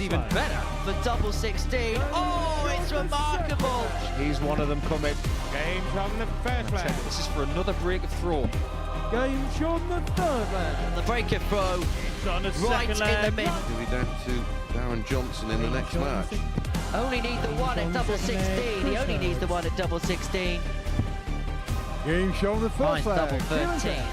even better. For double 16. Oh, it's remarkable. He's one of them coming. Game from the first leg. This is for another break of throw. Game from the third leg. The break of throw. It's on the Right second in leg. the middle. He'll be down to Darren Johnson in the next match. Only need the one at double 16. He only needs the one at double 16. Game show the Finds first double leg. 13.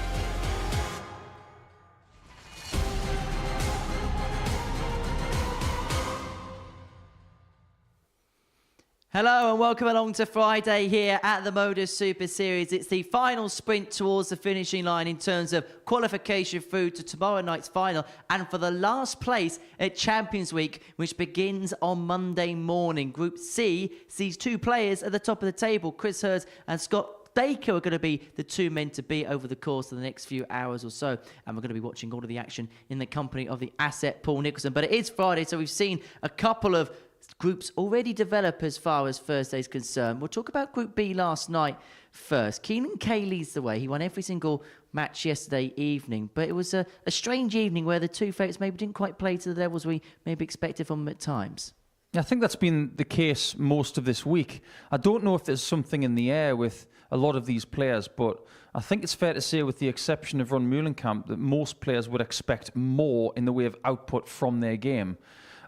Hello and welcome along to Friday here at the Modus Super Series. It's the final sprint towards the finishing line in terms of qualification through to tomorrow night's final and for the last place at Champions Week, which begins on Monday morning. Group C sees two players at the top of the table, Chris Herz and Scott Baker are going to be the two men to beat over the course of the next few hours or so. And we're going to be watching all of the action in the company of the asset Paul Nicholson. But it is Friday, so we've seen a couple of groups already develop as far as Thursday is concerned. We'll talk about Group B last night first. Keenan Kay leads the way. He won every single match yesterday evening, but it was a strange evening where the two favourites maybe didn't quite play to the levels we maybe expected from them at times. I think that's been the case most of this week. I don't know if there's something in the air with a lot of these players, but I think it's fair to say, with the exception of Ron Meulenkamp, that most players would expect more in the way of output from their game.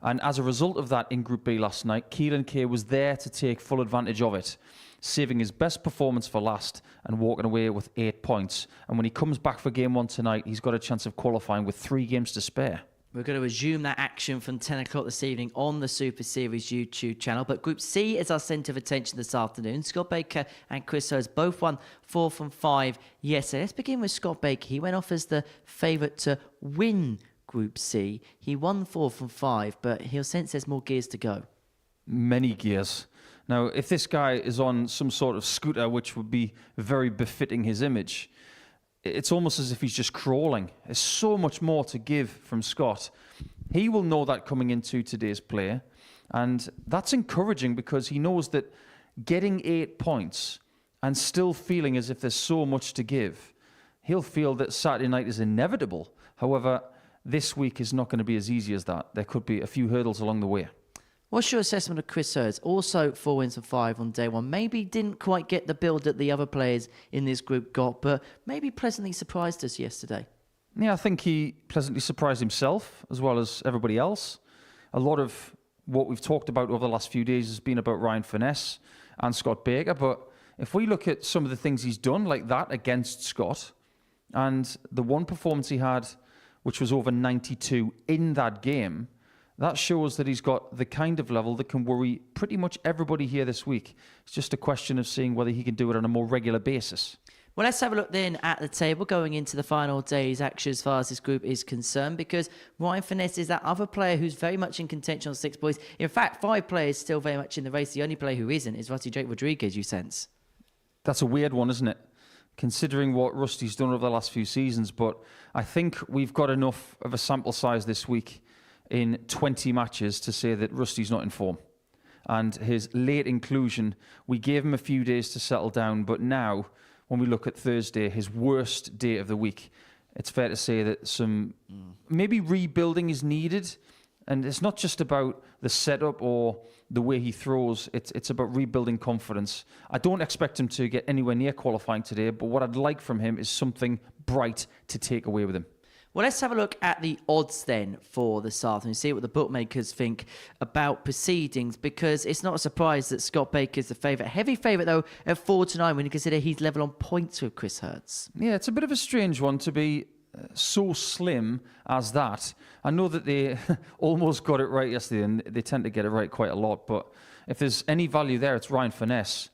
And as a result of that in Group B last night, Keelan Kay was there to take full advantage of it, saving his best performance for last and walking away with 8 points. And when he comes back for Game 1 tonight, he's got a chance of qualifying with 3 games to spare. We're going to resume that action from 10 o'clock this evening on the Super Series YouTube channel. But Group C is our centre of attention this afternoon. Scott Baker and Chris Herz both won 4 from 5 yesterday. Let's begin with Scott Baker. He went off as the favourite to win Group C. He won 4 from 5, but he'll sense there's more gears to go. Many gears. Now, if this guy is on some sort of scooter, which would be very befitting his image, it's almost as if he's just crawling. There's so much more to give from Scott. He will know that coming into today's play, and that's encouraging because he knows that getting 8 points and still feeling as if there's so much to give, he'll feel that Saturday night is inevitable. However, this week is not going to be as easy as that. There could be a few hurdles along the way. What's your assessment of Chris Herz? Also 4 wins and 5 on day one. Maybe didn't quite get the build that the other players in this group got, but maybe pleasantly surprised us yesterday. Yeah, I think he pleasantly surprised himself as well as everybody else. A lot of what we've talked about over the last few days has been about Ryan Finesse and Scott Baker, but if we look at some of the things he's done like that against Scott, and the one performance he had, which was over 92 in that game, that shows that he's got the kind of level that can worry pretty much everybody here this week. It's just a question of seeing whether he can do it on a more regular basis. Well, let's have a look then at the table going into the final day's action as far as this group is concerned, because Ryan Finesse is that other player who's very much in contention on 6 points. In fact, 5 players still very much in the race. The only player who isn't is Rusty Drake Rodriguez, you sense. That's a weird one, isn't it? Considering what Rusty's done over the last few seasons, but I think we've got enough of a sample size this week in 20 matches to say that Rusty's not in form. And his late inclusion, we gave him a few days to settle down, but now, when we look at Thursday, his worst day of the week, it's fair to say that some maybe rebuilding is needed. And it's not just about the setup or the way he throws. It's about rebuilding confidence. I don't expect him to get anywhere near qualifying today, but what I'd like from him is something bright to take away with him. Well, let's have a look at the odds then for this afternoon, see what the bookmakers think about proceedings, because it's not a surprise that Scott Baker is the favourite. Heavy favourite, though, at 4 to 9 when you consider he's level on points with Chris Herz. Yeah, it's a bit of a strange one to be so slim as that. I know that they almost got it right yesterday, and they tend to get it right quite a lot, but if there's any value there, it's Ryan Finesse.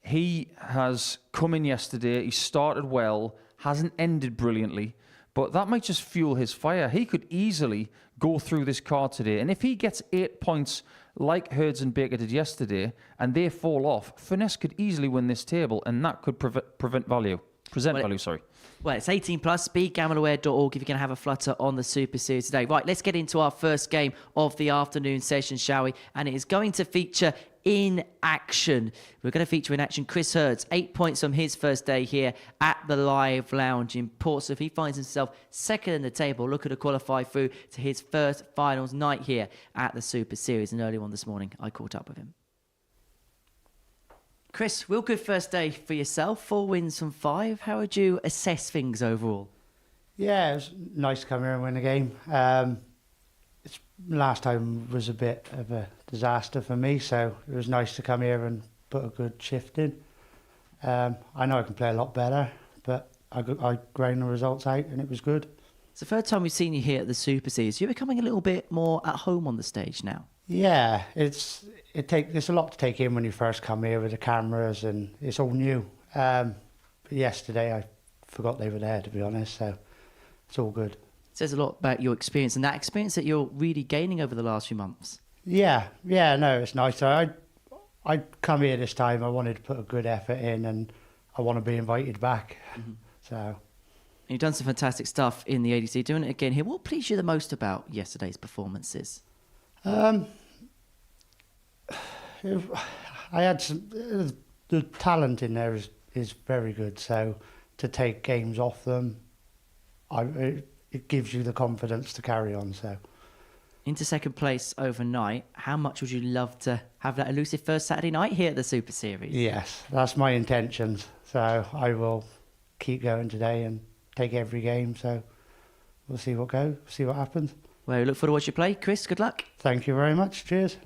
He has come in yesterday, he started well, hasn't ended brilliantly, but that might just fuel his fire. He could easily go through this card today, and if he gets 8 points like Herz and Baker did yesterday, and they fall off, Finesse could easily win this table, and that could prevent value. Present Well, value, sorry. Well, it's 18 plus, speedgambleaware.org if you're going to have a flutter on the Super Series today. Right, let's get into our first game of the afternoon session, shall we? And it is going to feature in action. We're going to feature in action Chris Herz, 8 points from his first day here at the Live Lounge in Portsmouth. He finds himself second in the table, looking to qualify through to his first finals night here at the Super Series. And early on this morning, I caught up with him. Chris, real good first day for yourself. 4 wins from 5. How would you assess things overall? Yeah, it was nice to come here and win a game. Last time was a bit of a disaster for me, so it was nice to come here and put a good shift in. I know I can play a lot better, but I ground the results out and it was good. It's the third time we've seen you here at the Super Series. You're becoming a little bit more at home on the stage now. Yeah, it's a lot to take in when you first come here with the cameras and it's all new. But yesterday I forgot they were there, to be honest, so it's all good. It says a lot about your experience and that experience that you're really gaining over the last few months. Yeah, no, it's nice. I come here this time, I wanted to put a good effort in and I want to be invited back. Mm-hmm. So you've done some fantastic stuff in the ADC. Doing it again here, what pleased you the most about yesterday's performances? I had the talent in there is very good. So to take games off them, it gives you the confidence to carry on. So into second place overnight, how much would you love to have that elusive first Saturday night here at the Super Series? Yes, that's my intentions. So I will keep going today and take every game. So we'll see what happens. Well, we look forward to watching you play. Chris, good luck. Thank you very much. Cheers.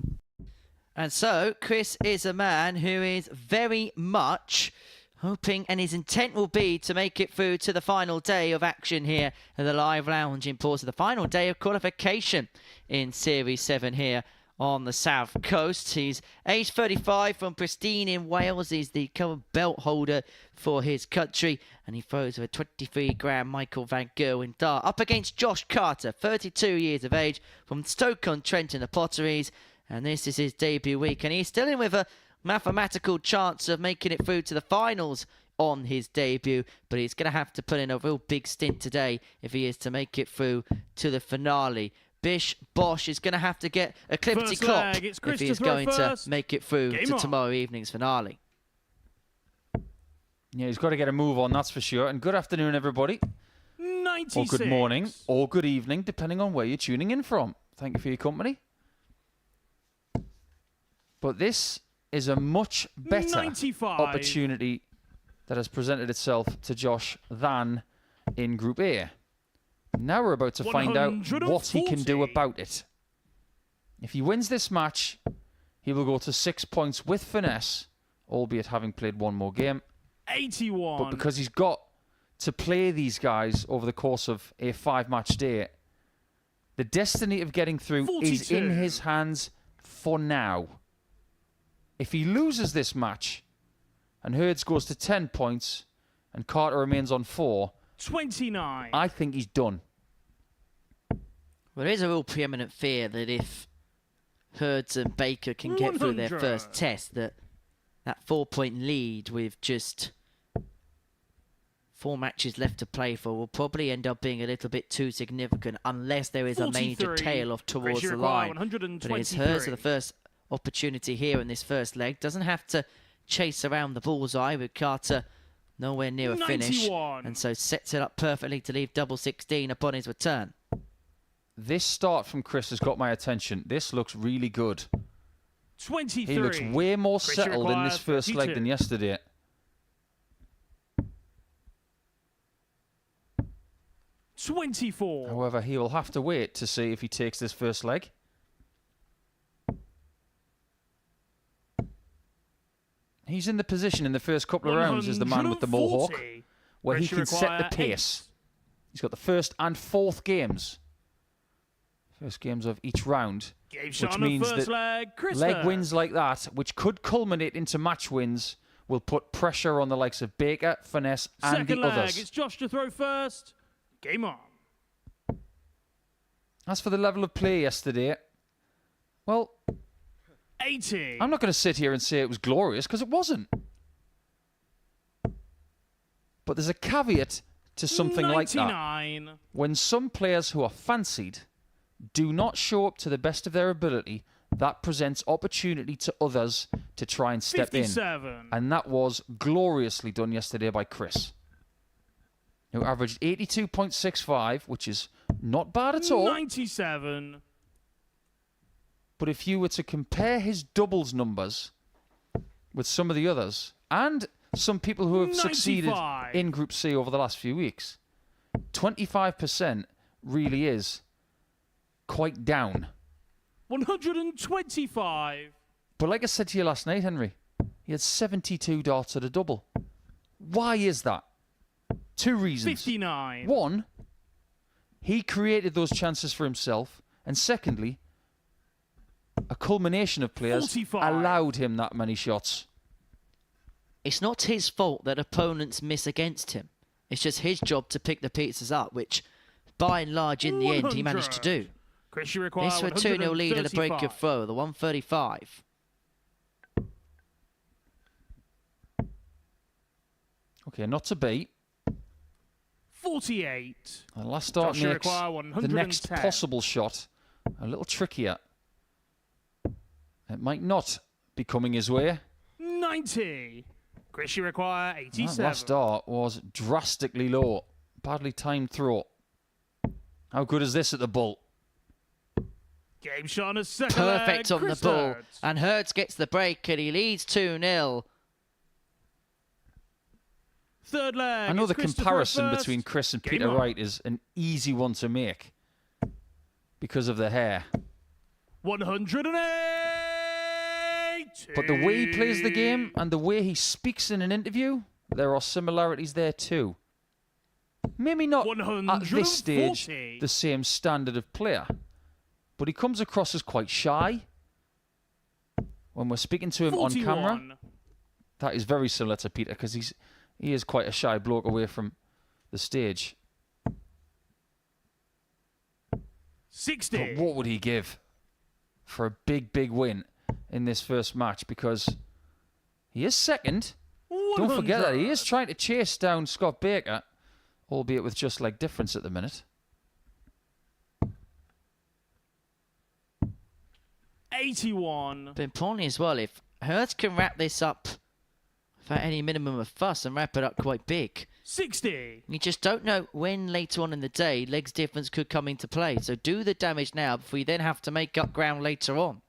And so, Chris is a man who is very much hoping, and his intent will be to make it through to the final day of action here at the Live Lounge in Portsmouth. The final day of qualification in Series 7 here on the South Coast. He's age 35 from Pristine in Wales. He's the current belt holder for his country, and he throws with a 23-gram Michael Van Gerwen dart up against Josh Carter, 32 years of age, from Stoke-on-Trent in the Potteries. And this is his debut week, and he's still in with a mathematical chance of making it through to the finals on his debut, but he's going to have to put in a real big stint today if he is to make it through to the finale. Bish Bosch is going to have to get a clippity clop if he is going to make it through to tomorrow evening's finale. Yeah, he's got to get a move on, that's for sure. And good afternoon, everybody. 96. Or good morning, or good evening, depending on where you're tuning in from. Thank you for your company. But this is a much better 95. opportunity that has presented itself to Josh than in Group A. Now we're about to find out what he can do about it. If he wins this match, he will go to 6 points with Finesse, albeit having played one more game. 81. But because he's got to play these guys over the course of a 5-match day, the destiny of getting through 42. is in his hands for now. If he loses this match and Herz goes to 10 points and Carter remains on 4, 29. I think he's done. Well, there is a real preeminent fear that if Herz and Baker can get through their 100. first test, that 4-point lead with just 4 matches left to play for will probably end up being a little bit too significant unless there is 43. a major tail off towards Pressure the required, line. 123. But it's Herz for the first opportunity here in this first leg. Doesn't have to chase around the bullseye with Carter nowhere near a finish. 91. And so sets it up perfectly to leave double 16 upon his return. This start from Chris has got my attention. This looks really good. 23. He looks way more Pressure settled in this required, first leg 32. than yesterday. 24. However, he will have to wait to see if he takes this first leg. He's in the position in the first couple of rounds as the man with the mohawk, 140. where he Pressure can set the required, pace. He's got the first and fourth games. First games of each round. Game Which shot on the means first that leg. Chris leg Herz. wins like that, which could culminate into match wins, will put pressure on the likes of Baker, Finesse, and Second the leg. others. It's Josh to throw first. Game on. As for the level of play yesterday, well, 80. I'm not going to sit here and say it was glorious, because it wasn't. But there's a caveat to something like that. 99. When some players who are fancied do not show up to the best of their ability, that presents opportunity to others to try and step 57. in. And that was gloriously done yesterday by Chris, who averaged 82.65, which is not bad at all. 97. But if you were to compare his doubles numbers with some of the others, and some people who have succeeded 95. in Group C over the last few weeks, 25% really is quite down. 125. But like I said to you last night, Henry, he had 72 darts at a double. Why is that? Two reasons. 59. One, he created those chances for himself. And secondly, a culmination of players 45. allowed him that many shots. It's not his fault that opponents miss against him. It's just his job to pick the pizzas up, which, by and large, in the end, he managed to do. Chris, you require This for a 2-0 lead at a break 135. of throw, the 135. Okay, not to beat. 48. The last start Joshua makes require the next 110. possible shot a little trickier. It might not be coming his way. 90. Chris, you require That 87. last dart was drastically low. Badly timed throw. How good is this at the bull? Game shot on a second Perfect leg, on the Chris ball. Herz. And Hertz gets the break and he leads 2-0. Third leg. I know it's the Christopher comparison first. between Chris and Game Peter on. Wright is an easy one to make because of the hair. 108. But the way he plays the game and the way he speaks in an interview, there are similarities there too. Maybe not at this stage 140. the same standard of player, but he comes across as quite shy. When we're speaking to him on camera, 41. that is very similar to Peter because he is quite a shy bloke away from the stage. 60. But what would he give for a big, big win in this first match? Because he is second. Don't forget that. He is trying to chase down Scott Baker, albeit with just like difference at the minute. 81. But importantly as well, if Hertz can wrap this up without any minimum of fuss and wrap it up quite big, 60. you just don't know when later on in the day legs difference could come into play. So do the damage now before you then have to make up ground later on.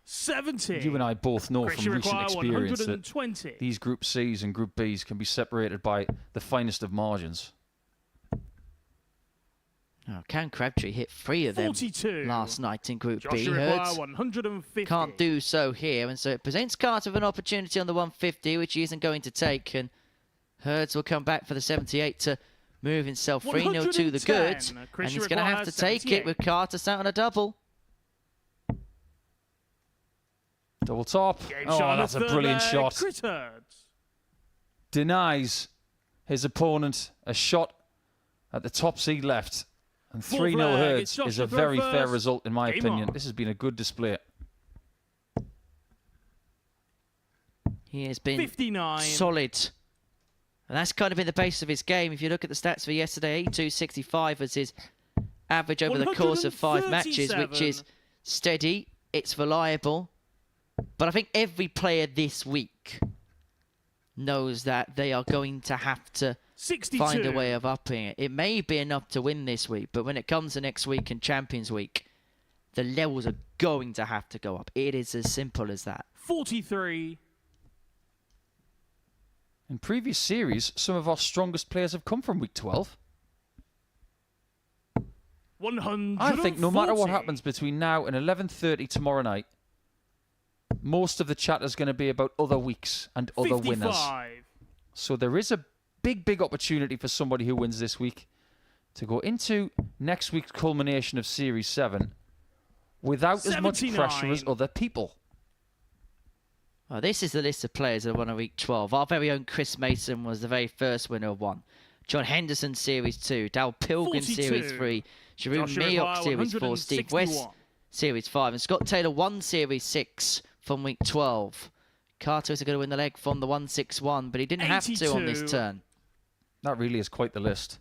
70. You and I both know Chris, from you recent require experience that 120. these Group Cs and Group Bs can be separated by the finest of margins. Oh, Cam Crabtree hit 3 of them 42. last night in Group B. Joshua require Hertz 150. can't do so here, and so it presents Carter with an opportunity on the 150, which he isn't going to take, and Hertz will come back for the 78 to move himself 3-0 to the good, 110. and Chris, he's you going to have require to take it 78. with Carter sat on a double. Double top. Game Oh, shot on that's a the third brilliant leg, shot. Chris Herz. Denies his opponent a shot at the top seed left. And Fourth 3-0 leg, Hertz it's Joshua is a throw very fair first. result in my Game opinion. on. This has been a good display. He has been 59. solid. And that's kind of been the base of his game. If you look at the stats for yesterday, 82.65 was his average over the course of 5 matches, which is 137. steady, it's reliable. But I think every player this week knows that they are going to have to 62. find a way of upping it. It may be enough to win this week, but when it comes to next week and Champions Week, the levels are going to have to go up. It is as simple as that. 43. In previous series, some of our strongest players have come from week 12. 140. I think no matter what happens between now and 11:30 tomorrow night, most of the chat is going to be about other weeks and other 55. winners. So there is a big, big opportunity for somebody who wins this week to go into next week's culmination of Series 7 without as much 79. pressure as other people. Well, this is the list of players that won a week 12. Our very own Chris Mason was the very first winner of 1. John Henderson, Series 2. Dal Pilgrim, 42. Series 3. Jerome Joshua Meok, Maguire, Series 4. Steve West, 161. Series 5. And Scott Taylor won Series 6 from week 12. Carter is going to win the leg from the 161, but he didn't have to on this 82. turn. That really is quite the list.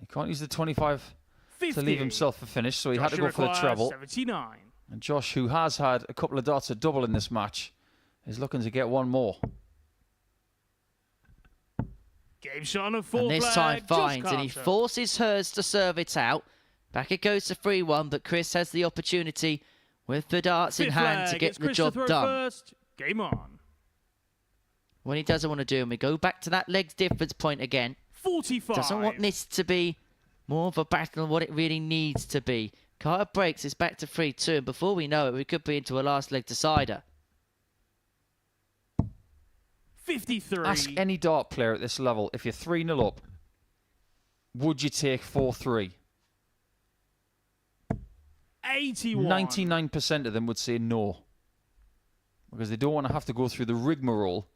He can't use the 25 to 50. leave himself a finish, so he had to go for the requires treble. 79. And Josh, who has had a couple of darts at double in this match, is looking to get one more. Game shot on a fourth And this leg, time Josh finds, and he Carter. forces Herz to serve it out. Back it goes to 3-1, but Chris has the opportunity with the darts in Fifth hand to leg, get it's the Chris to job throw done. First. Game on. When he doesn't want to do, and we go back to that legs difference point again. 45. Doesn't want this to be more of a battle than what it really needs to be. Carter breaks, it's back to 3-2, and before we know it, we could be into a last leg decider. 53. Ask any dart player at this level, if you're 3-0 up, would you take 4-3? 81. 99% of them would say no. Because they don't want to have to go through the rigmarole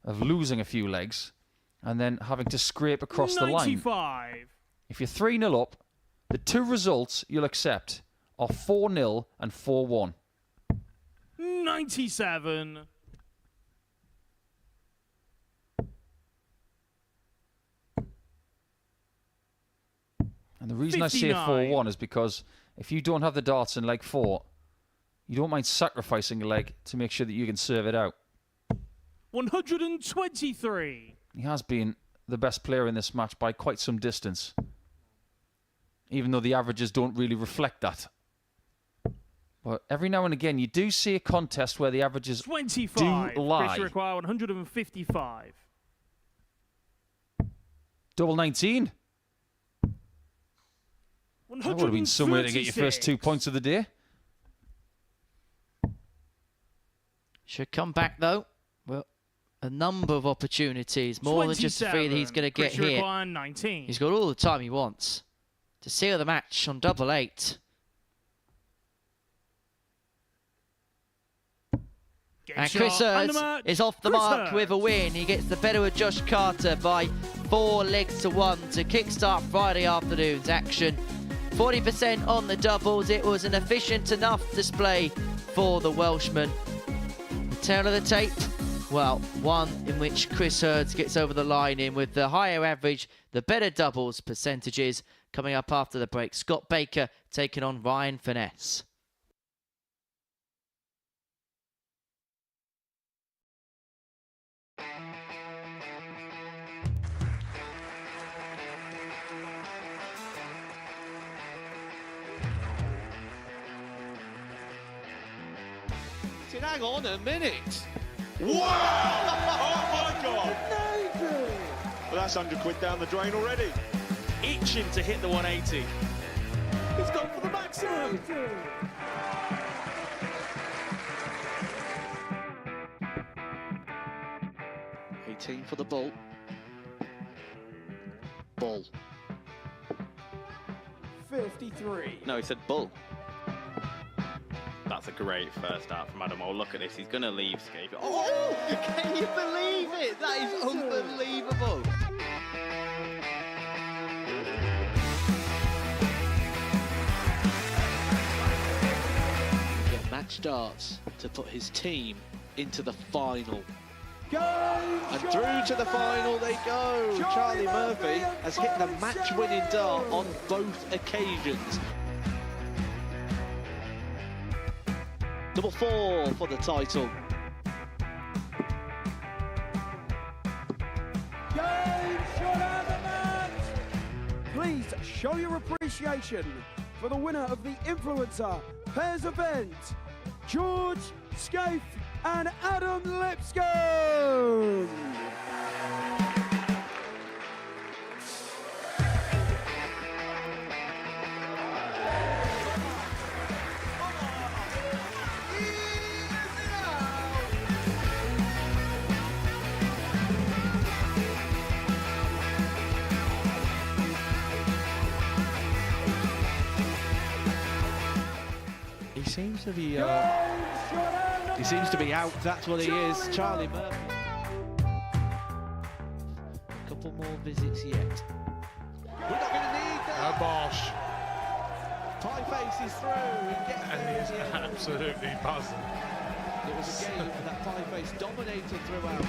of losing a few legs and then having to scrape across the line. 95. If you're 3-0 up, the two results you'll accept are 4-0 and 4-1. 97. And the reason I say 59. 4-1 is because if you don't have the darts in leg 4, you don't mind sacrificing a leg to make sure that you can serve it out. 123. He has been the best player in this match by quite some distance, even though the averages don't really reflect that. But every now and again, you do see a contest where the averages 25. do lie. Chris require 155. Double 19. That would have been somewhere to get your first 2 points of the day. Should come back though. Well, a number of opportunities, more than just the 3 that he's going to get Chris here. require 19. He's got all the time he wants to seal the match on double 8. Game And Chris shot and Herz the match. is off the Chris mark Herz. with a win. He gets the better of Josh Carter by 4 legs to 1 to kickstart Friday afternoon's action. 40% on the doubles. It was an efficient enough display for the Welshman. The tail of the tape, well, one in which Chris Herz gets over the line in with the higher average, the better doubles percentages. Coming up after the break, Scott Baker taking on Ryan Finesse. Hang on a minute. Wow! Oh my God! Well, that's £100 down the drain already. Itching to hit the 180. He's gone for the maximum. 18 for the bull. Bull. 53. No, he said bull. That's a great first start from Adam. Oh, look at this. He's going to leave Scape. Oh, can you believe it? That is unbelievable. Get match darts to put his team into the final. And through to the final they go. Charlie Murphy has hit the match-winning dart on both occasions. Double 4 for the title. Please show your appreciation for the winner of the Influencer Pairs event, George Scaife and Adam Lipscomb. He seems to be out. That's what he is. Charlie Murphy. A couple more visits yet. We're not going to need that. Bosh. Pie face is through. He gets And there he is in the end. absolutely buzzing. It was a game that pie face dominated throughout.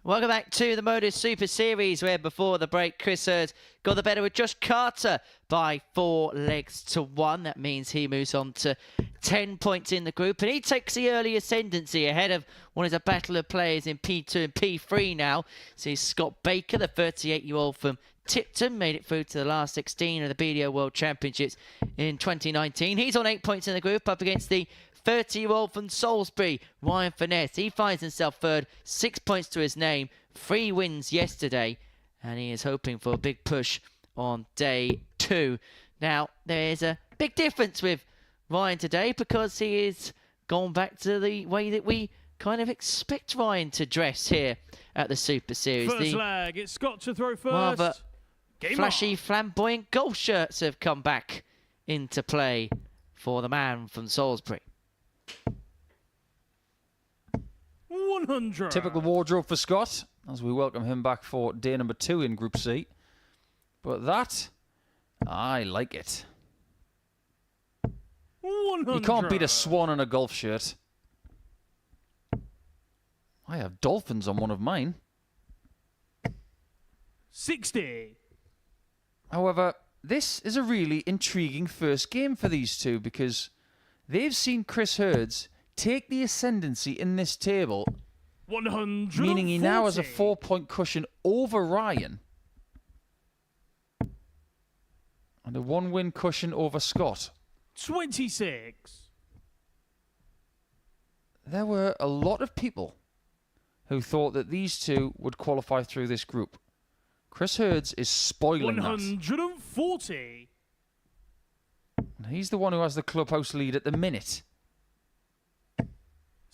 Welcome back to the Modus Super Series, where before the break, Chris Herz got the better with Josh Carter by 4 legs to 1. That means he moves on to 10 points in the group, and he takes the early ascendancy ahead of one of the battle of players in P2 and P3 now. So he's Scott Baker, the 38-year-old from Tipton, made it through to the last 16 of the BDO World Championships in 2019. He's on 8 points in the group, up against the 30-year-old from Salisbury, Ryan Finesse. He finds himself third, 6 points to his name, 3 wins yesterday, and he is hoping for a big push on day 2. Now, there is a big difference with Ryan today because he is gone back to the way that we kind of expect Ryan to dress here at the Super Series. First leg, it's Scott to throw first. Rather Game flashy, on. flamboyant golf shirts have come back into play for the man from Salisbury. 100. Typical wardrobe for Scott as we welcome him back for day number 2 in Group C. But that, I like it. 100. You can't beat a swan in a golf shirt. I have dolphins on one of mine. 60. However, this is a really intriguing first game for these two because they've seen Chris Herz take the ascendancy in this table, 140. meaning he now has a 4-point cushion over Ryan and a 1-win cushion over Scott. 26. There were a lot of people who thought that these two would qualify through this group. Chris Herz is spoiling that. 140. And he's the one who has the clubhouse lead at the minute.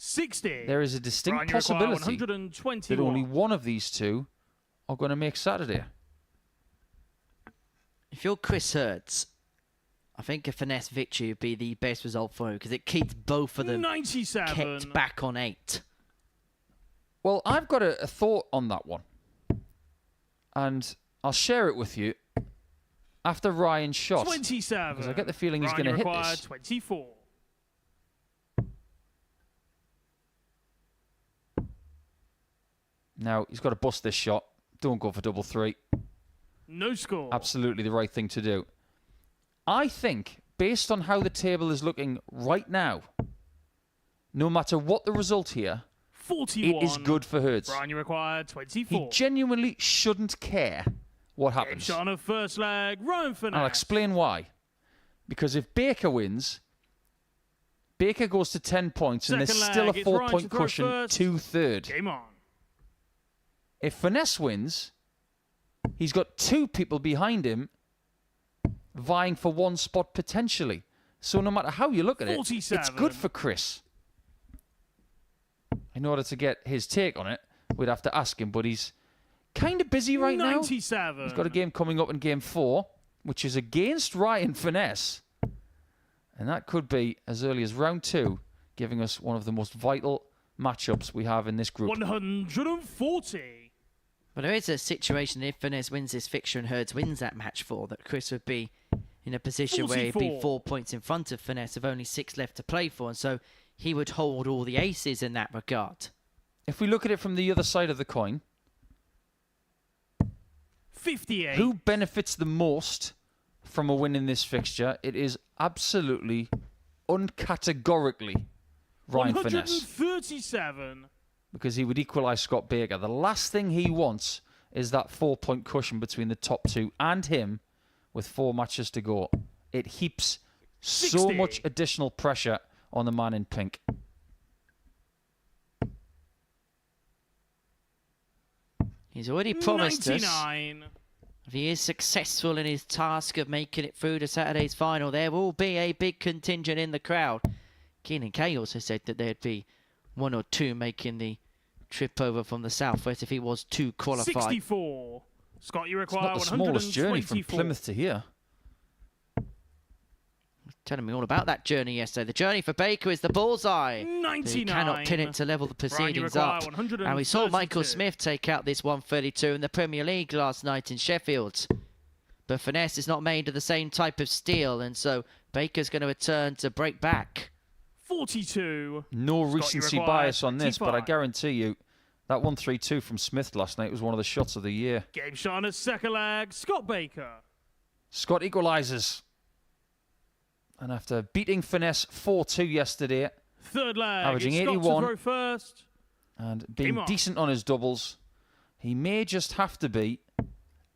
60. There is a distinct Ryan, you require possibility 121. that only one of these two are going to make Saturday. If you're Chris Herz, I think a Finesse victory would be the best result for him because it keeps both of them 97. kept back on 8. Well, I've got a thought on that one. And I'll share it with you after Ryan's shot. 27. Because I get the feeling he's Ryan, going to you hit require this. 24. Now, he's got to bust this shot. Don't go for double 3. No score. Absolutely the right thing to do. I think, based on how the table is looking right now, no matter what the result here, 41. it is good for Herz. Ryan, you require 24. He genuinely shouldn't care what happens. Shot on a first leg. Ryan Finesse. I'll explain why. Because if Baker wins, Baker goes to 10 points and there's Second still a leg, it's Ryan 4-point to throw cushion first. to third. Game on. If Finesse wins, he's got 2 people behind him vying for 1 spot potentially. So no matter how you look at it, 47. it's good for Chris. In order to get his take on it, we'd have to ask him, but he's kind of busy right now. 97. He's got a game coming up in game 4, which is against Ryan Finesse. And that could be as early as round 2, giving us one of the most vital matchups we have in this group. 140. But there is a situation if Finesse wins this fixture and Herz wins that match 4 that Chris would be in a position where he'd be 44. 4 points in front of Finesse with only 6 left to play for. And so he would hold all the aces in that regard. If we look at it from the other side of the coin, 58. who benefits the most from a win in this fixture? It is absolutely, uncategorically Ryan Finesse. 137. Because he would equalise Scott Baker. The last thing he wants is that 4-point cushion between the top 2 and him with 4 matches to go. It heaps so 60. much additional pressure on the man in pink. He's already promised us 99. If he is successful in his task of making it through to Saturday's final, there will be a big contingent in the crowd. Keenan Kay also said that there'd be 1 or 2 making the trip over from the southwest if he was to qualify. 64. Scott, you It's require not the 124. smallest journey from Plymouth to here. Telling me all about that journey yesterday. The journey for Baker is the bullseye. 99. He cannot pin it to level the proceedings up. And we saw Michael Smith take out this 132 in the Premier League last night in Sheffield. But Finesse is not made of the same type of steel, and so Baker's going to return to break back. 42. No Scott, you recency require bias on this, but I 25. guarantee you that 132 from Smith last night was one of the shots of the year. Game shot on its second leg. Scott Baker. Scott equalises. And after beating Finesse 4-2 yesterday, Third leg. averaging It's Scott 81 to throw first. and being Game on. decent on his doubles, he may just have to be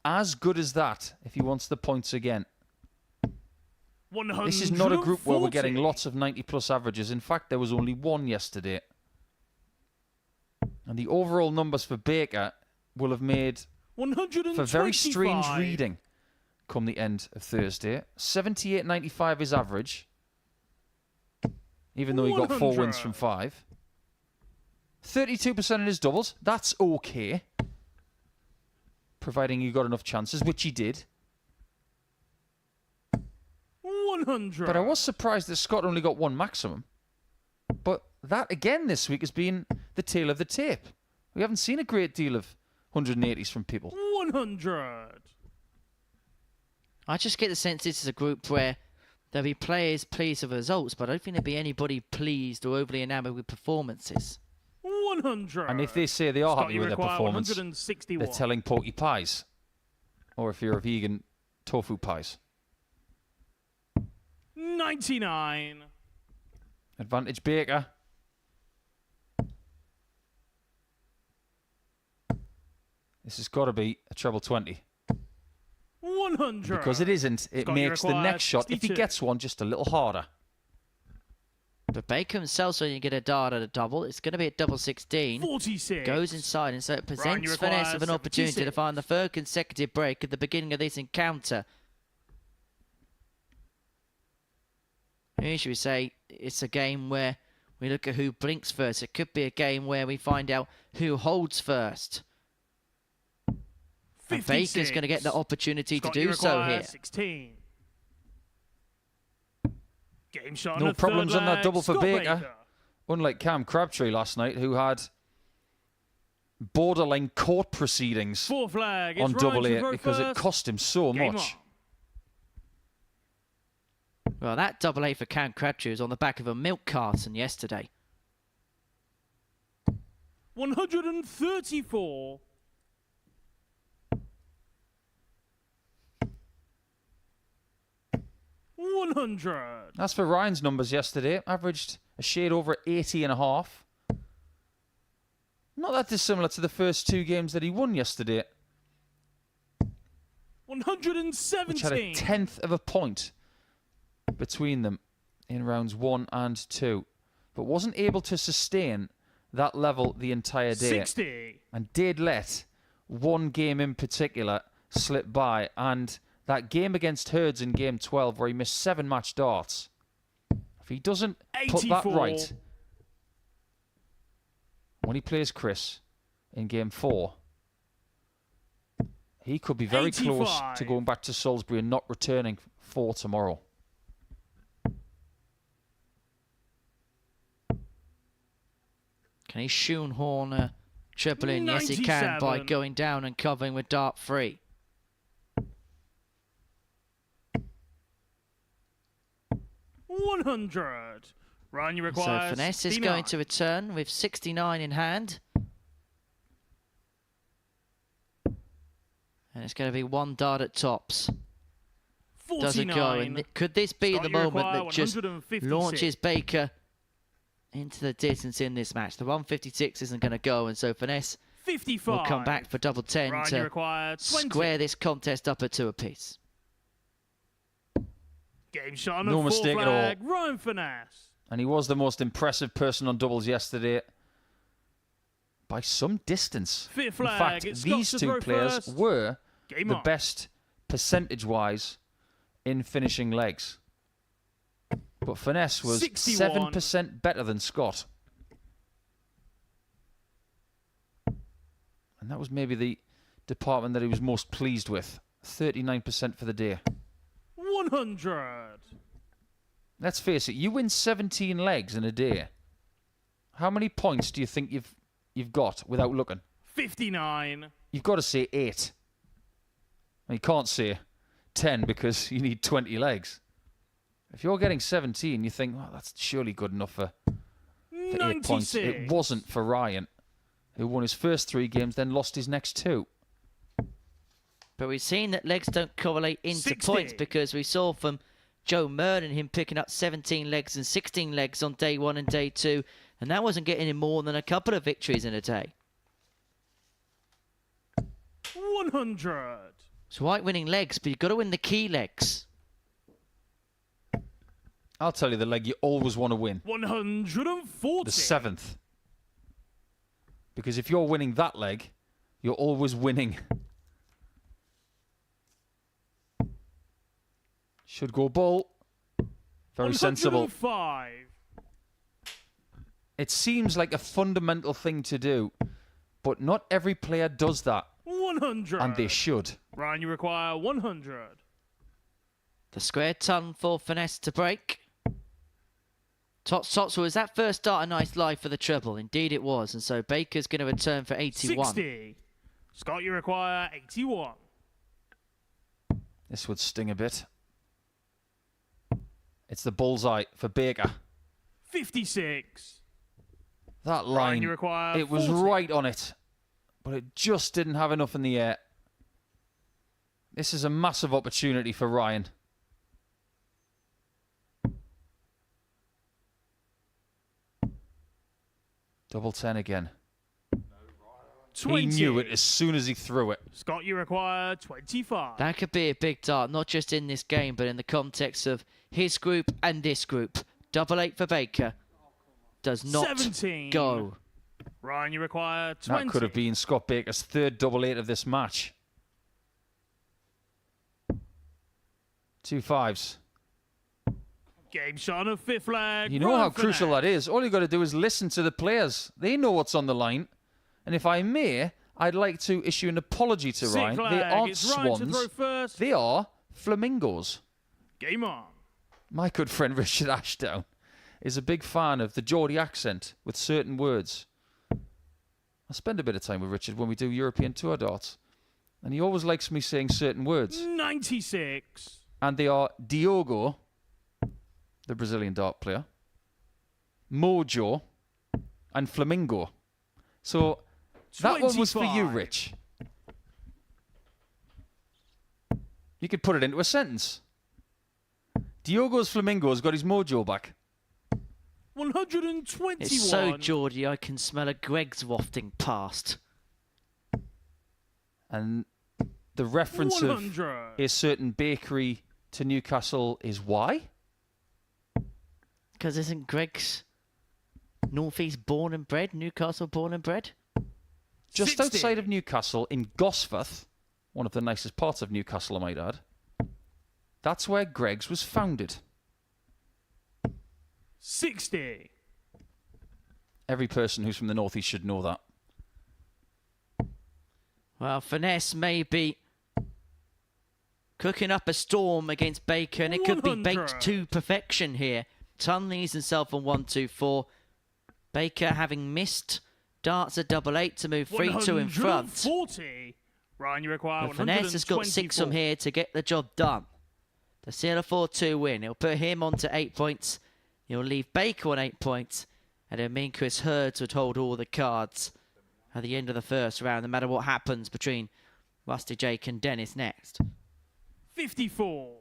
as good as that if he wants the points again. 140. This is not a group where we're getting lots of 90-plus averages. In fact, there was only one yesterday. And the overall numbers for Baker will have made 125. for very strange reading come the end of Thursday. 78.95 is average, even though he got 4 wins 100. from 5. 32% in his doubles. That's okay, providing he got enough chances, which he did. 100. But I was surprised that Scott only got 1 maximum. But that, again, this week has been the tail of the tape. We haven't seen a great deal of 180s from people. 100. I just get the sense this is a group where there'll be players pleased with results, but I don't think there'll be anybody pleased or overly enamoured with performances. 100. And if they say they are Scott, happy you with their require performance, 161. they're telling porky pies. Or if you're a vegan, tofu pies. 99. Advantage Baker. This has got to be a treble 20. 100. Because it isn't, it Scott, you makes the require next shot, if he 62. gets one, just a little harder. But Baker himself, when you get a dart at a double, it's going to be at double 16. 46. Goes inside, and so it you presents require Finesse with an opportunity to 76. find the third consecutive break at the beginning of this encounter. Usually we say it's a game where we look at who blinks first. It could be a game where we find out who holds first. And 56. Baker's going to get the opportunity Scott, to you do so require here. 16. Game shot No on the problems third on that leg. double for Scott Baker. Unlike Cam Crabtree last night, who had borderline court proceedings Fourth leg. on It's double Ryan to eight throw because it first. cost him so Game much. on. Well, that double eight for Cam Crabtree was on the back of a milk carton yesterday. 134. $100. As for Ryan's numbers yesterday, averaged a shade over 80.5. Not that dissimilar to the first 2 games that he won yesterday, 117. which had a 10th of a point between them in rounds 1 and 2, but wasn't able to sustain that level the entire day. 60. And did let one game in particular slip by, and that game against Herz in game 12 where he missed 7 match darts. If he doesn't put that 84. right when he plays Chris in game 4, he could be very close 85. to going back to Salisbury and not returning for tomorrow. Can he shoehorn a triple in? Yes, he can, by 97. going down and covering with dart 3. $100. Ryan, you require So Finesse is 69. going to return with 69 in hand. And it's going to be 1 dart at tops. 49. Doesn't go. And could this be Scott, the you moment require that just 156. launches Baker into the distance in this match? The 156 isn't going to go, and so Finesse 55. will come back for double 10 Ryan, you to require 20. square this contest up at 2 apiece. Game shot on No the mistake fourth at all. leg. Ryan Finesse. And he was the most impressive person on doubles yesterday by some distance. Fifth In flag. fact, It's these Scott to 2 throw players first. were Game the on. best percentage-wise in finishing legs. But Finesse was 61. 7% better than Scott. And that was maybe the department that he was most pleased with. 39% for the day. 100. Let's face it, you win 17 legs in a day. How many points do you think you've got without looking? 59. You've got to say 8. And you can't say 10 because you need 20 legs. If you're getting 17, you think, well, that's surely good enough for 8 points. 96. It wasn't for Ryan, who won his first 3 games, then lost his next 2. But we've seen that legs don't correlate into 60. points, because we saw from Joe Murden him picking up 17 legs and 16 legs on day 1 and day 2, and that wasn't getting him more than a couple of victories in a day. 100. It's right winning legs, but you've got to win the key legs. I'll tell you the leg you always want to win. 140. The 7th. Because if you're winning that leg, you're always winning. Should go ball. Very sensible. 105. It seems like a fundamental thing to do, but not every player does that. 100. And they should. Ryan, you require 100. The square ton for Finesse to break. Tots, was that first start a nice live for the treble? Indeed it was, and so Baker's going to return for 81. 60. Scott, you require 81. This would sting a bit. It's the bullseye for Baker. 56. That Ryan, line, you require it was 40. right on it, but it just didn't have enough in the air. This is a massive opportunity for Ryan. Double 10 again. 20. He knew it as soon as he threw it. Scott, you require 25. That could be a big dart, not just in this game, but in the context of his group and this group. Double 8 for Baker. Does not 17. go. Ryan, you require 20. That could have been Scott Baker's 3rd double 8 of this match. 2 5s. Game shot on a 5th leg. You know Ryan how crucial Finesse. that is. All you got to do is listen to the players. They know what's on the line. And if I may, I'd like to issue an apology to 6th Ryan. leg. They aren't It's Ryan to swans. throw first. They are flamingos. Game on. My good friend Richard Ashdown is a big fan of the Geordie accent with certain words. I spend a bit of time with Richard when we do European Tour darts. And he always likes me saying certain words. 96. And they are Diogo, the Brazilian dart player, Mojo, and Flamingo. So that one was for you, 25. Rich. You could put it into a sentence. Diogo's Flamingo's got his mojo back. 121. It's so Geordie, I can smell a Greg's wafting past. And the reference 100. of a certain bakery to Newcastle is why? Because isn't Greg's Northeast born and bred, Newcastle born and bred? Just 60. outside of Newcastle, in Gosforth, one of the nicest parts of Newcastle, I might add, that's where Greg's was founded. 60. Every person who's from the Northeast should know that. Well, Finesse may be cooking up a storm against Baker, and it could be 100. baked to perfection here. Ton leads himself on 1-2-4. Baker having missed darts at double 8 to move 3-2 in front. 140. Ryan, you require But Finesse has got 6 from here to get the job done. To seal a 4-2 win. He'll put him on to 8 points. He'll leave Baker on 8 points. And it'll mean Chris Herz would hold all the cards at the end of the first round, no matter what happens between Rusty Jake and Dennis next. 54.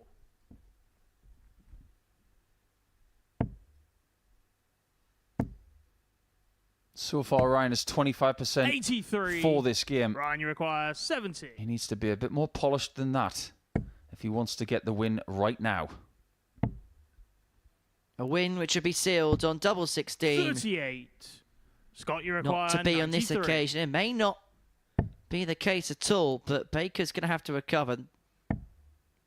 So far, Ryan is 25% 83. for this game. Ryan, you require 70. He needs to be a bit more polished than that if he wants to get the win right now. A win which would be sealed on double 16. 38. Scott, you require Not to be on this 93. occasion. It may not be the case at all, but Baker's going to have to recover.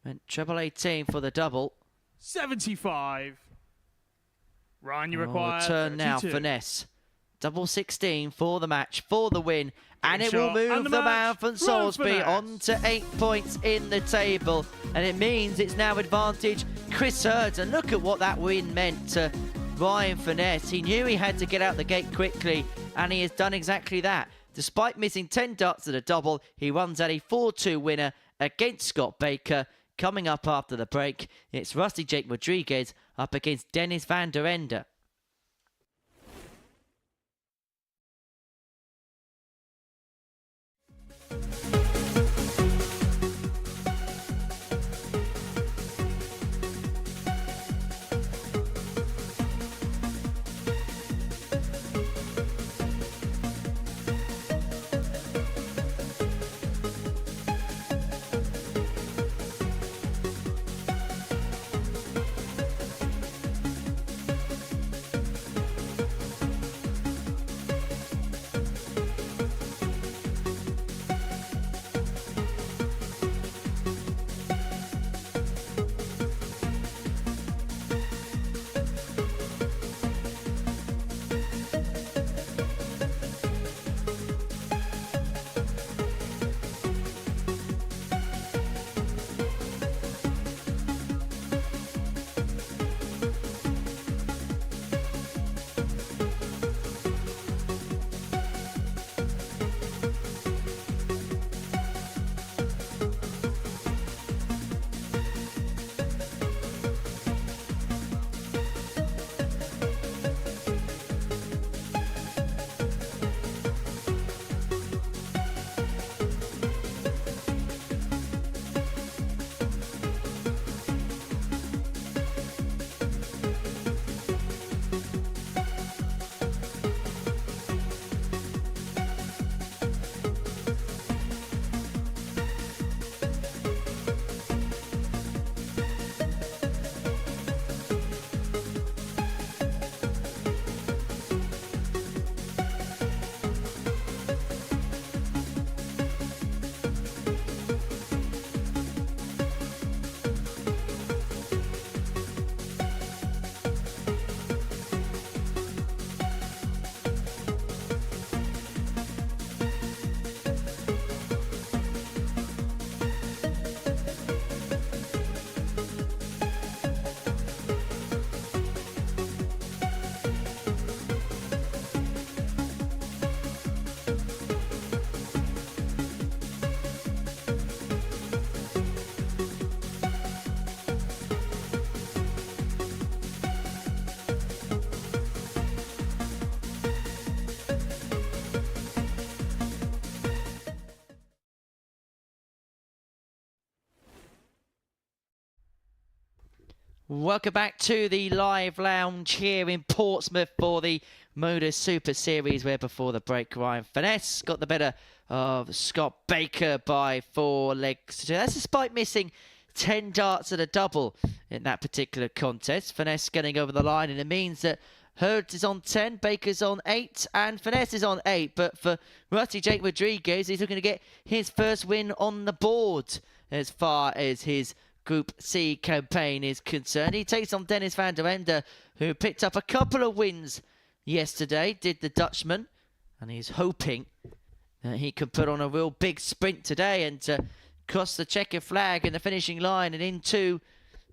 Went treble 18 for the double. 75. Ryan, you require turn now, 32. Finesse. Double 16 for the match, for the win. And it will shot, and move the the man match, from Ryan Salisbury Finesse. on to 8 points in the table. And it means it's now advantage Chris Herz. And look at what that win meant to Ryan Finesse. He knew he had to get out the gate quickly, and he has done exactly that. Despite missing 10 darts at a double, he runs out a 4-2 winner against Scott Baker. Coming up after the break, it's Rusty Jake Rodriguez up against Dennis van der Ende. Welcome back to the live lounge here in Portsmouth for the Modus Super Series, where before the break Ryan Finesse got the better of Scott Baker by 4 legs to 2. That's despite missing 10 darts at a double in that particular contest. Finesse getting over the line, and it means that Herz is on 10, Baker's on 8, and Finesse is on 8. But for Rusty Jake Rodriguez, he's looking to get his first win on the board as far as his Group C campaign is concerned. He takes on Dennis van der Ende, who picked up a couple of wins yesterday, did the Dutchman, and he's hoping that he can put on a real big sprint today and cross the checkered flag in the finishing line and into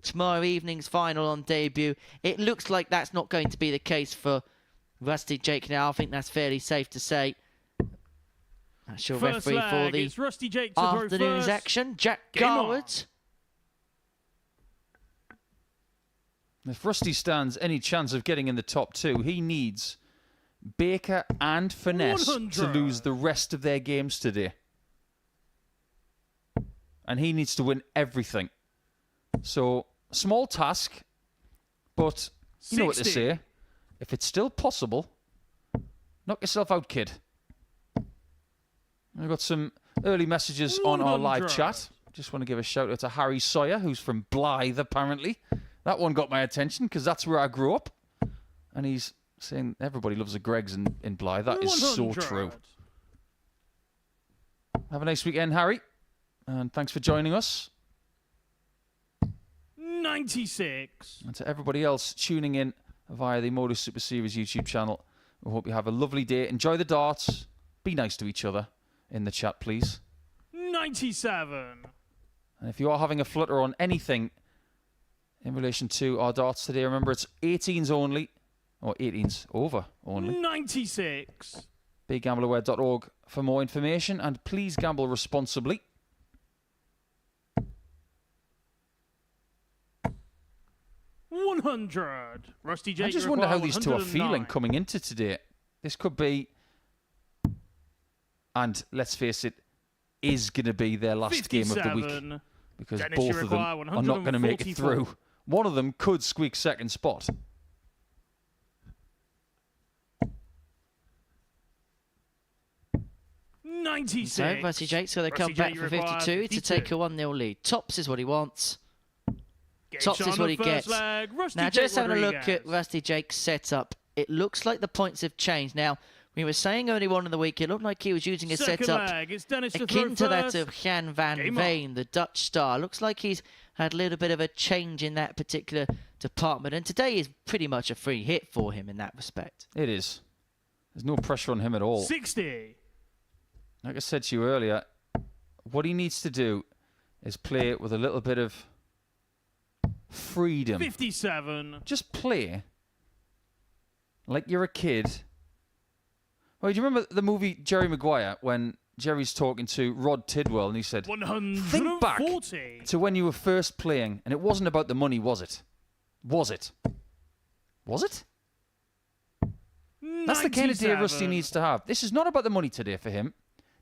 tomorrow evening's final on debut. It looks like that's not going to be the case for Rusty Jake now. I think that's fairly safe to say. That's your First referee for lag, the it's Rusty Jake to throw afternoon's first. action, Jack Game on. Garwood. If Rusty stands any chance of getting in the top 2, he needs Baker and Finesse 100. to lose the rest of their games today. And he needs to win everything. So, small task, but you know what to 60. say. If it's still possible, knock yourself out, kid. We've got some early messages on our live 100. chat. Just want to give a shout out to Harry Sawyer, who's from Blythe, apparently. That one got my attention because that's where I grew up. And he's saying everybody loves the Gregs in Blythe. That is so 100. true. Have a nice weekend, Harry. And thanks for joining us. 96. And to everybody else tuning in via the Modus Super Series YouTube channel, we hope you have a lovely day. Enjoy the darts. Be nice to each other in the chat, please. 97. And if you are having a flutter on anything in relation to our darts today, remember it's 18s only, or 18s over only. 96. BigGambleAware.org for more information, and please gamble responsibly. 100. Rusty J. I just wonder how these two are feeling coming into today. This could be, and let's face it, is going to be their last game of the week. Because Dennis, both of them are not going to make it through. One of them could squeak second spot. So, Rusty Jake's got to come back for 52 to take a 1-0 lead. Tops is what he wants. Tops is what he gets. Now, just having a look at Rusty Jake's setup, it looks like the points have changed. Now, we were saying early on in the week, it looked like he was using a setup akin to that of Jan van Veen, the Dutch star. Looks like he's had a little bit of a change in that particular department. And today is pretty much a free hit for him in that respect. It is. There's no pressure on him at all. 60. Like I said to you earlier, what he needs to do is play it with a little bit of freedom. 57. Just play like you're a kid. Well, do you remember the movie Jerry Maguire when Jerry's talking to Rod Tidwell and he said, 140. think back to when you were first playing and it wasn't about the money, was it? Was it? Was it? 97. That's the kind of day Rusty needs to have. This is not about the money today for him.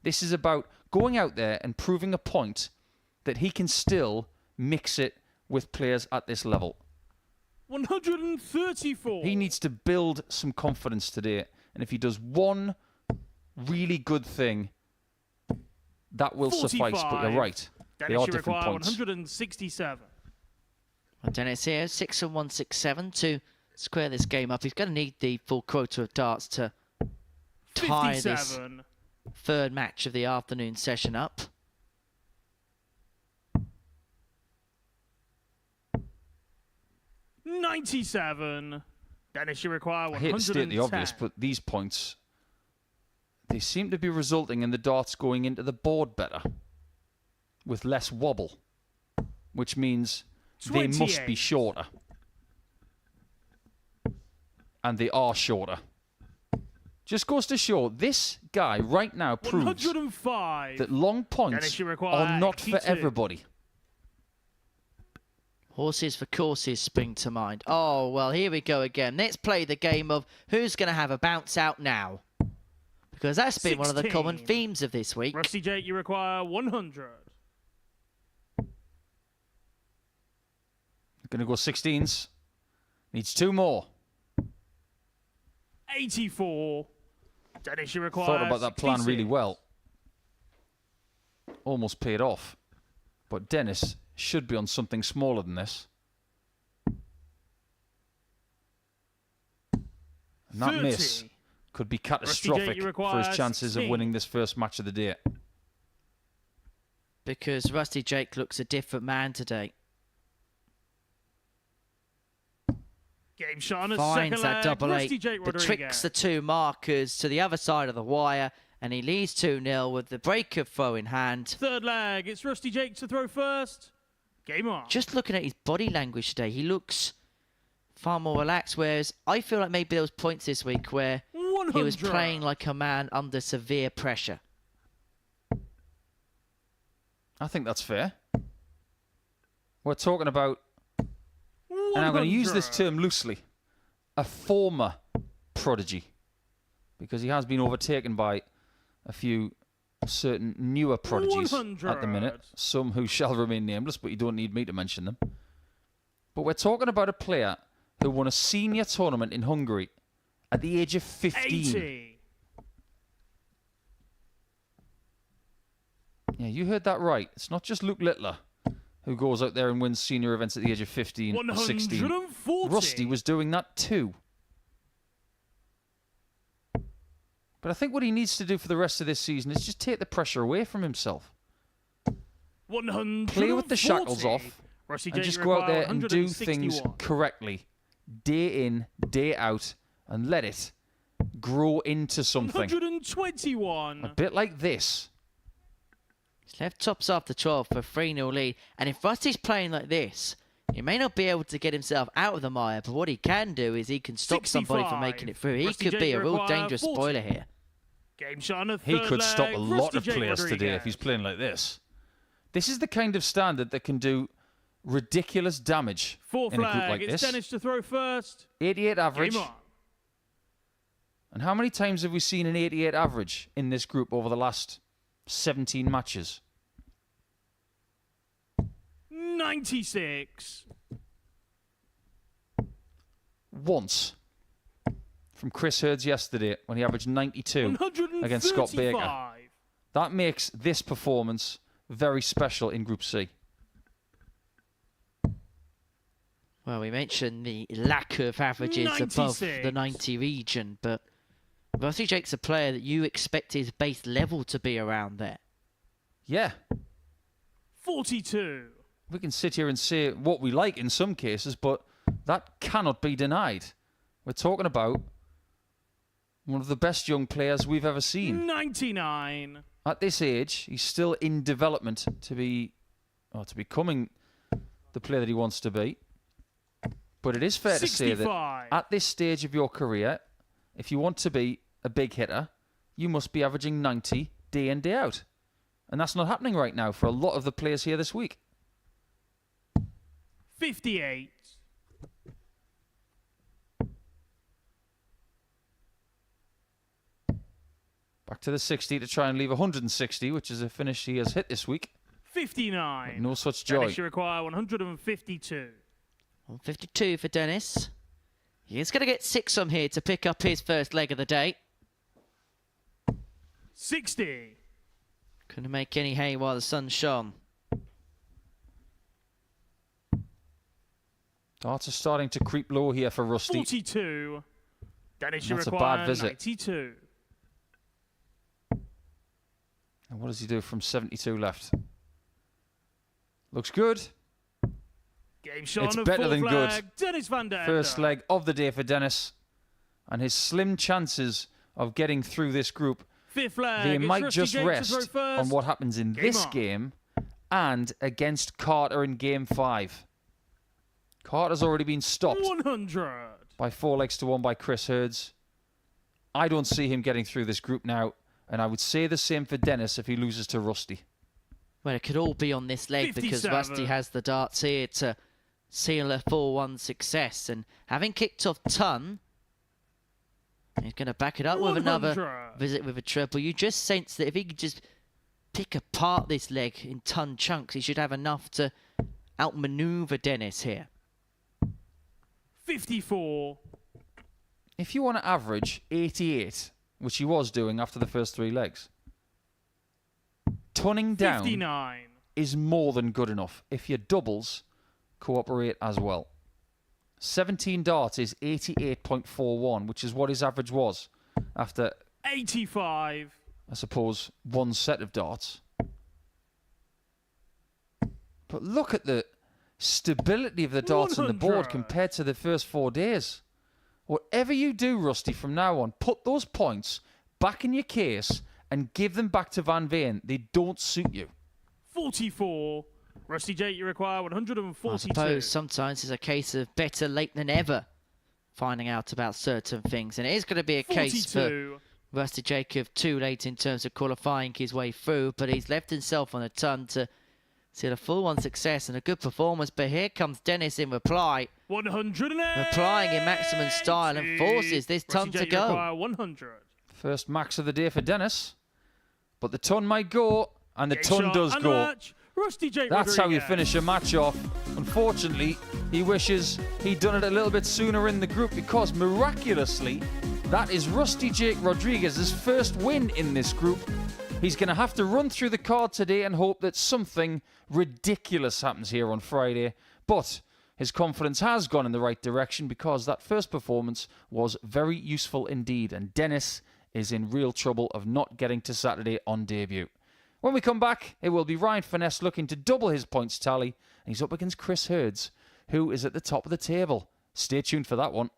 This is about going out there and proving a point that he can still mix it with players at this level. 134. He needs to build some confidence today. And if he does one really good thing, that will 45. suffice. But you're right. They are different points. 167. Well, Dennis here, 6 and 167 to square this game up. He's going to need the full quota of darts to tie 57. this third match of the afternoon session up. $97. Dennis, you require 110. I hate to state the obvious, but these points, they seem to be resulting in the darts going into the board better, with less wobble, which means 28. they must be shorter. And they are shorter. Just goes to show, this guy right now proves 105. that long points are not for 82. everybody. Horses for courses spring to mind. Oh, well, here we go again. Let's play the game of who's going to have a bounce out now. Because that's been 16. one of the common themes of this week. Rusty Jake, you require 100. Going to go 16s. Needs 2 more. 84. Dennis, you require Thought about that plan 66. really well. Almost paid off. But Dennis should be on something smaller than this. And that 30. miss could be catastrophic you for his require chances 16. of winning this first match of the day. Because Rusty Jake looks a different man today. Game shot on Finds second that leg. double Rusty eight Jake that Rodriguez. tricks the two markers to the other side of the wire, and he leads 2-0 with the break of throw in hand. Third leg. It's Rusty Jake to throw first. Game on. Just looking at his body language today, he looks far more relaxed, whereas I feel like maybe there was points this week where 100. he was playing like a man under severe pressure. I think that's fair. We're talking about, 100. and I'm going to use this term loosely, a former prodigy. Because he has been overtaken by a few certain newer prodigies 100. at the minute. Some who shall remain nameless, but you don't need me to mention them. But we're talking about a player who won a senior tournament in Hungary at the age of 15. 80. Yeah, you heard that right. It's not just Luke Littler who goes out there and wins senior events at the age of 15 or 16. 140. Rusty was doing that too. But I think what he needs to do for the rest of this season is just take the pressure away from himself. 140. Play with the shackles off Rusty and Jake, just you go out require there and do 161. things correctly. Day in, day out, and let it grow into something. 121. A bit like this. He's left tops after 12 for a 3-0 lead. And if Rusty's playing like this, he may not be able to get himself out of the mire, but what he can do is he can stop somebody from 65. making it through. He Rusty could Jake, be you a real require dangerous 40. spoiler here. Game shot on a He third could stop leg. a lot Rusty of Jake players today if Rodriguez. he's playing like this. This is the kind of standard that can do ridiculous damage Fourth in a group leg. like It's this. Dennis to throw first. 88 average. Game on. And how many times have we seen an 88 average in this group over the last 17 matches? 96. Once. From Chris Herz yesterday when he averaged 92 against Scott Baker. 135. That makes this performance very special in Group C. Well, we mentioned the lack of averages above the 96. 90 region, but Rusty Jake's a player that you expect his base level to be around there. Yeah. 42. We can sit here and say what we like in some cases, but that cannot be denied. We're talking about one of the best young players we've ever seen. 99. At this age, he's still in development to becoming the player that he wants to be. But it is fair to say that 65. at this stage of your career, if you want to be a big hitter, you must be averaging 90 day in, day out. And that's not happening right now for a lot of the players here this week. 58. Back to the 60 to try and leave 160, which is a finish he has hit this week. 59. No such joy. Dennis, you require 152. 152 for Dennis. He's going to get 6 on here to pick up his first leg of the day. 60. Couldn't make any hay while the sun shone. Darts are starting to creep low here for Rusty. 42. Dennis, you That's a require bad visit. 92. And what does he do from 72 left? Looks good. Game shot It's on a better fourth than good. leg. Dennis Vender. First leg of the day for Dennis. And his slim chances of getting through this group, Fifth leg. they It's might Rusty just Jake to rest throw first. on what happens in Game this on. game and against Carter in Game 5. Carter's already been stopped 100. by 4 legs to 1 by Chris Herz. I don't see him getting through this group now, and I would say the same for Dennis if he loses to Rusty. Well, it could all be on this leg because 57. Rusty has the darts here to seal a 4-1 success. And having kicked off Ton, he's going to back it up with another 100. visit with a treble. You just sense that if he could just pick apart this leg in ton chunks, he should have enough to outmaneuver Dennis here. 54. If you want to average 88, which he was doing after the first 3 legs, tunning down 59. is more than good enough if your doubles cooperate as well. 17 darts is 88.41, which is what his average was after, 85. I suppose, 1 set of darts. But look at the stability of the darts on the board 100. compared to the first 4 days. Whatever you do, Rusty, from now on, put those points back in your case and give them back to Van Veen. They don't suit you. 44. Rusty Jake, you require 142. I suppose sometimes it's a case of better late than ever finding out about certain things. And it is going to be a case for 42. Rusty Jacob too late in terms of qualifying his way through, but he's left himself on a ton to seal a full 1 success and a good performance. But here comes Dennis in reply, 108. replying in maximum style and forces this ton Rusty to Jake, you go. require 100. First max of the day for Dennis. But the ton might go, and the Game ton shot does and go. match. Rusty Jake That's how you Rodriguez. finish a match off. Unfortunately, he wishes he'd done it a little bit sooner in the group because miraculously, that is Rusty Jake Rodriguez's first win in this group. He's going to have to run through the card today and hope that something ridiculous happens here on Friday. But his confidence has gone in the right direction because that first performance was very useful indeed. And Dennis is in real trouble of not getting to Saturday on debut. When we come back, it will be Ryan Finesse looking to double his points tally, and he's up against Chris Herz, who is at the top of the table. Stay tuned for that one.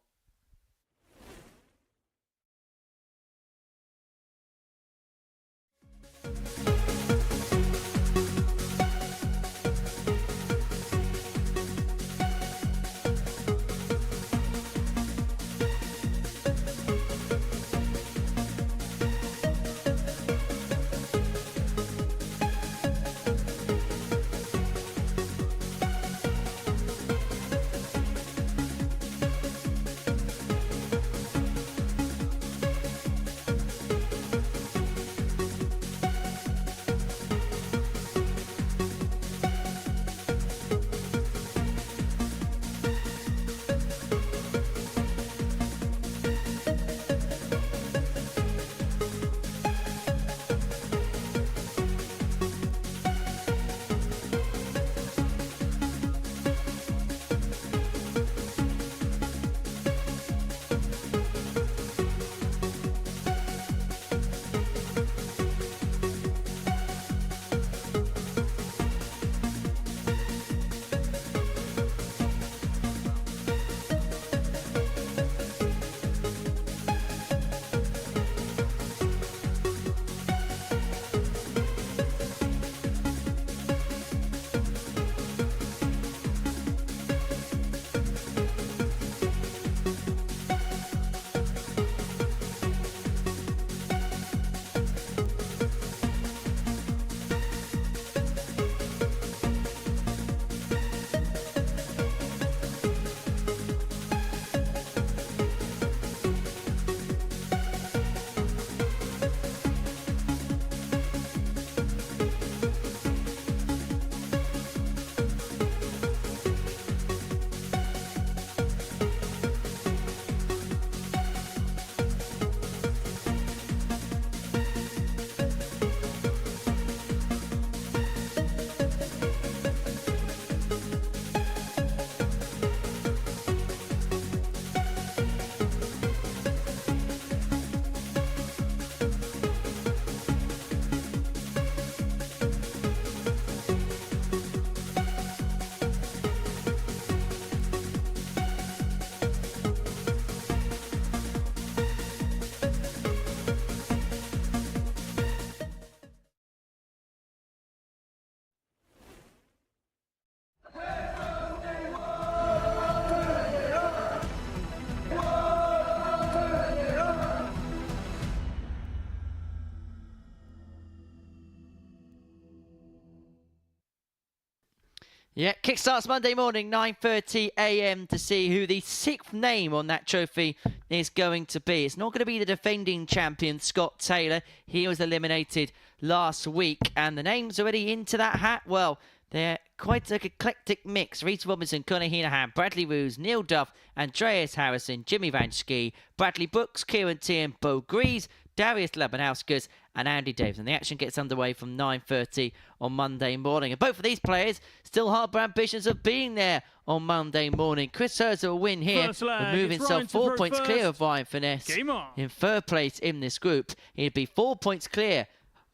Yeah, kickstarts Monday morning, 9:30 a.m. to see who the 6th name on that trophy is going to be. It's not going to be the defending champion, Scott Taylor. He was eliminated last week, and the names already into that hat, well, they're quite an eclectic mix. Reece Robinson, Conor Heenahan, Bradley Roos, Neil Duff, Andreas Harrison, Jimmy Van Schie, Bradley Brooks, Kieran Tierney, Bo Grease, Darius Labanauskas and Andy Davis. And the action gets underway from 9:30 on Monday morning. And both of these players still harbour ambitions of being there on Monday morning. Chris Herz will win here, but move himself 4 points clear of Ryan Finesse in third place in this group. He'd be 4 points clear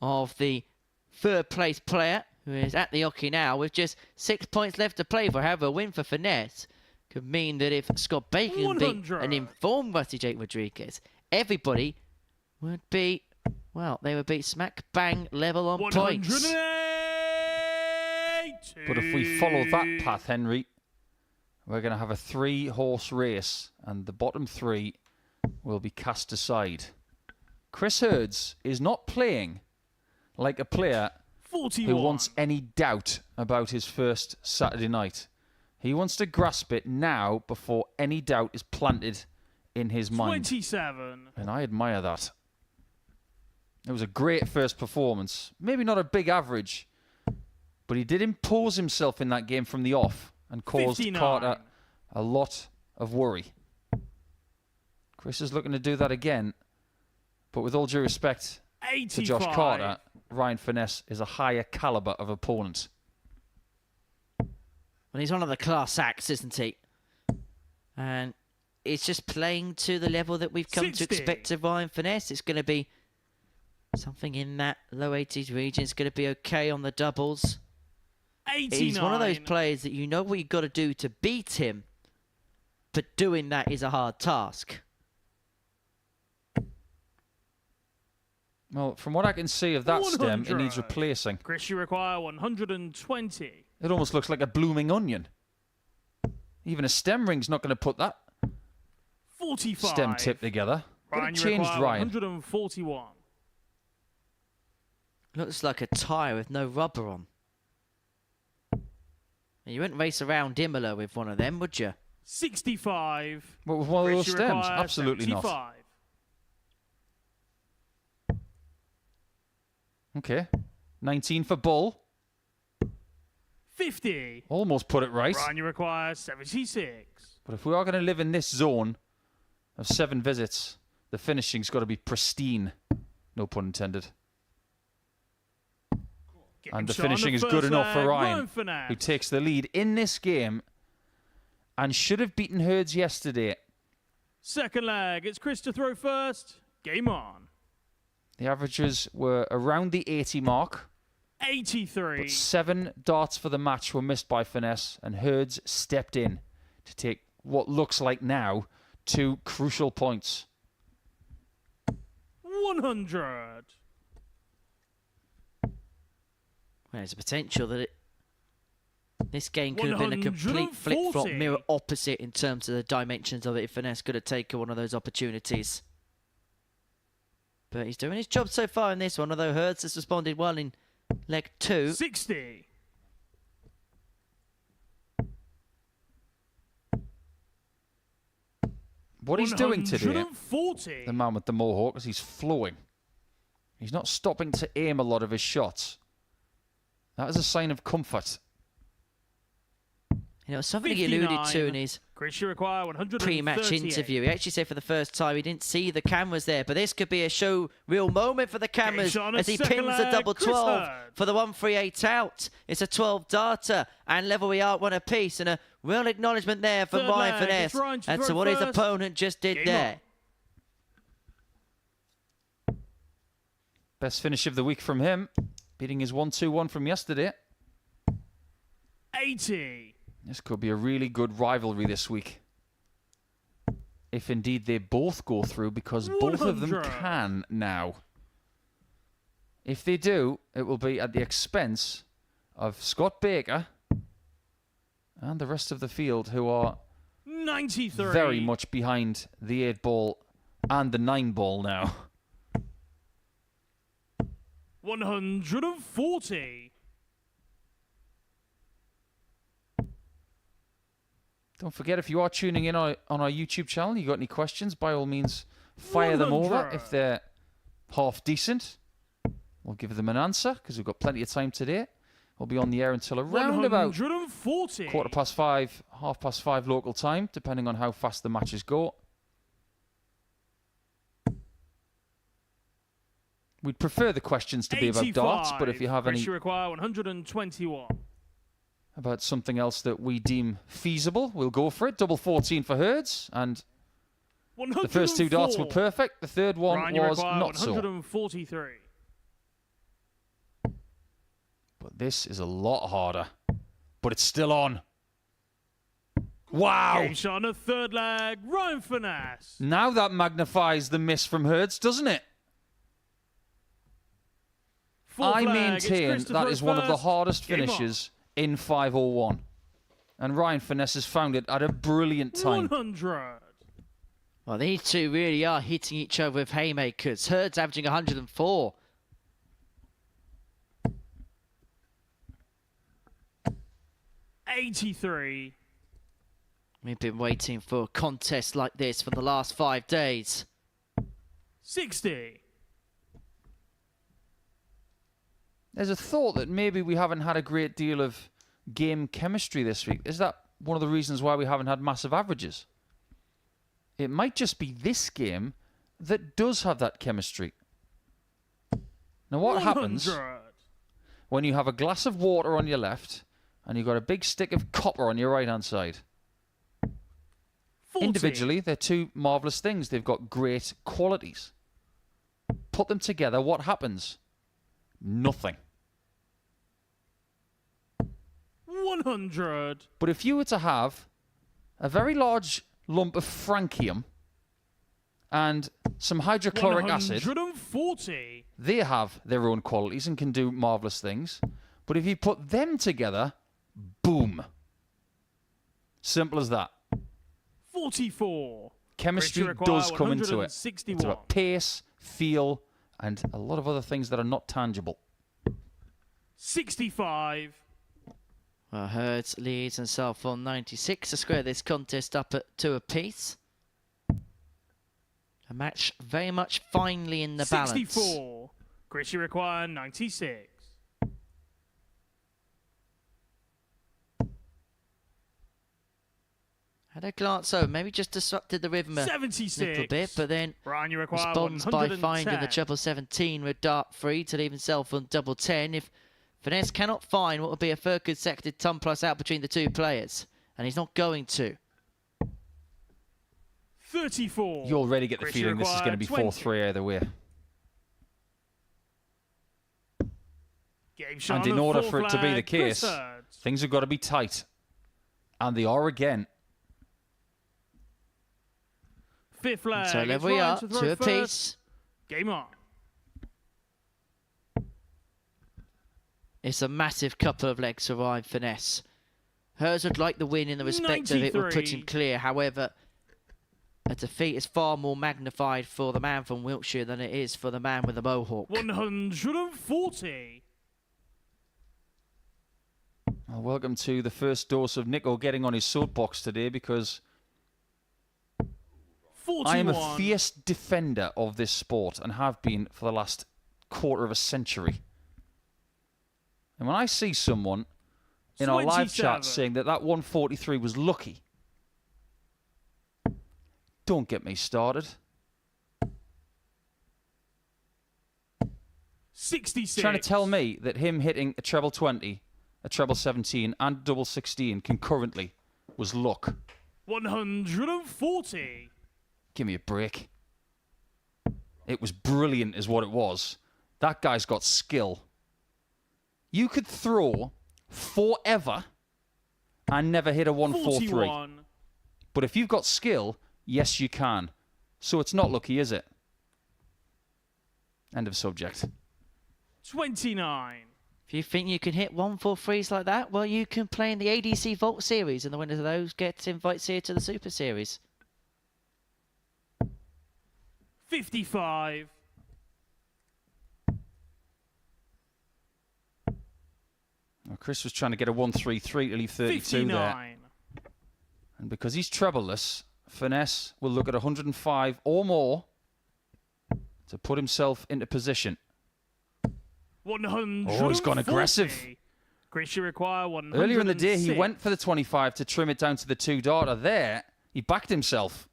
of the third place player, who is at the hockey now with just 6 points left to play for. However, a win for Finesse could mean that if Scott Bacon beat an informed Rusty Jake Rodriguez, everybody would be, well, they would be smack bang level on points. But if we follow that path, Henry, we're going to have a 3-horse race, and the bottom 3 will be cast aside. Chris Herz is not playing like a player 41. who wants any doubt about his first Saturday night. He wants to grasp it now before any doubt is planted in his mind. 27. And I admire that. It was a great first performance. Maybe not a big average, but he did impose himself in that game from the off and caused 59. Carter a lot of worry. Chris is looking to do that again, but with all due respect 85. to Josh Carter, Ryan Finesse is a higher caliber of opponent. Well, he's one of the class acts, isn't he? And it's just playing to the level that we've come 60. to expect of Ryan Finesse. It's going to be something in that low 80s region. It's going to be okay on the doubles. 89. He's one of those players that you know what you've got to do to beat him, but doing that is a hard task. Well, from what I can see of that stem, it 100. needs replacing. Chris, you require 120. It almost looks like a blooming onion. Even a stem ring's not going to put that 45. stem tip together. Get Ryan, it you changed, require Ryan. 141. Looks like a tyre with no rubber on. You wouldn't race around Imola with one of them, would you? 65. What, with one of those Chris, you stems? require Absolutely 75. not. Okay. 19 for Bull. 50. Almost put it right. Ryan, you require 76. But if we are going to live in this zone of 7 visits, the finishing's got to be pristine. No pun intended. And the finishing is good enough for Ryan, who takes the lead in this game and should have beaten Herz yesterday. Second leg, it's Chris to throw first. Game on. The averages were around the 80 mark. 83. But 7 darts for the match were missed by Finesse, and Herz stepped in to take what looks like now 2 crucial points. 100. Well, there's a potential that this game could have been a complete 140. flip-flop, mirror opposite in terms of the dimensions of it if Finesse could have taken one of those opportunities. But he's doing his job so far in this one, although Herz has responded well in leg 2. 60. What he's doing today, 140. the man with the mohawk, is he's flowing. He's not stopping to aim a lot of his shots. That is a sign of comfort. You know, something he alluded to 59. in his Chris, you require 138. pre-match interview. He actually said for the first time he didn't see the cameras there, but this could be a show real moment for the cameras shot on a as he second pins the leg, double Chris 12 Herz. for the 138 out. It's a 12 darter and level we are at 1 apiece, and a real acknowledgement there from Third Ryan leg, Finesse it's Ryan to as to throw what his first. opponent just did Game there. on. Best finish of the week from him, beating his 1-2-1 from yesterday. 80. This could be a really good rivalry this week. If indeed they both go through, because both of them 100. can now. If they do, it will be at the expense of Scott Baker and the rest of the field, who are 93. very much behind the 8 ball and the 9 ball now. 140. Don't forget, if you are tuning in on our YouTube channel, you got any questions, by all means, fire them over. 100. If they're half decent, we'll give them an answer, because we've got plenty of time today. We'll be on the air until around about 140. 5:15, 5:30 local time, depending on how fast the matches go. We'd prefer the questions to be about darts, but if you have any Chris, you require 121. about something else that we deem feasible, we'll go for it. Double 14 for Herz, and the first 2 darts were 104. perfect. The third one Ryan, you was require not so. 143. But this is a lot harder. But it's still on. Wow! Game shot on a third leg. Ryan Finesse. Now that magnifies the miss from Herz, doesn't it? Fourth I leg, it's maintain Chris to that throw is one of the first. hardest Game on. finishes in 501. And Ryan Finesse has found it at a brilliant time. 100. Well, these two really are hitting each other with haymakers. Herz averaging 104. $83. We've been waiting for a contest like this for the last 5 days. 60. There's a thought that maybe we haven't had a great deal of game chemistry this week. Is that one of the reasons why we haven't had massive averages? It might just be this game that does have that chemistry. Now, what happens 100. when you have a glass of water on your left and you've got a big stick of copper on your right-hand side? 40. Individually, they're two marvellous things. They've got great qualities. Put them together, what happens? Nothing. 100. But if you were to have a very large lump of francium and some hydrochloric acid, 140. they have their own qualities and can do marvellous things. But if you put them together, boom. Simple as that. 44. Chemistry Richard does require come into it. 161. It's about pace, feel, and a lot of other things that are not tangible. 65. Well, Herz leads himself on 96 to square this contest up at 2 apiece. A match very much finely in the balance. 64. Chris, you require 96. Had a glance over, maybe just disrupted the rhythm a 76. little bit, but then Ryan, you require responds by 110. finding the treble 17 with dart free to leave himself on double 10. If Finesse cannot find what would be a third consecutive ton plus out between the two players, and he's not going to. 34. You already get the Chris, feeling you this is going to be require 4-3 either way. Game shot And on in the order four for it to be flag, the Chris case, Herz. things have got to be tight. And they are again. Fifth flag. So it's level we Ryan are, to throw 2 first. apiece. Game on. It's a massive couple of legs for Ryan Finesse. Herz would like the win in the respect of it would put him 93. clear. However, a defeat is far more magnified for the man from Wiltshire than it is for the man with the mohawk. 140. Well, welcome to the first dose of Nico getting on his soapbox today, because 41. I am a fierce defender of this sport and have been for the last quarter of a century. And when I see someone in our live 27. chat saying that 143 was lucky, don't get me started. 66. Trying to tell me that him hitting a treble 20, a treble 17 and a double 16 concurrently was luck. 140. Give me a break. It was brilliant is what it was. That guy's got skill. You could throw forever and never hit a 143. 41. But if you've got skill, yes, you can. So it's not lucky, is it? End of subject. 29. If you think you can hit 143s like that, well, you can play in the ADC Vault Series, and the winners of those get invites here to the Super Series. 55. Well, Chris was trying to get a 133 to leave 32 59. there. And because he's trebleless, Finesse will look at 105 or more to put himself into position. 140. Oh, he's gone aggressive. Chris, you require 106. Earlier in the day, he went for the 25 to trim it down to the 2-darter. There, he backed himself.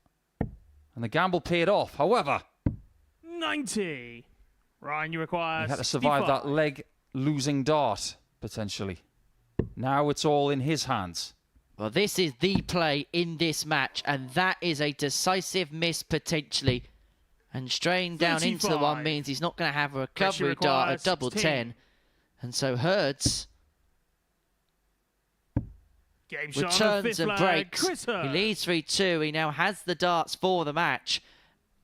And the gamble paid off. However, 90. Ryan, you require he had to survive 65. that leg-losing dart, potentially. Now it's all in his hands. Well, this is the play in this match, and that is a decisive miss potentially. And straying down into the one 35. means he's not going to have a Chris, you recovery dart require at double 16. 10. And so Herz Game shot on the returns fifth and flag. breaks. Chris He Herz. leads 3-2. He now has the darts for the match.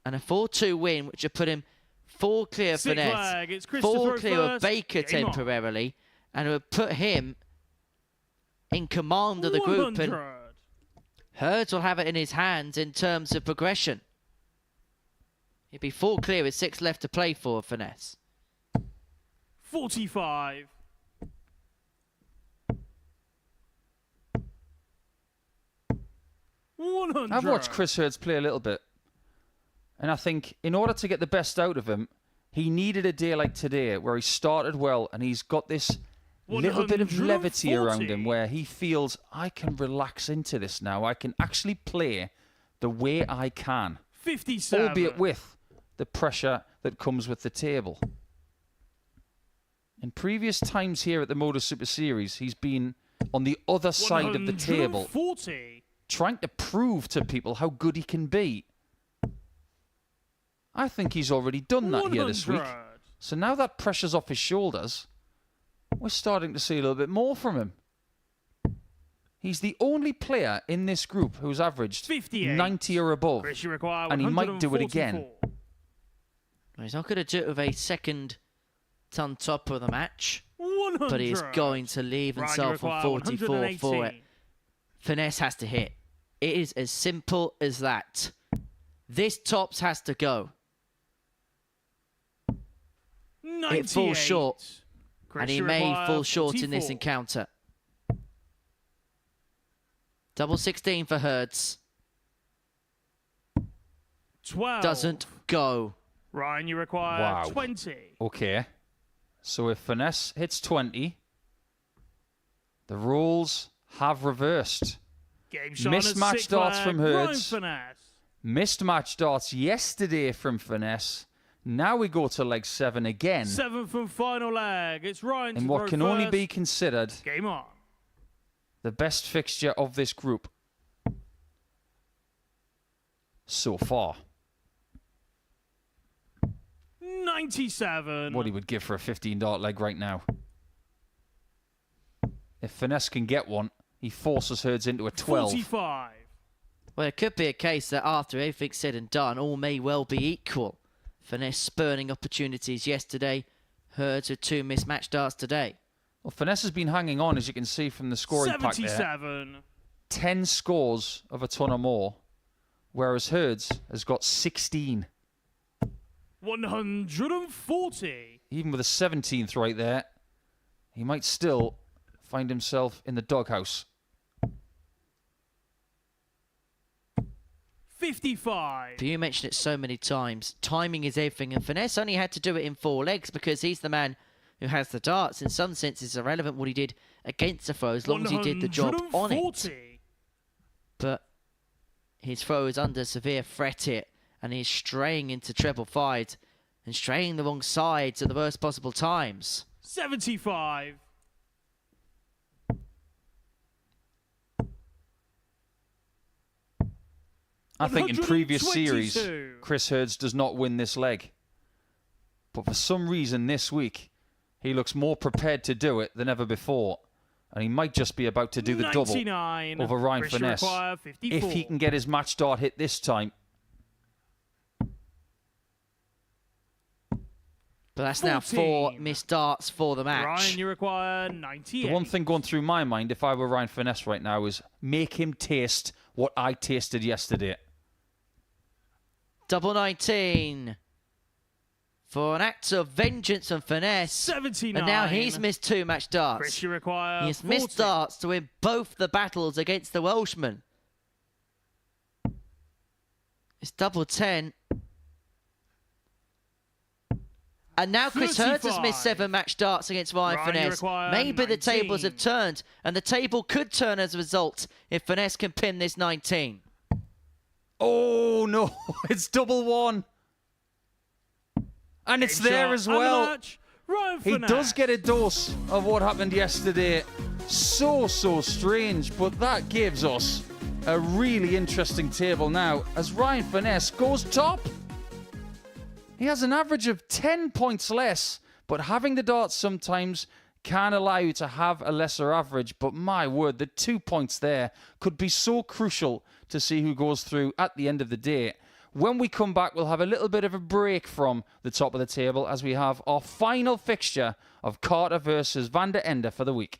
And a 4-2 win, which would put him 4 clear of Sixth Finesse, flag. It's Chris 4 to throw clear of first. Baker Game on. temporarily. And it would put him in command of the group. And 100. Herz will have it in his hands in terms of progression. He'd be 4 clear with 6 left to play for Finesse. 45. I've watched Chris Herz play a little bit. And I think in order to get the best out of him, he needed a day like today where he started well and he's got this little bit of levity around him 140. where he feels, I can relax into this now. I can actually play the way I can. 57. Albeit with the pressure that comes with the table. In previous times here at the Modus Super Series, he's been on the other side of the table, 140. trying to prove to people how good he can be. I think he's already done that here this week. 100. So now that pressure's off his shoulders, we're starting to see a little bit more from him. He's the only player in this group who's averaged 58. 90 or above. Chris, you require And he might do it again. 144. Well, he's not going to do it with a second ton top of the match, 100. but he's going to leave Ryan, you himself on require 44 for it. 118. Finesse has to hit. It is as simple as that. This tops has to go. 98. It falls short, Chris, and he you may require fall short in this 44. encounter. Double 16 for Herz. 12. Doesn't go. Ryan, you require Wow. 20. Okay. So if Finesse hits 20, the rules have reversed. Game shot Mismatched darts from Herz. Ryan Finesse. Missed match darts yesterday from Finesse. Now we go to leg 7 again. 7th and final leg. It's Ryan in to what throw can only first. be considered Game on. the best fixture of this group so far. 97. What he would give for a 15-dart leg right now. If Finesse can get one, he forces Herz into a 12. 45. Well, it could be a case that after everything's said and done, all may well be equal. Finesse spurning opportunities yesterday. Herz with 2 mismatched darts today. Well, Finesse has been hanging on, as you can see from the scoring pack there. 77. 10 scores of a ton or more, whereas Herz has got 16. 140. Even with a 17th right there, he might still find himself in the doghouse. 55. But you mentioned it so many times. Timing is everything, and Finesse only had to do it in 4 legs because he's the man who has the darts. In some sense, it's irrelevant what he did against the throw as long as he did the job on it. 140. But his throw is under severe threat here, and he's straying into treble fives and straying the wrong sides at the worst possible times. 75. I think in previous 122. series, Chris Herz does not win this leg. But for some reason this week, he looks more prepared to do it than ever before. And he might just be about to do the double 99. over Ryan Chris, you Finesse. require 54. If he can get his match dart hit this time. But that's now 4 missed darts for the match. Ryan, you require 98. The one thing going through my mind, if I were Ryan Finesse right now, is make him taste what I tasted yesterday. Double 19 for an act of vengeance and Finesse. 79. And now he's missed 2 match darts. Chris, you require He's 40. missed darts to win both the battles against the Welshman. It's double 10. And now Chris Herz has missed 7 match darts against Ryan Ryan, you Finesse. require Maybe the tables 19. have turned, and the table could turn as a result if Finesse can pin this 19. Oh, no. It's double 1. And it's Game there shot as and the well. match, Ryan He Finesse. does get a dose of what happened yesterday. So strange, but that gives us a really interesting table now as Ryan Finesse goes top. He has an average of 10 points less, but having the darts sometimes can allow you to have a lesser average. But my word, the 2 points there could be so crucial to see who goes through at the end of the day. When we come back, we'll have a little bit of a break from the top of the table as we have our final fixture of Carter versus Vender for the week.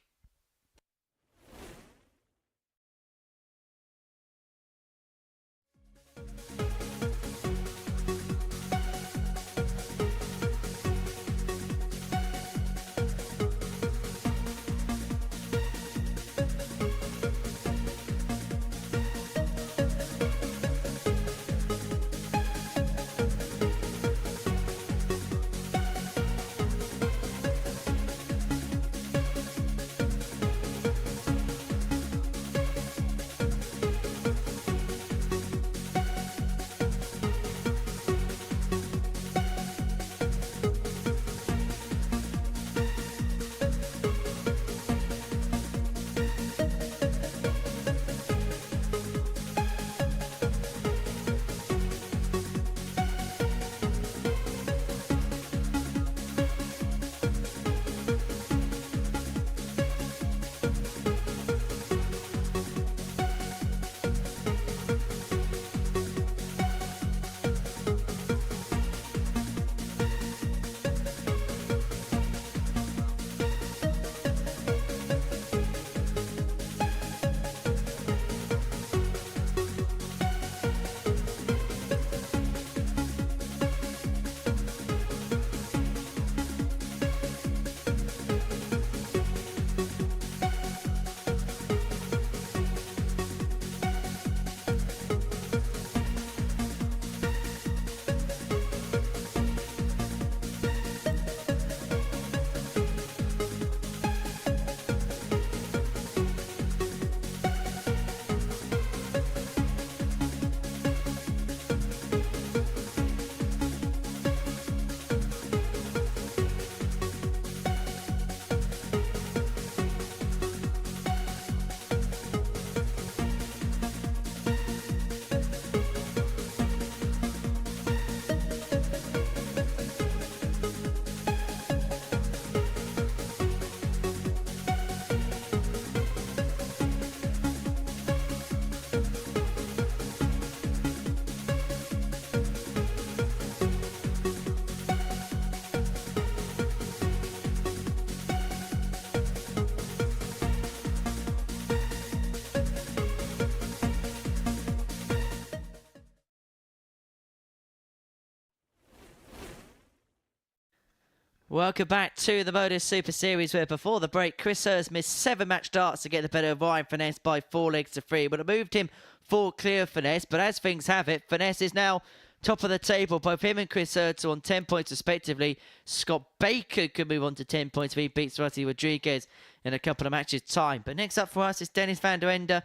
Welcome back to the Modus Super Series, where before the break, Chris Herz missed 7 match darts to get the better of Ryan Finesse by 4 legs to 3, but it moved him 4 clear of Finesse. But as things have it, Finesse is now top of the table. Both him and Chris Herz are on 10 points respectively. Scott Baker could move on to 10 points if he beats Rossi Rodriguez in a couple of matches' time. But next up for us is Dennis van der Ende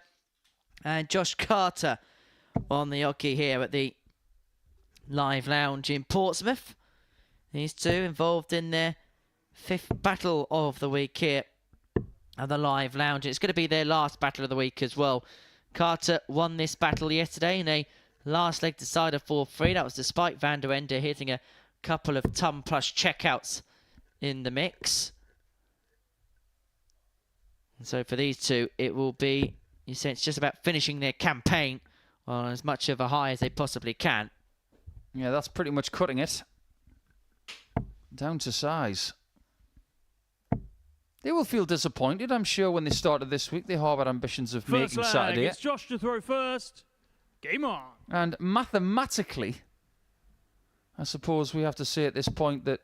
and Josh Carter on the hockey here at the Live Lounge in Portsmouth. These two involved in their 5th battle of the week here at the Live Lounge. It's going to be their last battle of the week as well. Carter won this battle yesterday in a last leg decider 4-3. That was despite van der Ende hitting a couple of ton-plus checkouts in the mix. And so for these two, it will be, you say, it's just about finishing their campaign on as much of a high as they possibly can. Yeah, that's pretty much cutting it down to size. They will feel disappointed, I'm sure, when they started this week. They harboured ambitions of making Saturday. It's Josh to throw first. Game on. And mathematically, I suppose we have to say at this point that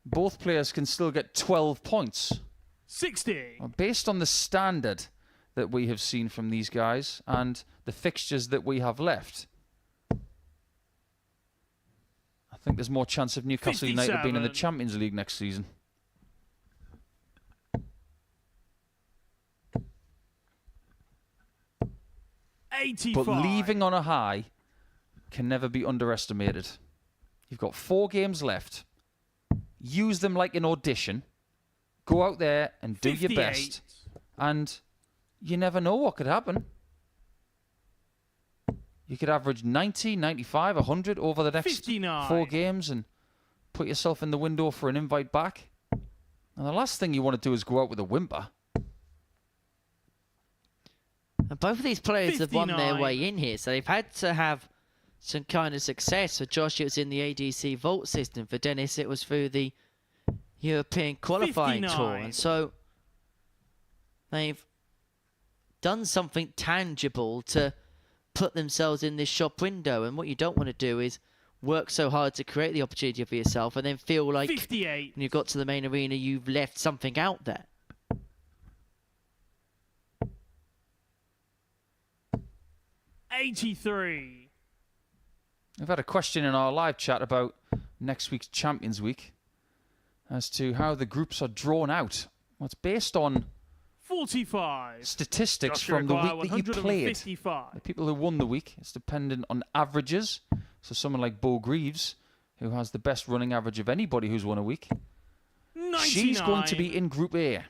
both players can still get 12 points. 60. Based on the standard that we have seen from these guys and the fixtures that we have left, I think there's more chance of Newcastle United being in the Champions League next season. But leaving on a high can never be underestimated. You've got 4 games left. Use them like an audition. Go out there and do your best. And you never know what could happen. You could average 90, 95, 100 over the next 59. 4 games and put yourself in the window for an invite back. And the last thing you want to do is go out with a whimper. And both of these players 59. have won their way in here, so they've had to have some kind of success. For Josh, it was in the ADC Vault system. For Dennis, it was through the European qualifying 59. tour. And so they've done something tangible to put themselves in this shop window. And what you don't want to do is work so hard to create the opportunity for yourself and then feel like 58. when you've got to the main arena, you've left something out there. $83. We've had a question in our live chat about next week's Champions Week as to how the groups are drawn out. Well, it's based on 45. statistics Joshua from the Maguire, week that you played. 155. The people who won the week, it's dependent on averages. So someone like Bo Greaves, who has the best running average of anybody who's won a week, 99. she's going to be in Group A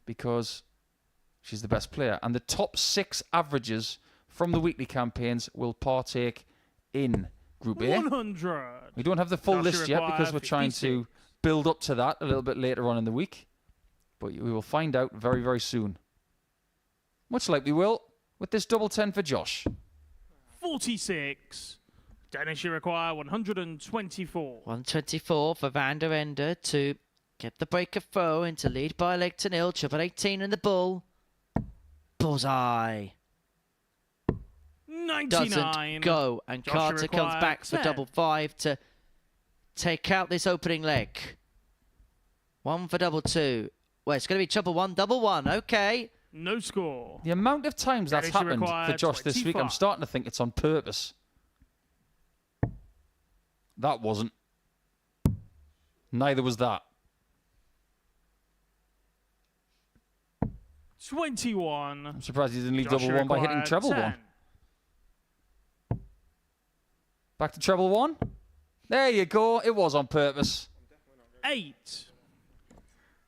because she's the best player. And the top 6 averages from the weekly campaigns will partake in Group A. 100. We don't have the full Joshua list yet because Maguire, we're trying to 56. build up to that a little bit later on in the week. But we will find out very, very soon. Much like we will with this double 10 for Josh. 46. Dennis, you require 124. 124 for van der Ende to get the breaker throw into lead by a leg to nil. Triple 18 in the bull. Bullseye. 99. Doesn't go. And Joshua Carter comes require back for 10. double 5 to take out this opening leg. 1 for double 2. Well, it's going to be triple 1, double 1. Okay. No score. The amount of times that's Dennis, you happened require for Josh this week, I'm 25. starting to think it's on purpose. That wasn't. Neither was that. 21. I'm surprised he didn't leave Joshua double 1 by hitting required treble 10. 1. Back to treble 1. There you go. It was on purpose. 8.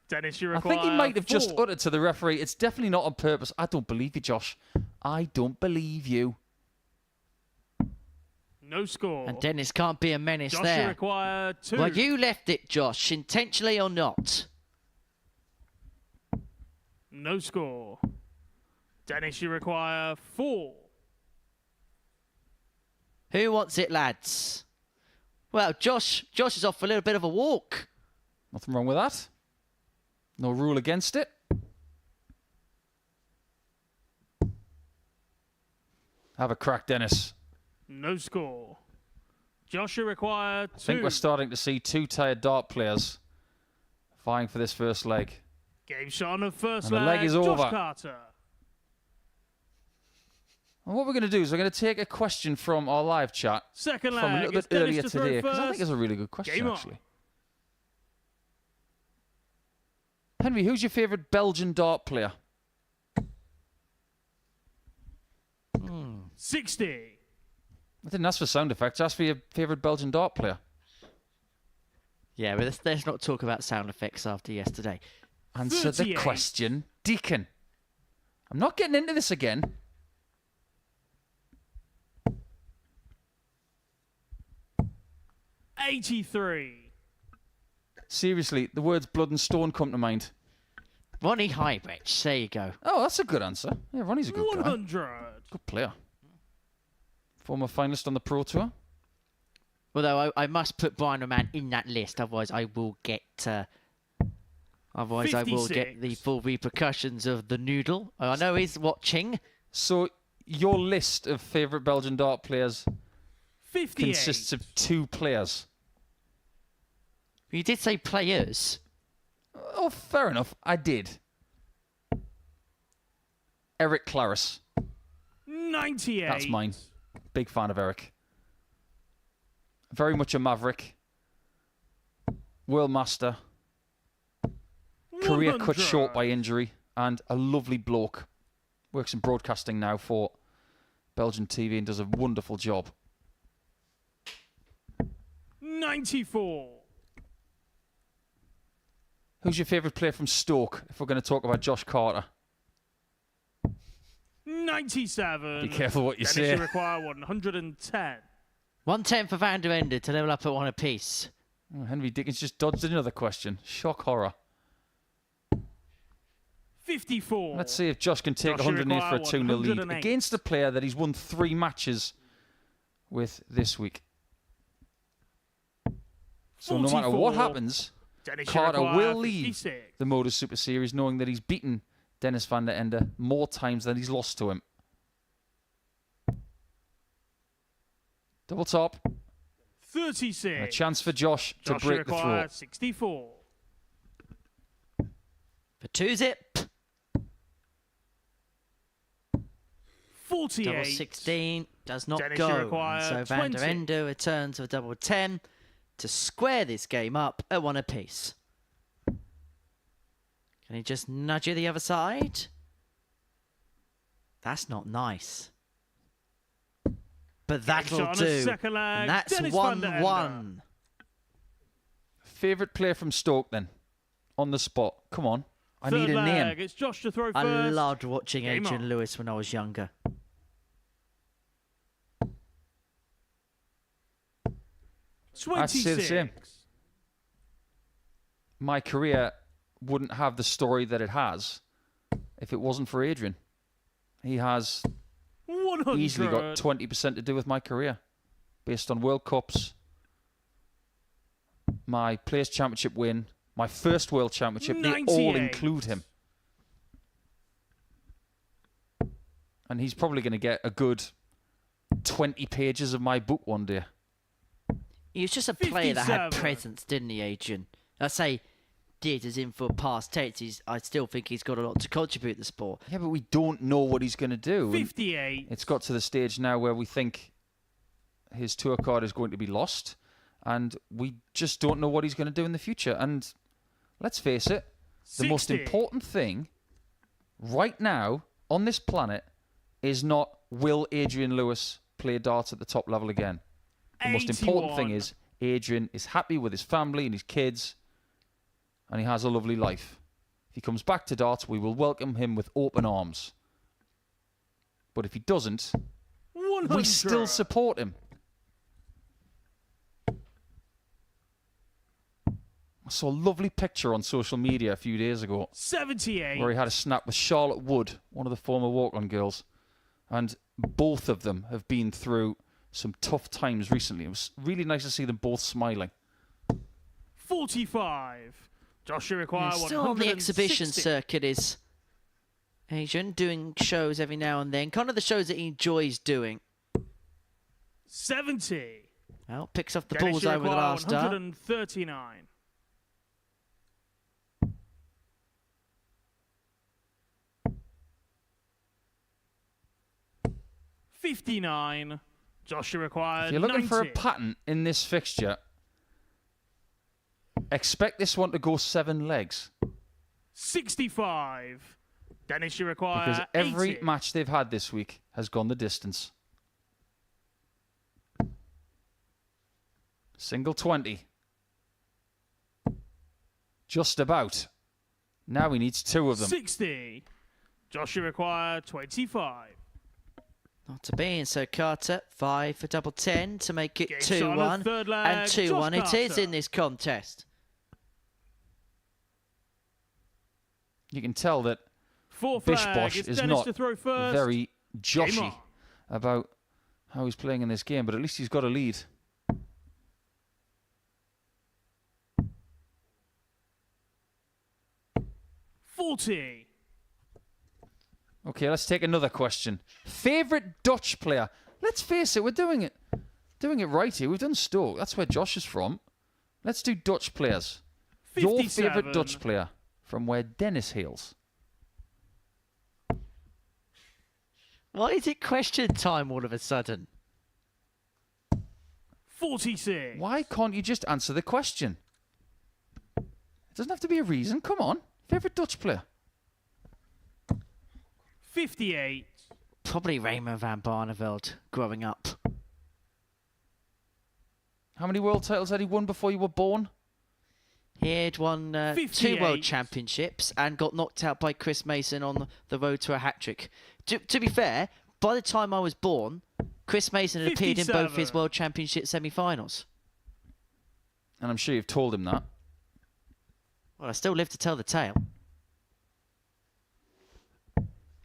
Dennis, you I require think he might have just 4. uttered to the referee, it's definitely not on purpose. I don't believe you, Josh. I don't believe you. No score. And Dennis can't be a menace Josh, you there. require 2. Well, you left it, Josh, intentionally or not. No score. Dennis, you require 4. Who wants it, lads? Well, Josh is off for a little bit of a walk. Nothing wrong with that. No rule against it. Have a crack, Dennis. No score. Joshua require 2. I think we're starting to see 2 tired dart players vying for this first leg. Game shot on the first And the leg is Josh over. Carter. And what we're going to do is we're going to take a question from our live chat Second from a leg. little bit It's Dennis earlier to throw today, because I think first. it's a really good question, Game on. actually. Henry, who's your favourite Belgian dart player? 60. I didn't ask for sound effects. I asked for your favourite Belgian dart player. Yeah, but let's not talk about sound effects after yesterday. Answer the 38. question, Deacon. I'm not getting into this again. $83. Seriously, the words blood and stone come to mind. Ronnie Highbridge, there you go. Oh, that's a good answer. Yeah, Ronnie's a good guy. 100. Good player. Former finalist on the Pro Tour. Although I must put Brian O'Man in that list, otherwise I will get I will get the 56. full repercussions of the noodle. I know he's watching. So, your list of favourite Belgian dart players 58. consists of 2 players. You did say players. Oh, fair enough. I did. Eric Claris. 98. That's mine. Big fan of Eric. Very much a maverick. World master. Career cut 100. short by injury. And a lovely bloke. Works in broadcasting now for Belgian TV and does a wonderful job. 94. Who's your favourite player from Stoke, if we're going to talk about Josh Carter? 97. Be careful what you Dennis, say. you require 110. 110 for Van der Ende to level up at 1 apiece. Oh, Henry Dickens just dodged another question. Shock horror. 54. Let's see if Josh can take Josh, 108 for a require 2-0 lead 108. against a player that he's won 3 matches with this week. So no matter what 44. happens, Dennis, you Carter require will leave 56. the Modus Super Series knowing that he's beaten Dennis van der Ende more times than he's lost to him. Double top. 36. And a chance for Josh to Josh, break you the require throw. 64. For 2-zip. 48. Double 16 does not Dennis, you go. require And so Van der 20. Ende returns with double 10 to square this game up at 1 apiece. Can he just nudge you the other side? That's not nice. But that'll shot on a do. second leg. And that's Dennis van der 1-1. Favourite player from Stoke then? On the spot. Come on. I Third need a leg. name. It's Josh to throw I first. loved watching Game Adrian on. Lewis when I was younger. 26. I'd say the same. My career wouldn't have the story that it has if it wasn't for Adrian. He has 100. easily got 20% to do with my career based on World Cups, my Players' Championship win, my first World Championship. They all 98. include him. And he's probably going to get a good 20 pages of my book one day. He was just a player that had 57. presence, didn't he, Adrian? I say did as in for past tense. I still think he's got a lot to contribute to the sport. Yeah, but we don't know what he's going to do. And 58. it's got to the stage now where we think his tour card is going to be lost, and we just don't know what he's going to do in the future. And let's face it, the most 60. important thing right now on this planet is not will Adrian Lewis play darts at the top level again. The most important thing 81. is Adrian is happy with his family and his kids, and he has a lovely life. If he comes back to darts, we will welcome him with open arms. But if he doesn't, 100. we still support him. I saw a lovely picture on social media a few days ago 78. where he had a snap with Charlotte Wood, one of the former walk-on girls, and both of them have been through some tough times recently. It was really nice to see them both smiling. 45. Joshua require Still on the exhibition 160. circuit is Adrian, doing shows every now and then. Kind of the shows that he enjoys doing. 70. Well, picks off the Dennis, balls you over the require last start. 139. $59. Josh, you require If you're looking 90. for a pattern in this fixture, expect this one to go 7 legs. 65. Dennis, you require Because every 80. match they've had this week has gone the distance. Single 20. Just about. Now he needs 2 of them. 60. Josh, you require 25. Not to be, and so Carter, 5 for double 10 to make it Game shot on 2-1. the third leg, And 2-1 Josh it is Carter. in this contest. You can tell that Fourth Bish flag. Bosh It's is Dennis not to throw first. very Game joshy on. about how he's playing in this game, but at least he's got a lead. $40. Okay, let's take another question. Favourite Dutch player? Let's face it, we're doing it right here. We've done Stoke. That's where Josh is from. Let's do Dutch players. Your 57. favourite Dutch player from where Dennis hails. Why is it question time all of a sudden? 46. Why can't you just answer the question? It doesn't have to be a reason. Come on. Favourite Dutch player? 58. Probably Raymond van Barneveld growing up. How many world titles had he won before you were born? He had won 2 58. world championships and got knocked out by Chris Mason on the road to a hat-trick. To be fair, by the time I was born, Chris Mason had appeared in both his 57. world championship semi-finals. And I'm sure you've told him that. Well, I still live to tell the tale.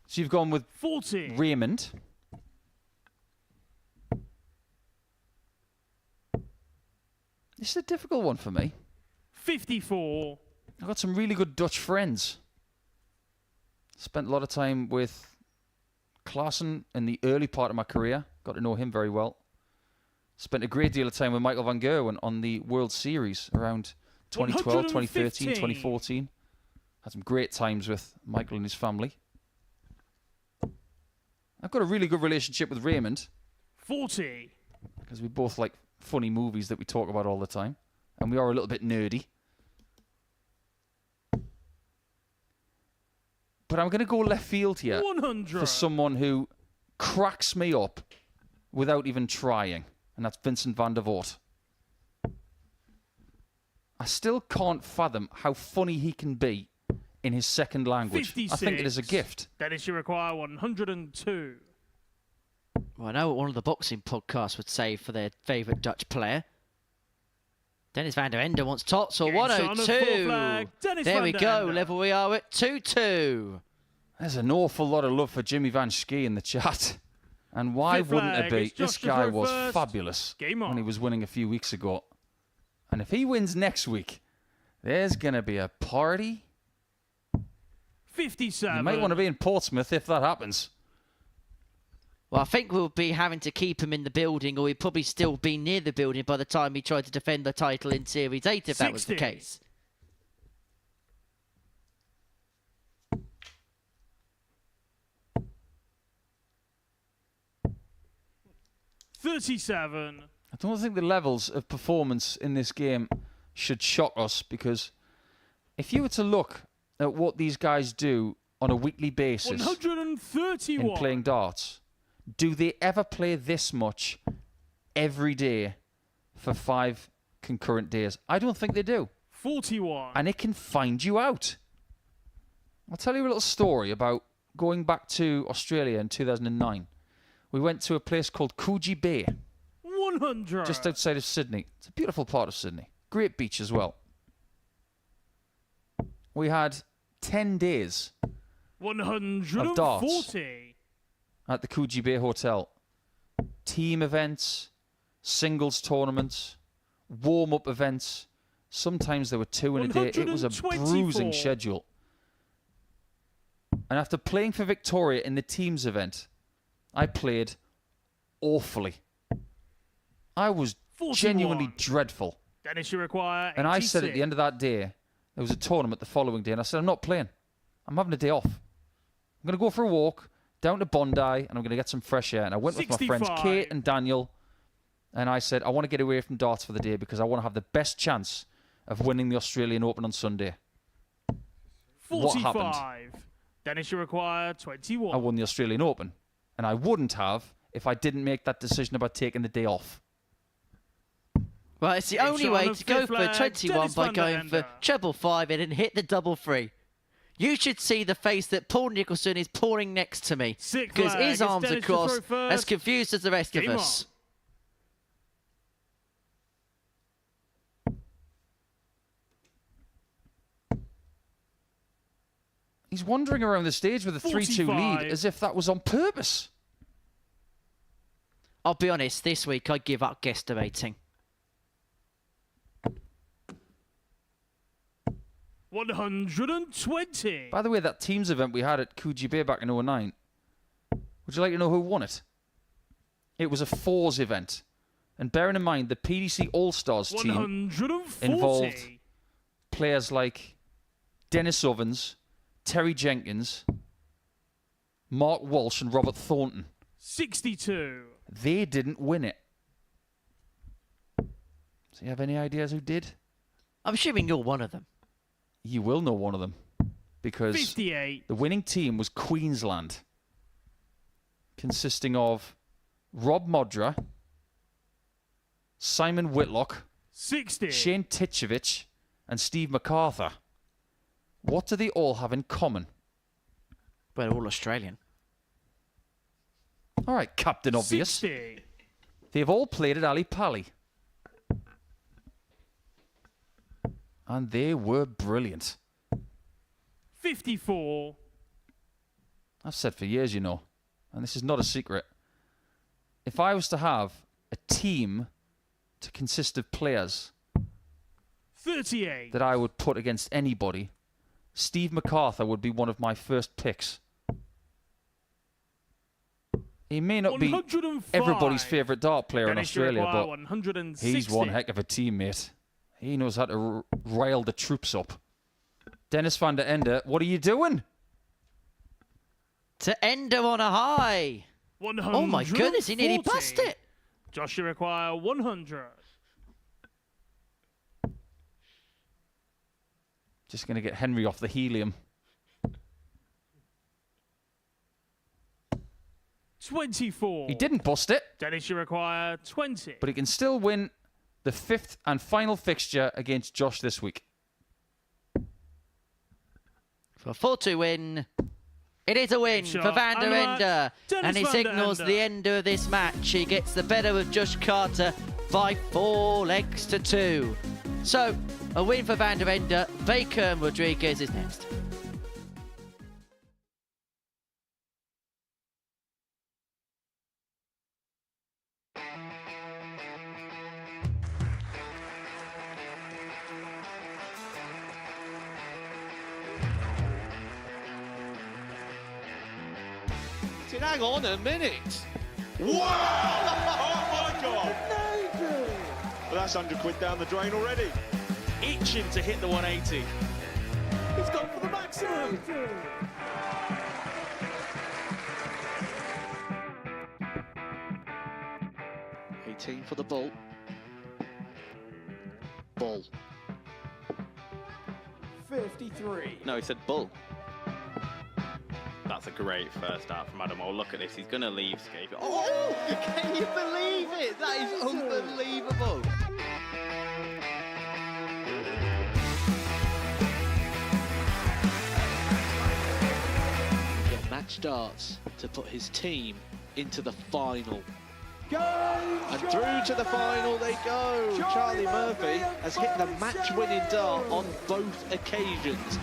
So you've gone with 40. Raymond. This is a difficult one for me. 54. I've got some really good Dutch friends. Spent a lot of time with Klaassen in the early part of my career. Got to know him very well. Spent a great deal of time with Michael van Gerwen on the World Series around 2012, 2013, 2014. Had some great times with Michael and his family. I've got a really good relationship with Raymond 40. because we both like funny movies that we talk about all the time. And we are a little bit nerdy. But I'm going to go left field here 100. for someone who cracks me up without even trying. And that's Vincent van der Voort. I still can't fathom how funny he can be in his second language. 56. I think it is a gift. Dennis, you require 102. Well, I know what one of the boxing podcasts would say for their favourite Dutch player. Dennis van der Ende wants tots or Game shot on the fourth 102. flag. Dennis There van we der go. Ende. Level we are at 2-2. There's an awful lot of love for Jimmy Van Schie in the chat. And why Fifth wouldn't flag, it be? it's This Josh to guy throw was first. fabulous Game when on. he was winning a few weeks ago. And if he wins next week, there's going to be a party. 57. You might want to be in Portsmouth if that happens. Well, I think we'll be having to keep him in the building, or he'd probably still be near the building by the time he tried to defend the title in Series 8, if that was the 60. case. $37. I don't think the levels of performance in this game should shock us, because if you were to look at what these guys do on a weekly basis 131. in playing darts, do they ever play this much every day for 5 concurrent days? I don't think they do. 41. And it can find you out. I'll tell you a little story about going back to Australia in 2009. We went to a place called Coogee Bay, 100. just outside of Sydney. It's a beautiful part of Sydney. Great beach as well. We had 10 days 140. at the Coogee Bay Hotel. Team events, singles tournaments, warm-up events. Sometimes there were 2 in a day. It was a 124. bruising schedule. And after playing for Victoria in the teams event, I played awfully. I was 41. Genuinely dreadful. Dennis, you require 86. And I said at the end of that day, there was a tournament the following day, and I said, I'm not playing. I'm having a day off. I'm going to go for a walk down to Bondi, and I'm going to get some fresh air. And I went with my friends 65. Kate and Daniel, and I said, I want to get away from darts for the day because I want to have the best chance of winning the Australian Open on Sunday. 45. What happened? Dennis, you require 21. I won the Australian Open, and I wouldn't have if I didn't make that decision about taking the day off. Well, it's the Game only shot way on to the go fifth for leg, 21 Dennis by going Vender. for treble 5 and then hit the double 3. You should see the face that Paul Nicholson is pouring next to me. Sixth Because leg, his it's arms Dennis to across, throw first. as confused as the rest Game of us. He's wandering around the stage with a 3-2 lead 45. as if that was on purpose. I'll be honest, this week I give up guesstimating. 120. By the way, that teams event we had at Coogee Bay back in 2009, would you like to know who won it? It was a fours event. And bearing in mind, the PDC All-Stars team 140. involved players like Dennis Ovens, Terry Jenkins, Mark Walsh and Robert Thornton. 62. They didn't win it. So you have any ideas who did? I'm assuming you're one of them. You will know one of them. Because 58. the winning team was Queensland, consisting of Rob Modra, Simon Whitlock, 60. Shane Titchevich, and Steve MacArthur. What do they all have in common? Well, all Australian. All right, Captain Obvious. 60. They've all played at Ali Pali. And they were brilliant. 54. I've said for years, you know, and this is not a secret. If I was to have a team to consist of players 38. that I would put against anybody, Steve MacArthur would be one of my first picks. He may not be 105. everybody's favourite dart player in Dennis, you Australia, require but 160. he's one heck of a teammate. He knows how to rile the troops up. Dennis van der Ende, what are you doing? To Ender on a high. 140. Oh my goodness, he nearly bust it. Josh, you require 100. Just going to get Henry off the helium. 24. He didn't bust it, Dennis, you require 20. but he can still win the fifth and final fixture against Josh this week. For a 4-2 win. It is a win Shot. for Van der And the match, Ende. Dennis And he van der signals Ende. the end of this match. He gets the better of Josh Carter by 4 legs to 2. So, a win for Van der Ende. Baker and Rodriguez is next. Hang on a minute. Wow! Oh my God! Well, that's 100 quid down the drain already. Itching to hit the 180. He's gone for the maximum. For the ball. Ball. 53. No, he said bull. That's a great first out from Adam. Oh, look at this. He's going to leave Scape. Oh, can you believe it? That is unbelievable. Get match darts to put his team into the final. And through to the final they go. Charlie Murphy has hit the match-winning dart on both occasions.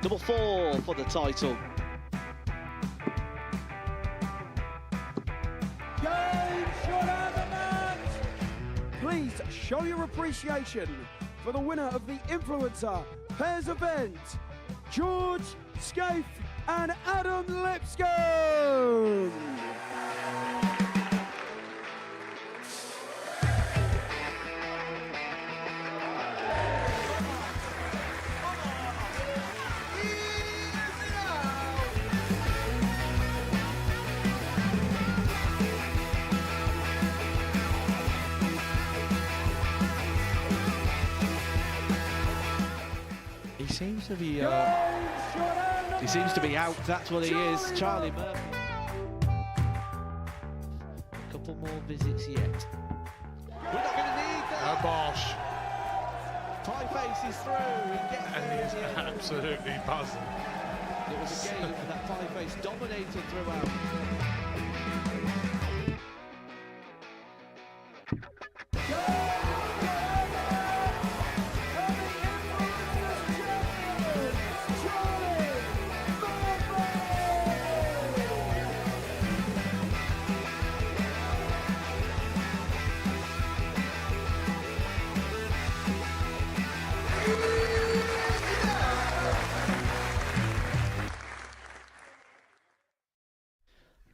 Double 4 for the title. Please show your appreciation for the winner of the Influencer Pairs event, George Scaife and Adam Lipscomb. seems to be out. That's what he is, Charlie Murphy. A couple more visits yet. We're not going to need that. Bosh. Pie Face is through. He gets And there he's in the end. absolutely buzzing. It was a game that Pie Face dominated throughout.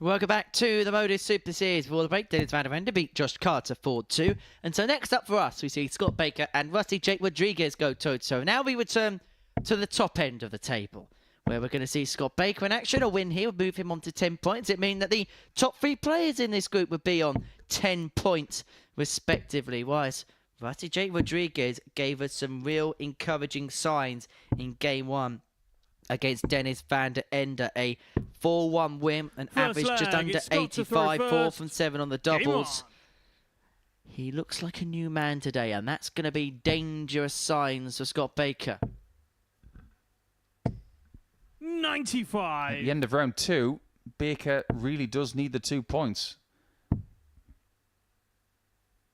Welcome back to the Modus Super Series. For the break, Dennis Vender beat Josh Carter 4-2. And so next up for us, we see Scott Baker and Rusty Jake Rodriguez go toe-to-toe. Now we return to the top end of the table, where we're going to see Scott Baker in action. A win here would move him on to 10 points. It means that the top 3 players in this group would be on 10 points, respectively. Whilst Rusty Jake Rodriguez gave us some real encouraging signs in Game 1 against Dennis van der Ende. A 4-1 win, an average just under 85, 4 from 7 on the doubles. He looks like a new man today, and that's going to be dangerous signs for Scott Baker. 95. At the end of round 2, Baker really does need the 2 points.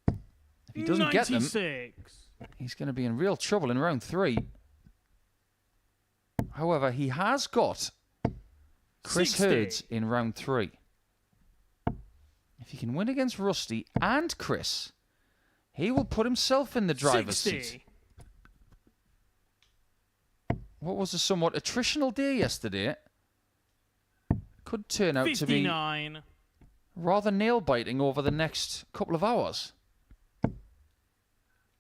If he doesn't get them, he's going to be in real trouble in round 3. However, he has got Chris 60. Herz in round 3. If he can win against Rusty and Chris, he will put himself in the driver's 60. seat. What was a somewhat attritional day yesterday could turn out 59. to be rather nail-biting over the next couple of hours.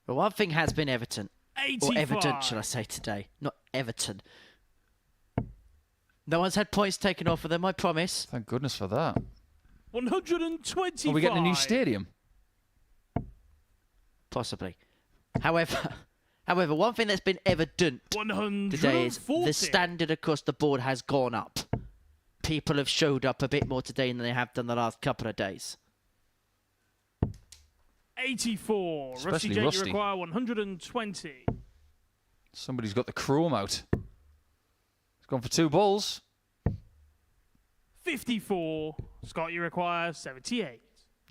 But one thing has been Everton. 85. Or evident, shall I say today. Not Everton. No one's had points taken off of them, I promise. Thank goodness for that. 125. Are we getting a new stadium? Possibly. However, one thing that's been evident today is the standard across the board has gone up. People have showed up a bit more today than they have done the last couple of days. 84. Especially Rusty Jake, Rusty. you require 120. Somebody's got the chrome out. He's gone for 2 balls. 54. Scott, you require 78.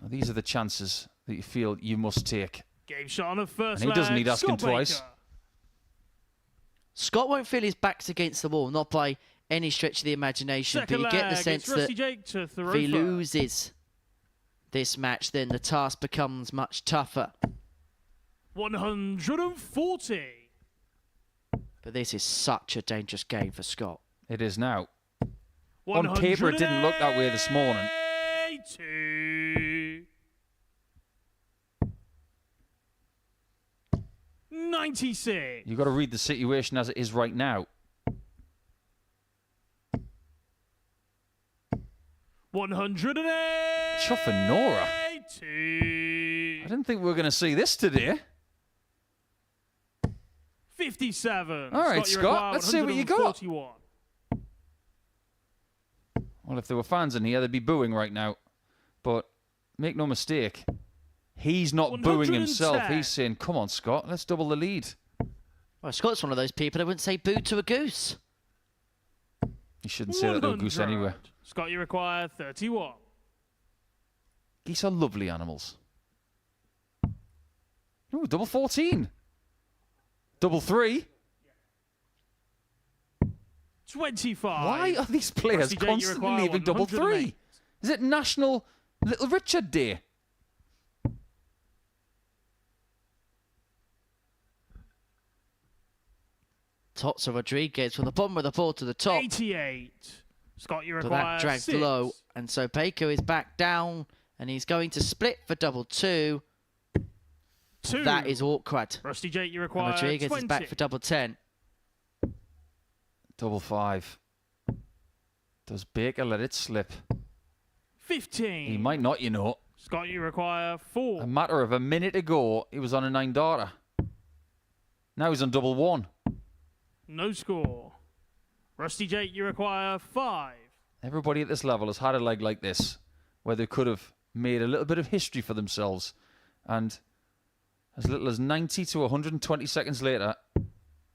Now, these are the chances that you feel you must take. Game shot on the first And he doesn't leg, need asking Scott twice. Baker. Scott won't feel his back's against the wall, not by any stretch of the imagination, Second but you get the leg, sense it's Rusty that Jake to throw if he first. loses this match, then the task becomes much tougher. 140. But this is such a dangerous game for Scott. It is now. On paper, it didn't look that way this morning. 182. 96. You've got to read the situation as it is right now. 108. Chuffing Nora. I didn't think we were going to see this today. 57. All right, you Scott, require let's see what you got. 141. Well, if there were fans in here, they'd be booing right now. But make no mistake, he's not booing himself. 110. He's saying, come on, Scott, let's double the lead. Well, Scott's one of those people that wouldn't say boo to a goose. You shouldn't say that to a goose 100. anywhere. Scott, you require 31. Geese are lovely animals. Ooh, double 14. Double 3. 25. Why are these players Rusty Jake, you constantly require leaving double 3? 108. Is it National Little Richard Day? Tots of Rodriguez from the bottom of the ball to the top. 88. Scott, you But require that dragged 6. low. And so Baker is back down. And he's going to split for double 2. 2. That is awkward. Rusty Jake, you And require Rodriguez 20. is back for double 10. Double 5. Does Baker let it slip? 15. He might not, you know. Scott, you require 4. A matter of a minute ago, he was on a 9 darter. Now he's on double 1. No score. Rusty Jake, you require 5. Everybody at this level has had a leg like this, where they could have made a little bit of history for themselves. And as little as 90 to 120 seconds later,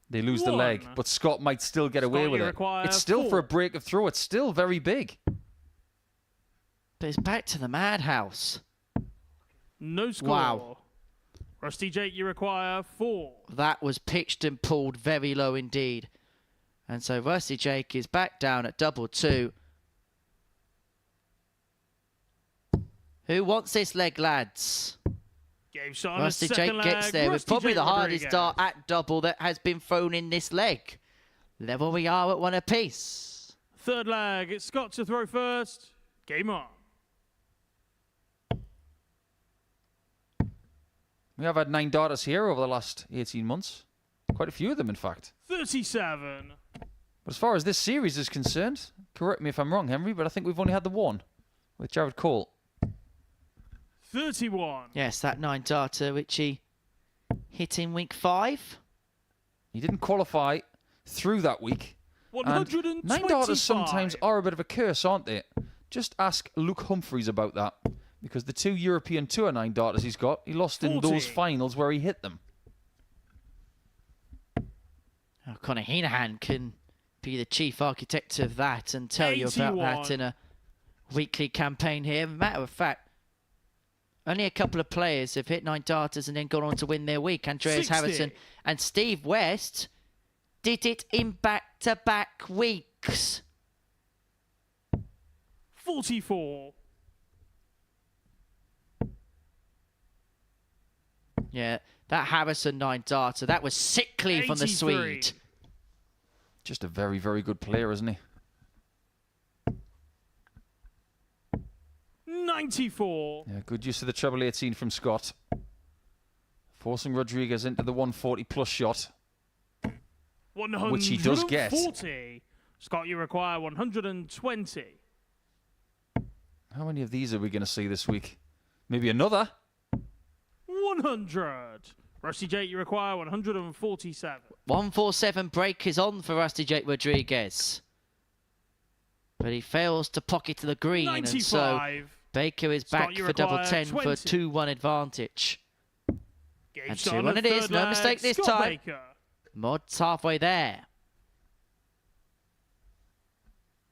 they lose the leg. But Scott might still get away with it. It's still 4. for a break of throw. It's still very big. But it's back to the madhouse. No score. Wow. Rusty Jake, you require 4. That was pitched and pulled very low indeed. And so Rusty Jake is back down at double 2. Who wants this leg, lads? Game shot on Rusty the Jake second gets leg. there with Rusty probably Jake the hardest Rodriguez. dart at double that has been thrown in this leg. Level we are at 1 apiece. Third leg, it's Scott to throw first. Game on. We have had 9 darters here over the last 18 months. Quite a few of them, in fact. 37. But as far as this series is concerned, correct me if I'm wrong, Henry, but I think we've only had the one with Jared Cole. 31. Yes, that 9 darter which he hit in week 5. He didn't qualify through that week. 125. 9 darters sometimes are a bit of a curse, aren't they? Just ask Luke Humphreys about that. Because the 2 European Tour 9 darters he's got, he lost in 40. those finals where he hit them. Oh, Conor Heenahan can be the chief architect of that and tell you about 81. that in a weekly campaign here. Matter of fact, only a couple of players have hit 9 darters and then gone on to win their week. Andreas 60. Harrison and Steve West did it in back-to-back weeks. 44. Yeah, that Harrison 9 darter, that was sickly from the 83. Swede. Just a very, very good player, isn't he? 94. Yeah, good use of the treble 18 from Scott. Forcing Rodriguez into the 140 plus shot. 140. Which he does get. Scott, you require 120. How many of these are we going to see this week? Maybe another? 100. Rusty Jake, you require 147. 147 break is on for Rusty Jake Rodriguez. But he fails to pocket the green, 95. and so Baker is Scott, back you for double require 10 for 20. 2-1 advantage. Game And shot 2-1 on the it is, third no leg. mistake this Scott time. Baker. Mod's halfway there.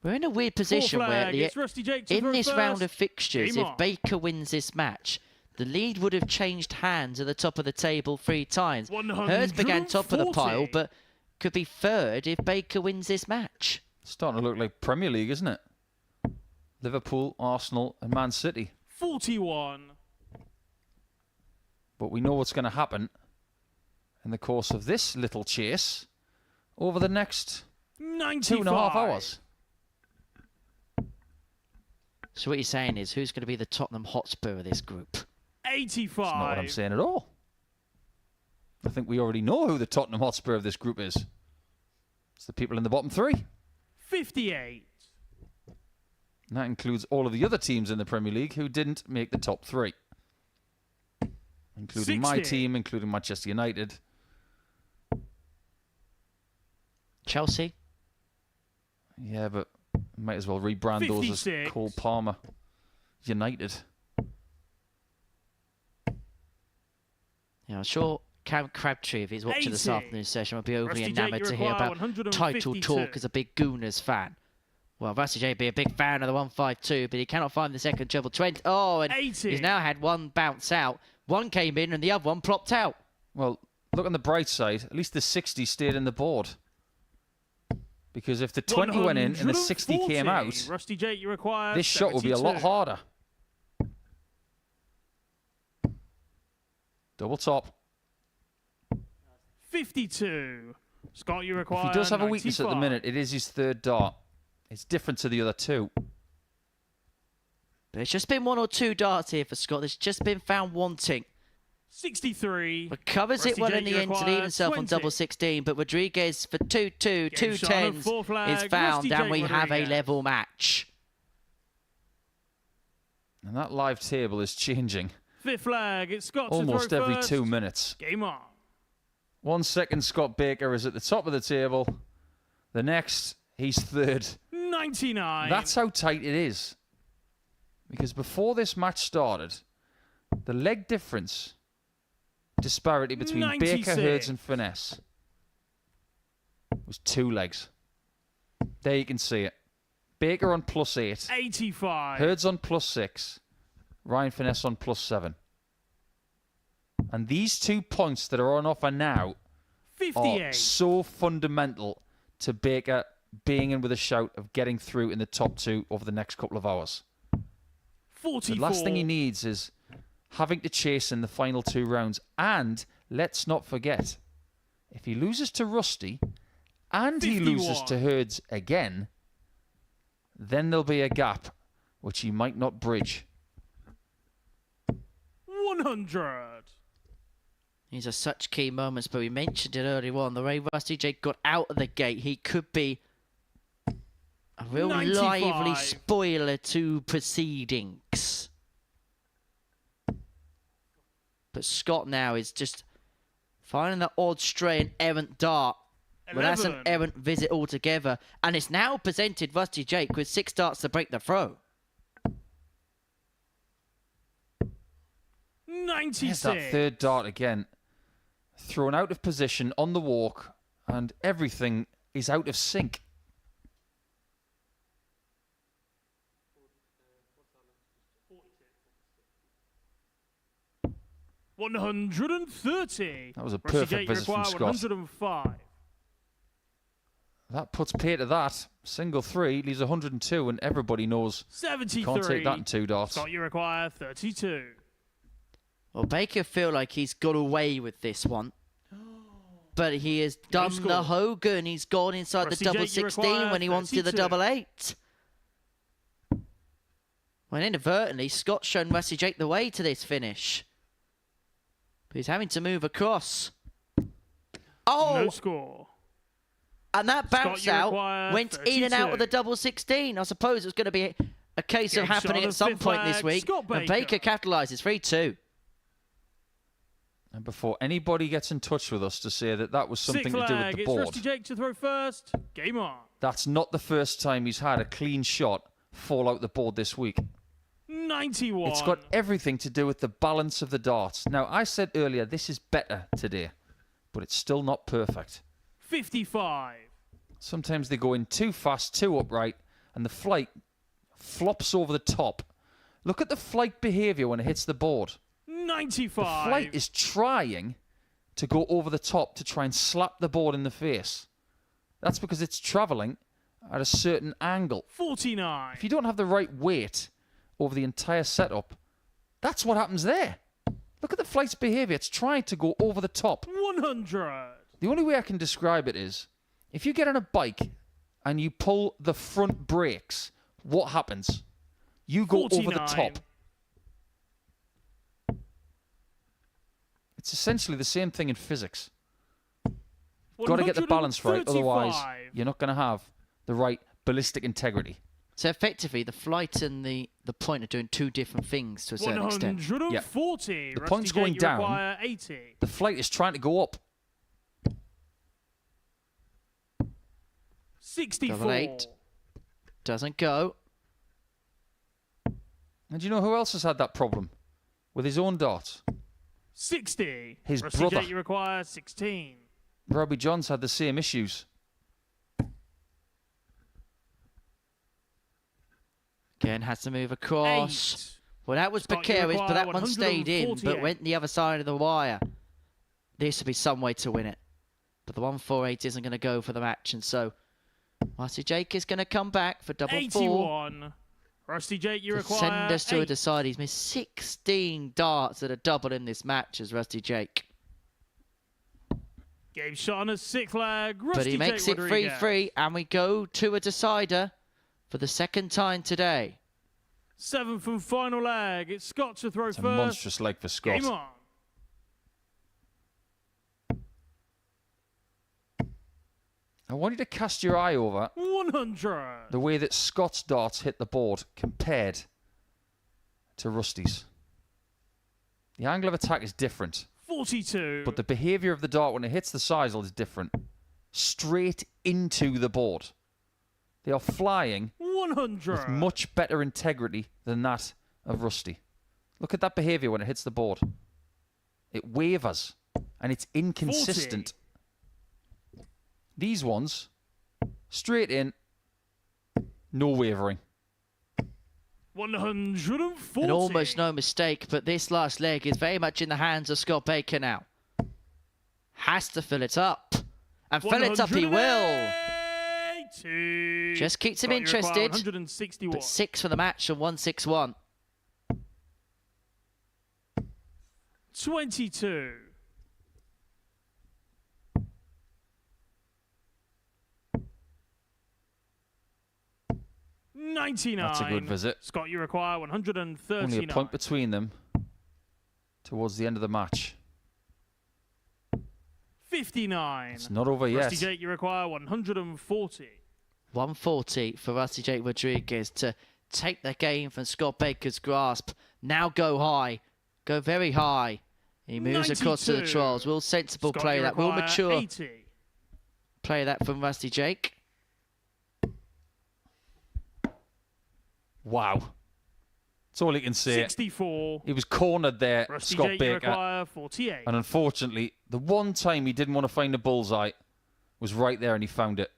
We're in a weird position Fourth where leg, it's Rusty Jake to in throw this first. round of fixtures, Game if on. Baker wins this match, the lead would have changed hands at the top of the table 3 times. Herz began top of the pile, 140. but could be third if Baker wins this match. Starting to look like Premier League, isn't it? Liverpool, Arsenal and Man City. 41. But we know what's going to happen in the course of this little chase over the next 95. 2.5 hours. So what you're saying is, who's going to be the Tottenham Hotspur of this group? 85. That's not what I'm saying at all. I think we already know who the Tottenham Hotspur of this group is. It's the people in the bottom 3. 58. And that includes all of the other teams in the Premier League who didn't make the top 3. Including my 60. team, including Manchester United. Chelsea? Yeah, but might as well rebrand those 56. as Cole Palmer United. Yeah, I'm sure Cam Crabtree, if he's watching this 80. afternoon's session, will be overly Rusty Jake, enamoured you to hear require about 152. title talk as a big Gooners fan. Well, Rusty Jake be a big fan of the 152, but he cannot find the second treble 20. Oh, and 80. he's now had one bounce out. One came in and the other one plopped out. Well, look on the bright side. At least the 60 stayed in the board. Because if the 20 went in and the 60 came 140. out, Rusty Jake, you require this shot will be a lot 72. harder. Double top. 52. Scott, you require If he does have a weakness at the 95. minute, it is his third dart. It's different to the other 2. There's just been 1 or 2 darts here for Scott. There's just been found wanting. 63. Recovers it Rusty well Jake, in the you end to require leave himself on 20. double 16, but Rodriguez for 2-2, Game 2 shot on the 10s fourth flag. is found, Rusty and Jake we have a Rodriguez. level match. And that live table is changing Fifth flag, it's Scott almost to throw every first. 2 minutes. Game on. 1 second, Scott Baker is at the top of the table. The next, he's third. 99. That's how tight it is. Because before this match started, the leg difference, disparity between 96. Baker, Herz and Finesse was 2 legs. There you can see it. Baker on +8. 85. Herz on +6. Ryan Finesse on +7. And these 2 points that are on offer now 58. are so fundamental to Baker being in with a shout of getting through in the top 2 over the next couple of hours. 44. The last thing he needs is having to chase in the final 2 rounds. And let's not forget, if he loses to Rusty and 51. he loses to Herz again, then there'll be a gap which he might not bridge. 100. These are such key moments, but we mentioned it earlier on. The way Rusty Jake got out of the gate, he could be a real 95. lively spoiler to proceedings. But Scott now is just finding that odd stray and errant dart. Well, that's an 11. errant visit altogether. And it's now presented Rusty Jake with 6 darts to break the throw. 96. There's that third dart again. Thrown out of position on the walk, and everything is out of sync. $130. That was a Rusty perfect Jake, you visit from require Scott. 105. That puts pay to that. Single 3 leaves 102, and everybody knows 73. you can't take that in 2 darts. Scott, you require 32. Well, Baker feel like he's got away with this one. But he has done score. the Hogan. He's gone inside Rusty the double Jake, you 16 require when he wanted the 32. double 8. When inadvertently, Scott's shown Rusty Jake the way to this finish. But he's having to move across. Oh! No score. And that Scott, bounce you out require went in and out of 32. the double 16. I suppose it was going to be a case of Game shot happening on at some fifth point this flag, week. Scott And Baker. Baker capitalises 3-2. And before anybody gets in touch with us to say that that was something Sixth to do with flag. the It's board, Rusty Jake to throw first. Game on. that's not the first time he's had a clean shot fall out the board this week. 91. It's got everything to do with the balance of the darts. Now, I said earlier, this is better today, but it's still not perfect. 55. Sometimes they go in too fast, too upright, and the flight flops over the top. Look at the flight behavior when it hits the board. 95. The flight is trying to go over the top to try and slap the board in the face. That's because it's traveling at a certain angle. 49. If you don't have the right weight over the entire setup, that's what happens there. Look at the flight's behavior. It's trying to go over the top. 100. The only way I can describe it is, if you get on a bike and you pull the front brakes, what happens? You go over the 49. top. It's essentially the same thing in physics. Got to get the balance right, otherwise 135. you're not going to have the right ballistic integrity. So effectively, the flight and the point are doing 2 different things to a certain extent. 140. The Rusty point's Jake, going you down. require 80. The flight is trying to go up. 64. Double 8. Doesn't go. And do you know who else has had that problem? With his own darts. 60. His Rusty brother. Jake, you require 16. Robbie Johns had the same issues. Again, has to move across. 8. Well, that was Scott, you precarious, but require that one stayed in, but 148. went the other side of the wire. This would be some way to win it. But the 148 isn't going to go for the match, and so Rusty Jake is going to come back for double 4. 81. Rusty Jake, you To require send us to a 8. decide. He's missed 16 darts at a double in this match as Rusty Jake. Game shot on a 6th flag. Rusty But he makes Jake it Rodriguez. 3-3, and we go to a decider for the second time today. 7th and final leg. It's Scott to throw It's a first. monstrous leg for Scott. Game on. I want you to cast your eye over 100. the way that Scott's darts hit the board compared to Rusty's. The angle of attack is different. 42. But the behaviour of the dart when it hits the sisal is different. Straight into the board. They are flying 100. with much better integrity than that of Rusty. Look at that behaviour when it hits the board. It wavers and it's inconsistent. 40. These ones, straight in, no wavering. 140. And almost no mistake, but this last leg is very much in the hands of Scott Baker now. Has to fill it up. And fill it up he will. Just keeps him interested. 161. But 6 for the match and 161. 22. $99. That's a good visit. Scott, you require 139. Only a point between them towards the end of the match. 59. It's not over yet. Rusty Jake, you require 140. 140 for Rusty Jake Rodriguez to take the game from Scott Baker's grasp. Now go high. Go very high. He moves across to the 92. trolls. Will sensible Scott, play you that. Will require mature 80. play that from Rusty Jake. Wow. That's all he can say. 64. He was cornered there, Rusty Scott Jake, you Baker. require 48. And unfortunately, the one time he didn't want to find a bullseye was right there and he found it.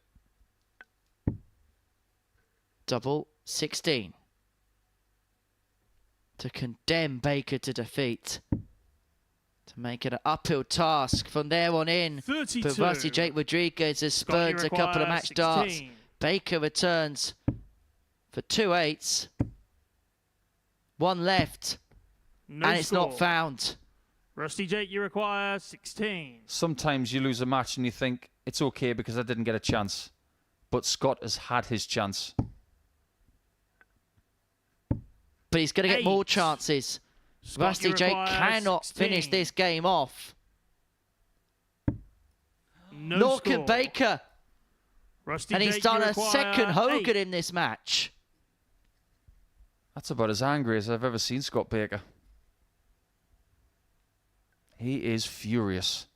Double 16. To condemn Baker to defeat. To make it an uphill task from there on in. 32. But Rusty Jake Rodriguez has Scott, you spurned a couple of require match darts. 16. Baker returns for 2 8s. 1 left. No and it's score. not found. Rusty Jake, you require 16. Sometimes you lose a match and you think, it's okay because I didn't get a chance. But Scott has had his chance. But he's going to get more 8. chances. Scott, Rusty you Jake require cannot 16. finish this game off. No Nor score. can Baker. Rusty And he's Jake, done you a require second Hogan 8. in this match. That's about as angry as I've ever seen Scott Baker. He is furious.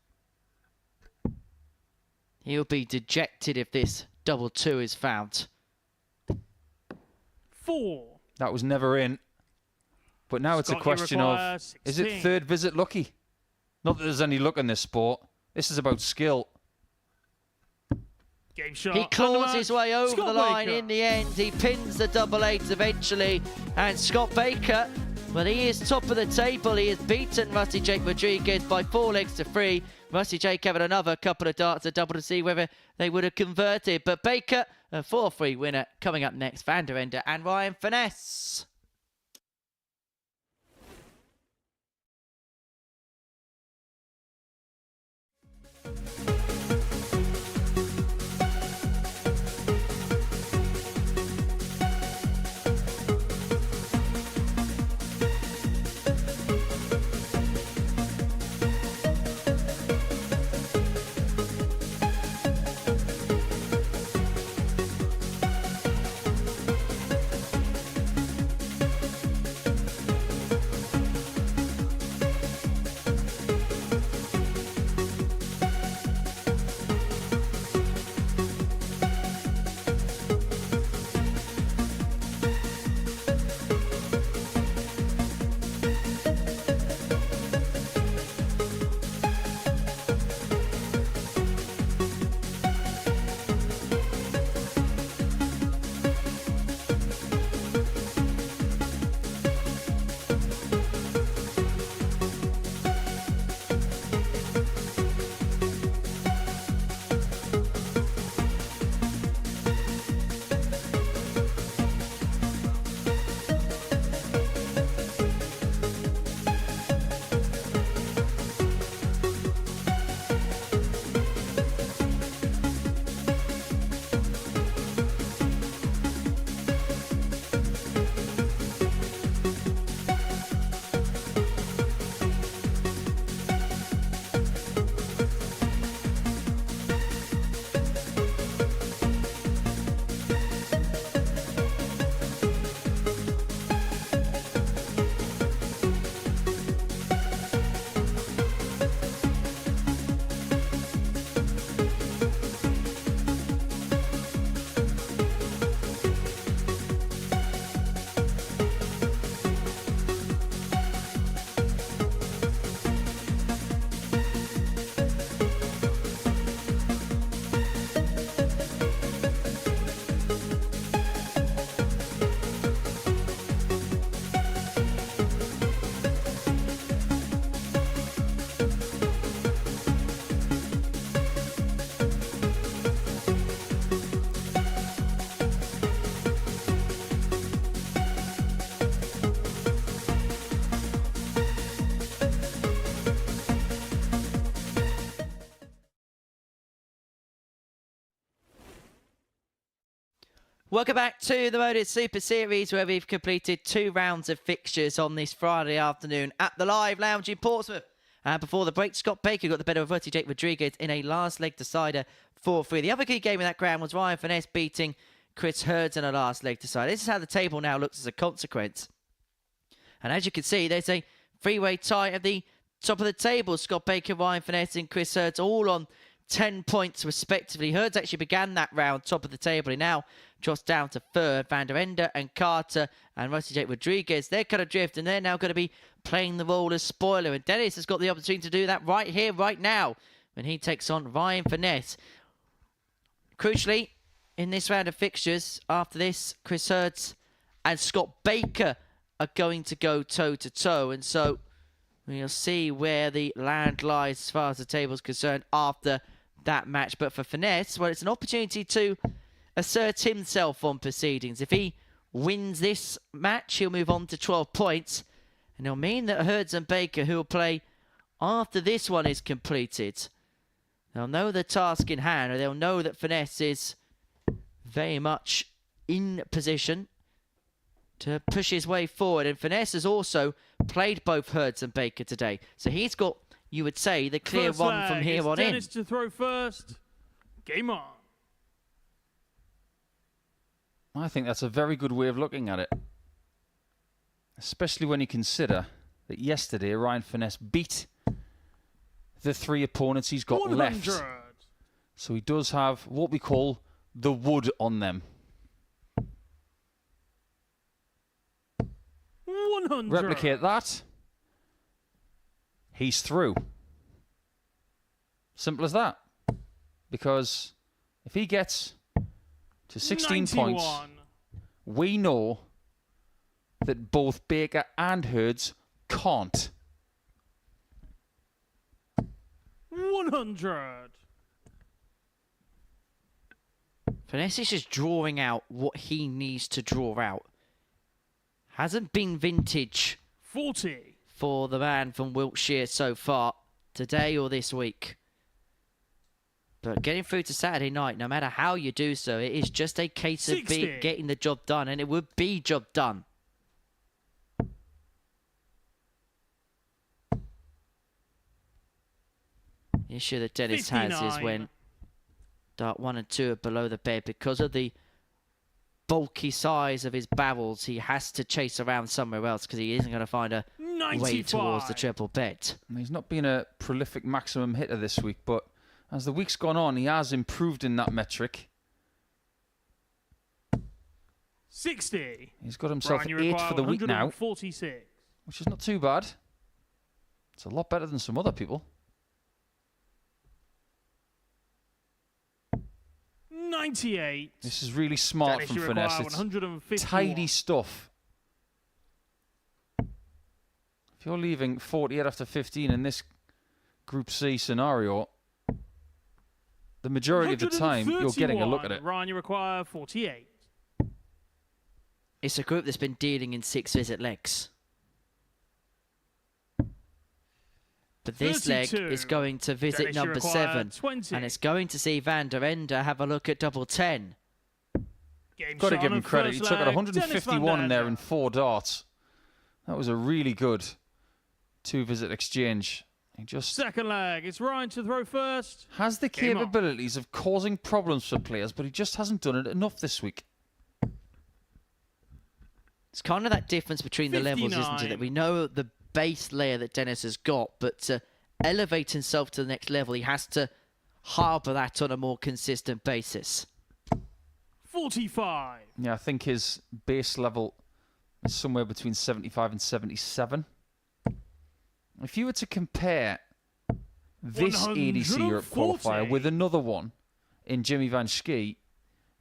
He'll be dejected if this double 2 is found. 4. That was never in. But now it's a Scott, you question of, require is it 16. third visit lucky? Not that there's any luck in this sport. This is about skill. Game shot. He claws Undermatch. his way over Scott the line Baker. in the end. He pins the double 8 eventually. And Scott Baker, well, he is top of the table. He has beaten Rusty Jake Rodriguez by 4 legs to 3. Rusty Jake having another couple of darts at double to see whether they would have converted. But Baker, a 4-3 winner. Coming up next, Vender and Ryan Finesse. Welcome back to the Modus Super Series, where we've completed 2 rounds of fixtures on this Friday afternoon at the Live Lounge in Portsmouth. And before the break, Scott Baker got the better of Rusty Jake Rodriguez in a last leg decider 4-3. The other key game in that ground was Ryan Finesse beating Chris Herz in a last leg decider. This is how the table now looks as a consequence. And as you can see, there's a 3-way tie at the top of the table. Scott Baker, Ryan Finesse and Chris Herz all on 10 points respectively. Herz actually began that round top of the table. He now drops down to third. Vender and Carter and Rusty Jake Rodriguez, they're kind of drift, and they're now going to be playing the role as spoiler. And Dennis has got the opportunity to do that right here, right now, when he takes on Ryan Finesse. Crucially, in this round of fixtures, after this, Chris Herz and Scott Baker are going to go toe-to-toe. And so we'll see where the land lies as far as the table is concerned after that match. But for Finesse, well, it's an opportunity to assert himself on proceedings. If he wins this match, he'll move on to 12 points. And it'll mean that Herz and Baker, who will play after this one is completed, they'll know the task in hand, or they'll know that Finesse is very much in position to push his way forward. And Finesse has also played both Herz and Baker today. So he's got, you would say, the clear First run from leg, here it's on Dennis in. to throw first. Game on. I think that's a very good way of looking at it. Especially when you consider that yesterday Ryan Finesse beat the 3 opponents he's got 100. left. So he does have what we call the wood on them. 100. Replicate that. He's through. Simple as that. Because if he gets to 16 points, 91. we know that both Baker and Herz can't. 100. Finesse is just drawing out what he needs to draw out. Hasn't been vintage 40. for the man from Wiltshire so far, today or this week. But getting through to Saturday night, no matter how you do so, it is just a case of 60. getting the job done, and it would be job done. The issue that Dennis has is 59. when dart 1 and 2 are below the bed, because of the bulky size of his barrels, he has to chase around somewhere else because he isn't going to find a 95. way towards the triple bed. He's not been a prolific maximum hitter this week, but as the week's gone on, he has improved in that metric. 60. He's got himself Brian, you 8 require for the week now, 146. which is not too bad. It's a lot better than some other people. 98. This is really smart Dennis, from you require Finesse. It's 151. tidy stuff. If you're leaving 48 after 15 in this Group C scenario, the majority of the time you're getting a look at it. Ryan, you require 48. It's a group that's been dealing in 6 visit legs. But this leg 32. is going to visit Dennis, you number require 7. 20. And it's going to see Vender have a look at double 10. Game Got to shot give on him credit. He first took out leg, 151 in there Dennis in 4 darts. That was a really good 2-visit exchange. He just Second leg, it's Ryan to throw first. has the Game on. capabilities of causing problems for players, but he just hasn't done it enough this week. It's kind of that difference between the levels, isn't it? 59. That we know the base layer that Dennis has got, but to elevate himself to the next level, he has to harbour that on a more consistent basis. 45. Yeah, I think his base level is somewhere between 75 and 77. If you were to compare this ADC Europe 140. qualifier with another one in Jimmy Van Schie,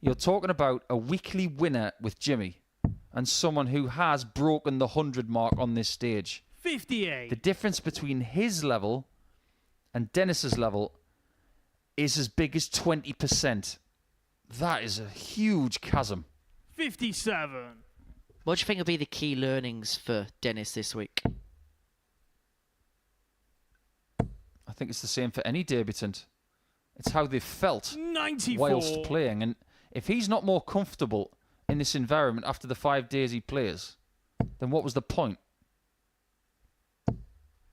you're talking about a weekly winner with Jimmy and someone who has broken the 100 mark on this stage. 58. The difference between his level and Dennis's level is as big as 20%. That is a huge chasm. 57. What do you think will be the key learnings for Dennis this week? I think it's the same for any debutant. It's how they felt 94. whilst playing. And if he's not more comfortable in this environment after the 5 days he plays, then what was the point?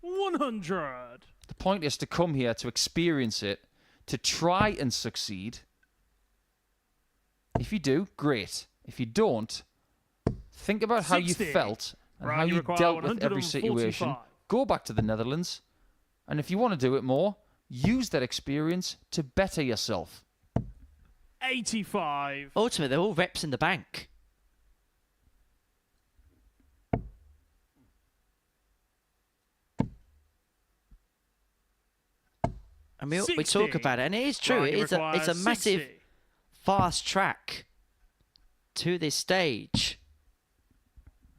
100. The point is to come here to experience it, to try and succeed. If you do, great. If you don't, think about how you 60. felt and Right, how you you require dealt with every situation. 145. Go back to the Netherlands, and if you want to do it more, use that experience to better yourself. 85. Ultimately, they're all reps in the bank. I mean, we 60. talk about it, and it is true. Right, you It's a require massive 60. fast track to this stage.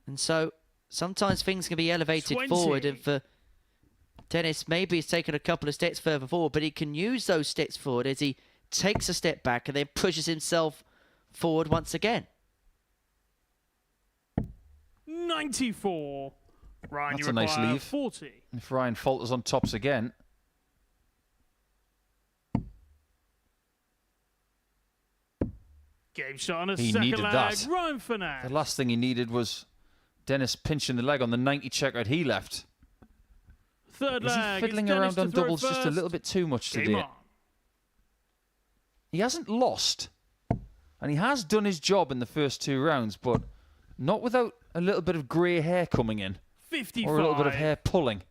And so sometimes things can be elevated 20. forward, and for Dennis, maybe he's taken a couple of steps further forward, but he can use those steps forward as he takes a step back and then pushes himself forward once again. 94. Ryan, That's you a nice require leave. 40. If Ryan falters on tops again, Game shot on a He second needed leg. that. Ryan Finesse. the last thing he needed was Dennis pinching the leg on the 90 checkout he left. Third Is he leg. fiddling it's around Dennis on to throw doubles just a first. little bit too much Game today? on. He hasn't lost, and he has done his job in the first 2 rounds, but not without a little bit of grey hair coming in, 55. or a little bit of hair pulling.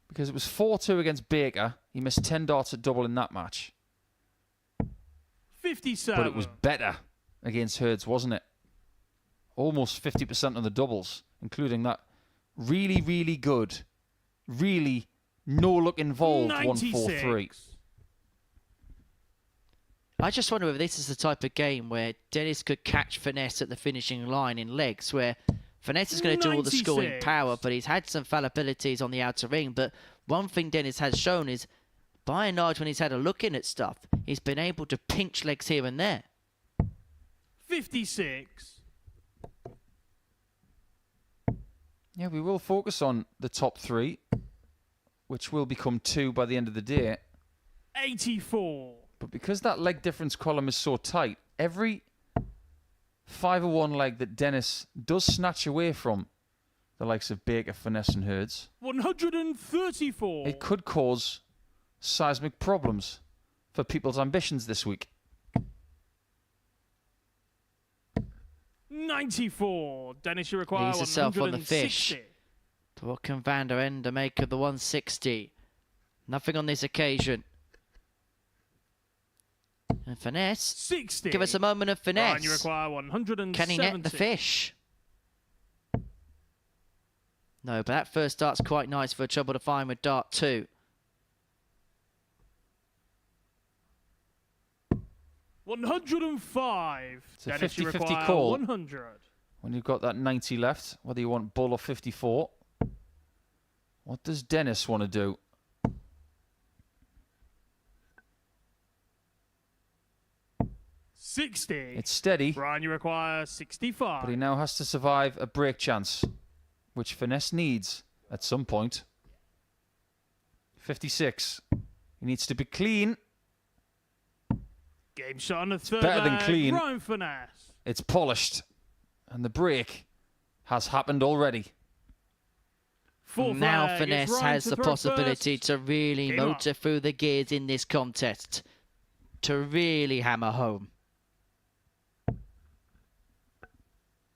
Because it was 4-2 against Baker. He missed 10 darts at double in that match. 57. But it was better against Herz, wasn't it? Almost 50% on the doubles, including that really, really good, really no-look involved 1-4-3. 96. I just wonder if this is the type of game where Dennis could catch Finesse at the finishing line in legs, where Finesse is going to do all the scoring 96. power, but he's had some fallibilities on the outer ring. But one thing Dennis has shown is, by and large, when he's had a look in at stuff, he's been able to pinch legs here and there. 56. Yeah, we will focus on the top 3, which will become 2 by the end of the day. 84. But because that leg difference column is so tight, every 5-1 leg that Dennis does snatch away from the likes of Baker, Finesse and Herz, 134. it could cause seismic problems for people's ambitions this week. 94. Dennis, you require Leaves herself on the 160. fish. But what can Vender Ender make of the 160? Nothing on this occasion. And Finesse. 60. Give us a moment of finesse. Ryan, you require 170. Can he net the fish? No, but that first dart's quite nice for trouble to find with dart 2. 105. It's a Dennis, you 50-50 require call. 100. When you've got that 90 left, whether you want bull or 54. What does Dennis want to do? It's steady, Ryan, you require 65. but he now has to survive a break chance, which Finesse needs at some point. 56. He needs to be clean. Game shot on the third better than leg. clean. Ryan Finesse. It's polished, and the break has happened already. Fourth Now leg, it's Finesse Ryan has to the throw possibility first. to really Game on. motor through the gears in this contest. To really hammer home.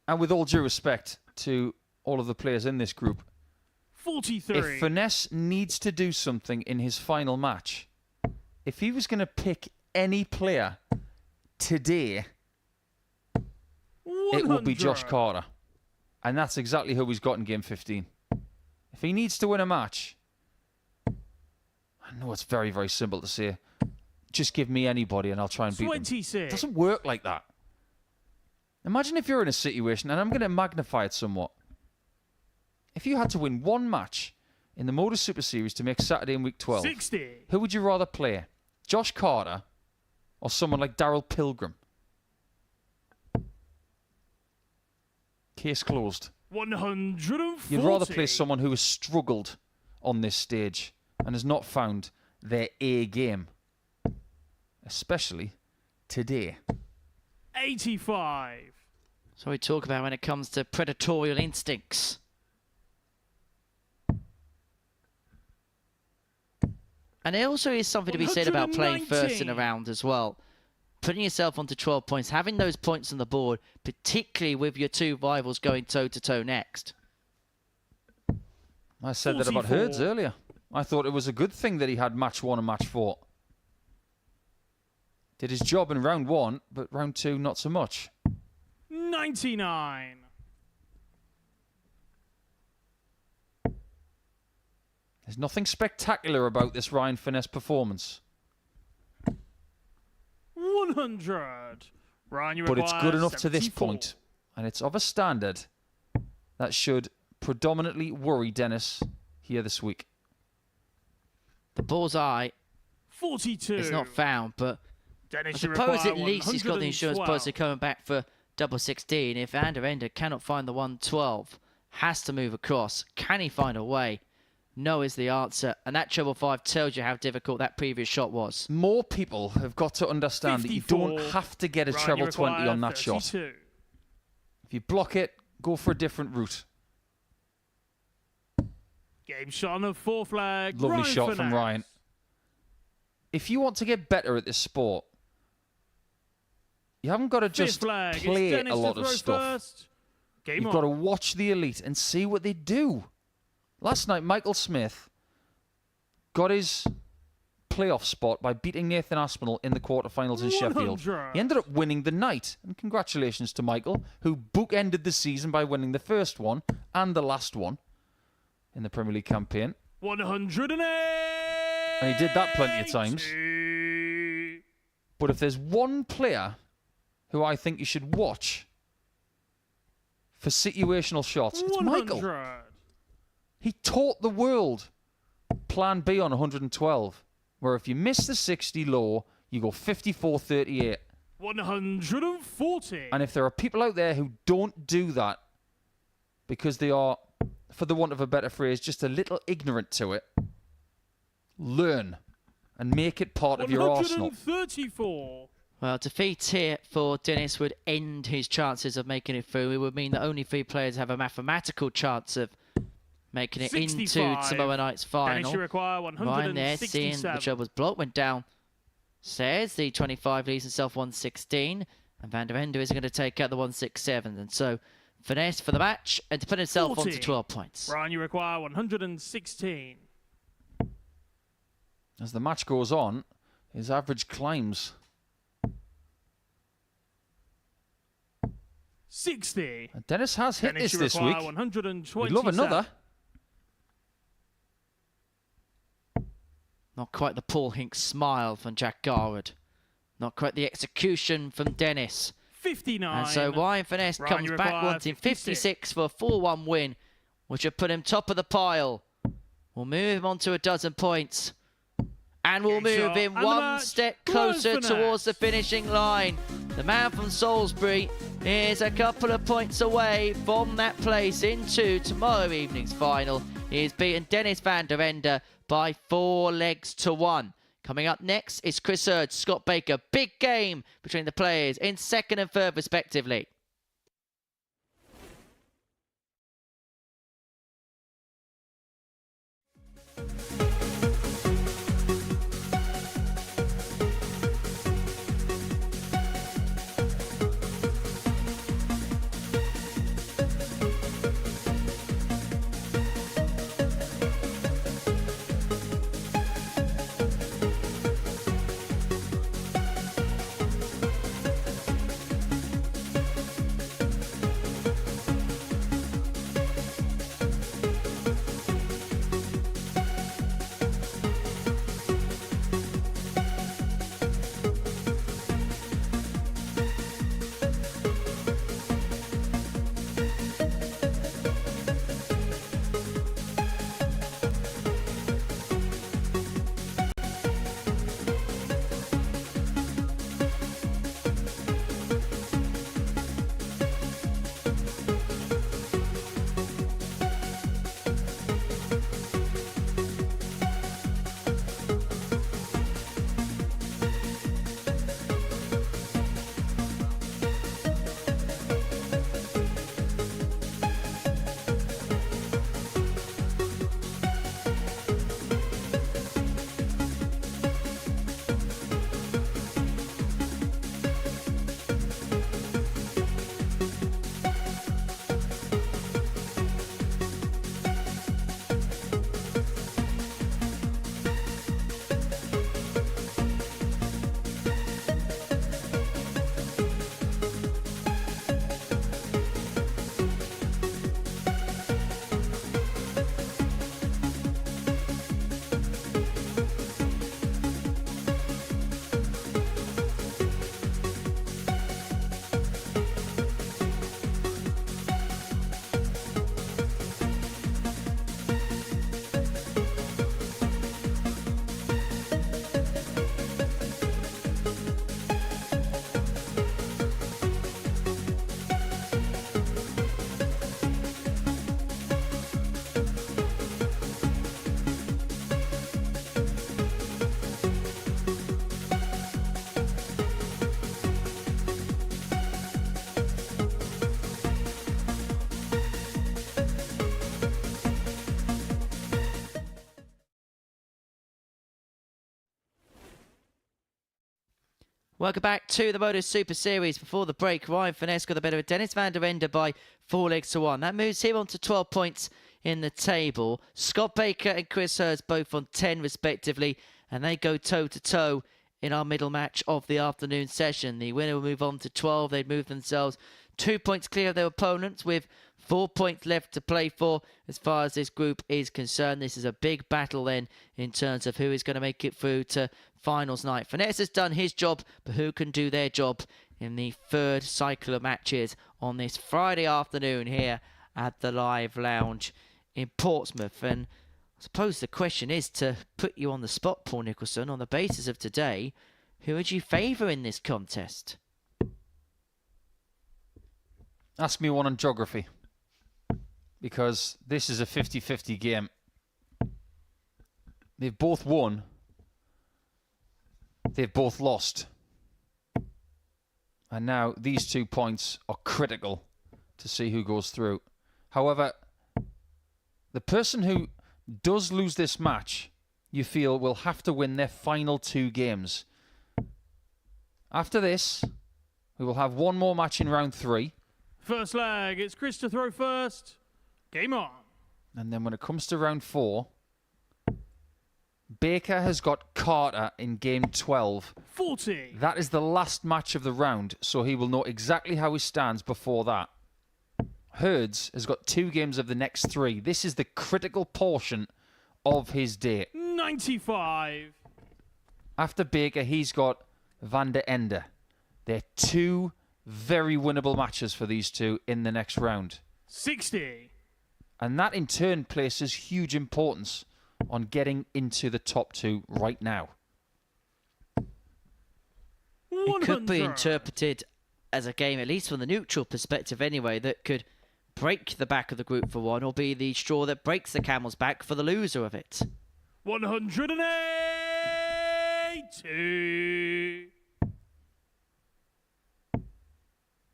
And with all due respect to all of the players in this group, 43. if Finesse needs to do something in his final match, if he was going to pick any player today, it would be Josh 100. Carter. And that's exactly who he's got in Game 15. If he needs to win a match, I know it's very, very simple to say, just give me anybody and I'll try and beat them. 26. It doesn't work like that. Imagine if you're in a situation, and I'm going to magnify it somewhat. If you had to win one match in the Modus Super Series to make Saturday in Week 12, 60. who would you rather play? Josh Carter or someone like Daryl Pilgrim? Case closed. 140. You'd rather play someone who has struggled on this stage and has not found their A game. Especially today. 85. So we talk about when it comes to predatorial instincts. And there also is something to be said about playing first in a round as well. Putting yourself onto 12 points, having those points on the board, particularly with your two rivals going toe-to-toe next. I said that about Herz earlier. I thought it was a good thing that he had match 1 and match 4. Did his job in round 1, but round 2 not so much. 99. There's nothing spectacular about this Ryan Finesse performance. 100. Ryan, you but it's good enough 74. to this point, and it's of a standard that should predominantly worry Dennis here this week. The bullseye 42. is not found, but Dennis, I suppose at least he's got the insurance policy coming back for double 16. If Vender cannot find the 112, has to move across. Can he find a way? No is the answer, and that treble 5 tells you how difficult that previous shot was. More people have got to understand that you don't have to get a treble 20 on that 32. shot. If you block it, go for a different route. Game shot on a 4 flag. Lovely Ryan shot from Finesse. Ryan. If you want to get better at this sport, you haven't got to just flag. play It's Dennis a to lot of throw stuff. first. Game You've on. got to watch the elite and see what they do. Last night, Michael Smith got his playoff spot by beating Nathan Aspinall in the quarterfinals in Sheffield. 100. He ended up winning the night. And congratulations to Michael, who bookended the season by winning the first one and the last one in the Premier League campaign. 108. And he did that plenty of times. But if there's one player who I think you should watch for situational shots, it's 100. Michael. He taught the world plan B on 112, where if you miss the 60 low, you go 54-38. 140. And if there are people out there who don't do that because they are, for the want of a better phrase, just a little ignorant to it, learn and make it part of your arsenal. 134. Well, defeat here for Dennis would end his chances of making it through. It would mean that only 3 players have a mathematical chance of making it 65. into tomorrow night's final. Dennis, you require Ryan there, seeing the trebles block, went down. Says the 25 leaves himself 116, and Vender is going to take out the 167. And so, Finesse for the match, and to put himself 40. onto 12 points. Ryan, you require 116. As the match goes on, his average climbs. 60. And Dennis has hit Dennis, you this require week. 127. We'd love another. Not quite the Paul Hinks smile from Jack Garwood. Not quite the execution from Dennis. 59. And so Ryan Finesse Ryan, comes you back require wanting 56 for a 4-1 win, which would put him top of the pile. We'll move him on to a dozen points. And we'll Game move shot. him And the one match. step Ryan closer Finesse. towards the finishing line. The man from Salisbury is a couple of points away from that place into tomorrow evening's final. He has beaten Dennis Vender by 4 legs to 1. Coming up next is Chris Herz, Scott Baker. Big game between the players in second and third respectively. Welcome back to the Modus Super Series. Before the break, Ryan Finesse got the better of Dennis van der Ende by 4-1. That moves him on to 12 points in the table. Scott Baker and Chris Herz both on 10 respectively, and they go toe-to-toe in our middle match of the afternoon session. The winner will move on to 12. They'd move themselves 2 points clear of their opponents with 4 points left to play for as far as this group is concerned. This is a big battle then in terms of who is going to make it through to finals night. Finesse has done his job, but who can do their job in the third cycle of matches on this Friday afternoon here at the Live Lounge in Portsmouth? And I suppose the question is, to put you on the spot, Paul Nicholson, on the basis of today, who would you favour in this contest? Ask me one on geography, because this is a 50-50 game. They've both won. They've both lost. And now these 2 points are critical to see who goes through. However, the person who does lose this match, you feel, will have to win their final 2 games. After this, we will have one more match in round 3. First leg, it's Chris to throw first. Game on. And then when it comes to round 4, Baker has got Carter in game 12. 40. That is the last match of the round, so he will know exactly how he stands before that. Herz has got 2 games of the next 3. This is the critical portion of his day. 95. After Baker, he's got Van der Ende. They're 2 very winnable matches for these 2 in the next round. 60. And that in turn places huge importance on getting into the top 2 right now. 100. It could be interpreted as a game, at least from the neutral perspective anyway, that could break the back of the group for one, or be the straw that breaks the camel's back for the loser of it. 180.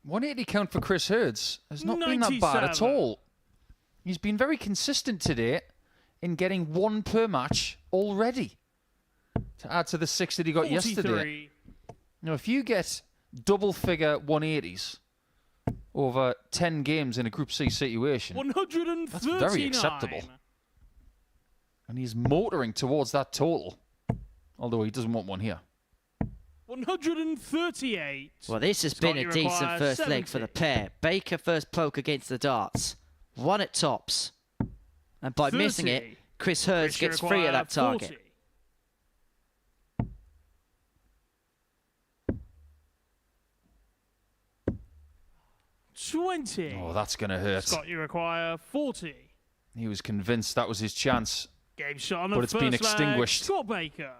180 count for Chris Herz has not been that bad at all. He's been very consistent today in getting 1 per match already, to add to the 6 that he got 43. yesterday. Now, if you get double-figure 180s over 10 games in a Group C situation, 139. that's very acceptable. And he's motoring towards that total, although he doesn't want one here. 138. Well, this has been a decent first leg for the pair. Baker first poke against the darts. 1 at tops. And by 30. missing it, Chris Herz gets 3 at that target. 40. 20. Oh, that's going to hurt. Scott, you require 40. He was convinced that was his chance, Game shot on but the it's first been leg. extinguished. Scott Baker.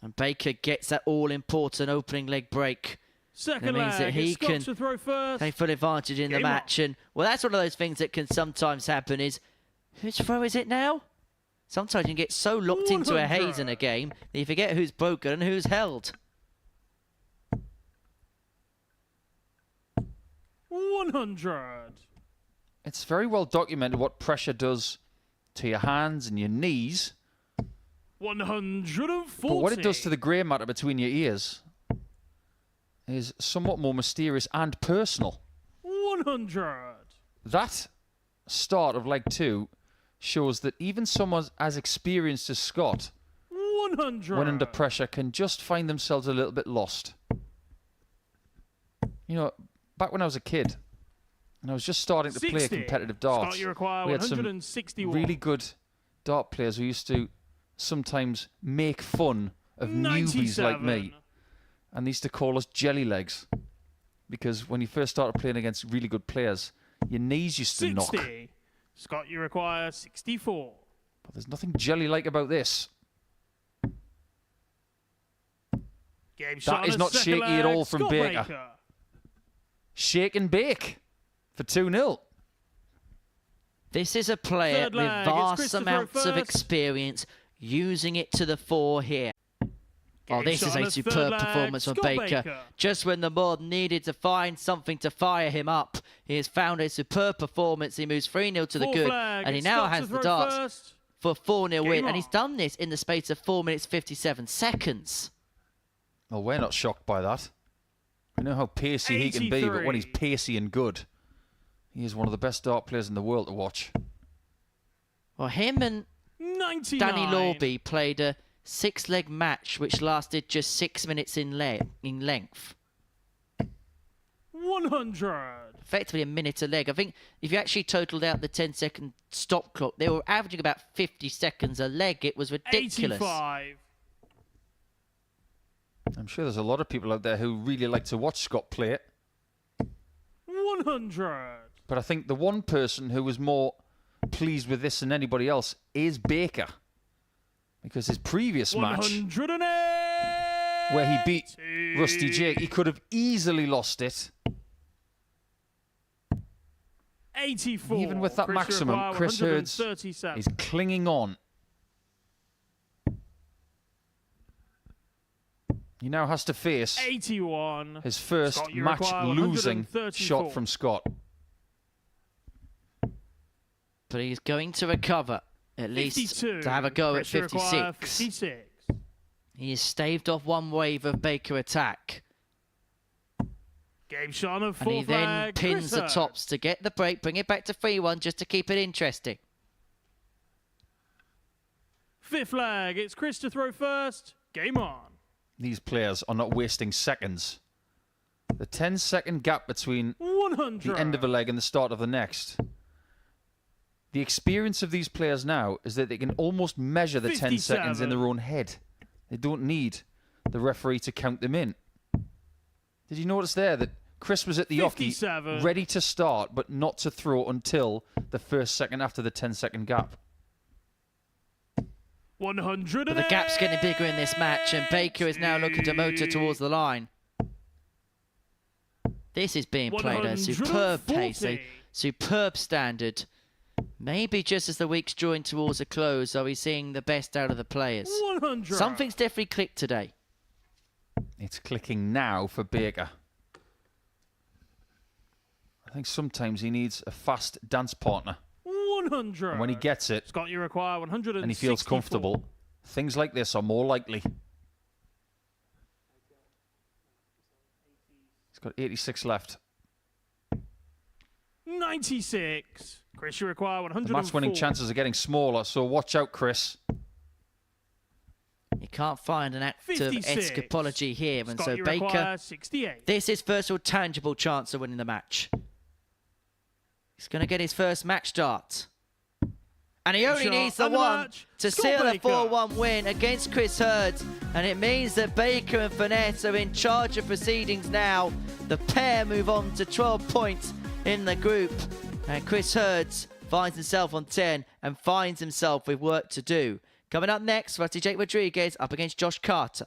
And Baker gets that all-important opening leg break. Second That means that leg, he it's Scott can to throw first. take full advantage in the Game on. match. And, well, that's one of those things that can sometimes happen is, whose throw is it now? Sometimes you can get so locked into a haze in a game that you forget who's broken and who's held. 100. It's very well documented what pressure does to your hands and your knees. 140. But what it does to the grey matter between your ears is somewhat more mysterious and personal. 100. That start of leg 2 shows that even someone as experienced as Scott, 100. when under pressure, can just find themselves a little bit lost. You know, back when I was a kid, and I was just starting to play 60. competitive darts, Scott, you require we had some 161. really good dart players who used to sometimes make fun of newbies like me. And they used to call us jelly legs. Because when you first started playing against really good players, your knees used to 60. knock. Scott, you require 64. But there's nothing jelly-like about this. Game shot That is on not the second shaky at leg, all from Scott Baker. Shake and bake for 2-0. This is a player Third with leg, it's vast Christopher amounts of first. experience, using it to the fore here. Oh, Game this shot is on a the third superb leg, performance from Scott Baker. Just when the mod needed to find something to fire him up, he has found a superb performance. He moves 3-0 to the Fourth good, leg, and he it's now Scott to has the throw darts first. for 4-0 win. Game And he's on. done this in the space of 4 minutes 57 seconds. Well, we're not shocked by that. We know how pacey he can be, but when he's pacey and good, he is one of the best dart players in the world to watch. Well, him and 99. Danny Lorby played a 6-leg match which lasted just 6 minutes in length. 100. Effectively a minute a leg. I think if you actually totaled out the 10-second stop clock, they were averaging about 50 seconds a leg. It was ridiculous. 85. I'm sure there's a lot of people out there who really like to watch Scott play it. 100. But I think the one person who was more pleased with this than anybody else is Baker. Because his previous match, 108. where he beat Rusty Jake, he could have easily lost it. 84. Even with that maximum, Chris Herz is clinging on. He now has to face 81. his first Scott, you match require losing 134. shot from Scott. But he's going to recover, at least 52. to have a go at Chris, you require 56. 56. He has staved off one wave of Baker attack. Game shot of And he then flag. pins Chris the Herz. tops to get the break, bring it back to 3-1 just to keep it interesting. Fifth leg. It's Chris to throw first. Game on. These players are not wasting seconds. The 10-second gap between 100. the end of a leg and the start of the next. The experience of these players now is that they can almost measure the 10 seconds in 57. their own head. They don't need the referee to count them in. Did you notice there that Chris was at the off 57. ready to start, but not to throw until the first second after the 10-second gap? 100. But the gap's getting bigger in this match, and Baker is now looking to motor towards the line. This is being played at a superb pace, a superb standard. Maybe just as the week's drawing towards a close, are we seeing the best out of the players? 100. Something's definitely clicked today. It's clicking now for Baker. I think sometimes he needs a fast dance partner. 100. And when he gets it, Scott, you require 100 and he feels comfortable, things like this are more likely. He's got 86 left. 96. Chris, you require 104. The match-winning chances are getting smaller, so watch out, Chris. You can't find an act of 56. escapology here, and Scott, so you Baker, require 68. this is first real tangible chance of winning the match. He's going to get his first match start. And he only Shot needs the and the one match. to Scott seal a Baker. 4-1 win against Chris Herz. And it means that Baker and Finesse are in charge of proceedings now. The pair move on to 12 points in the group. And Chris Herz finds himself on 10 and finds himself with work to do. Coming up next, Rusty Jake Rodriguez up against Josh Carter.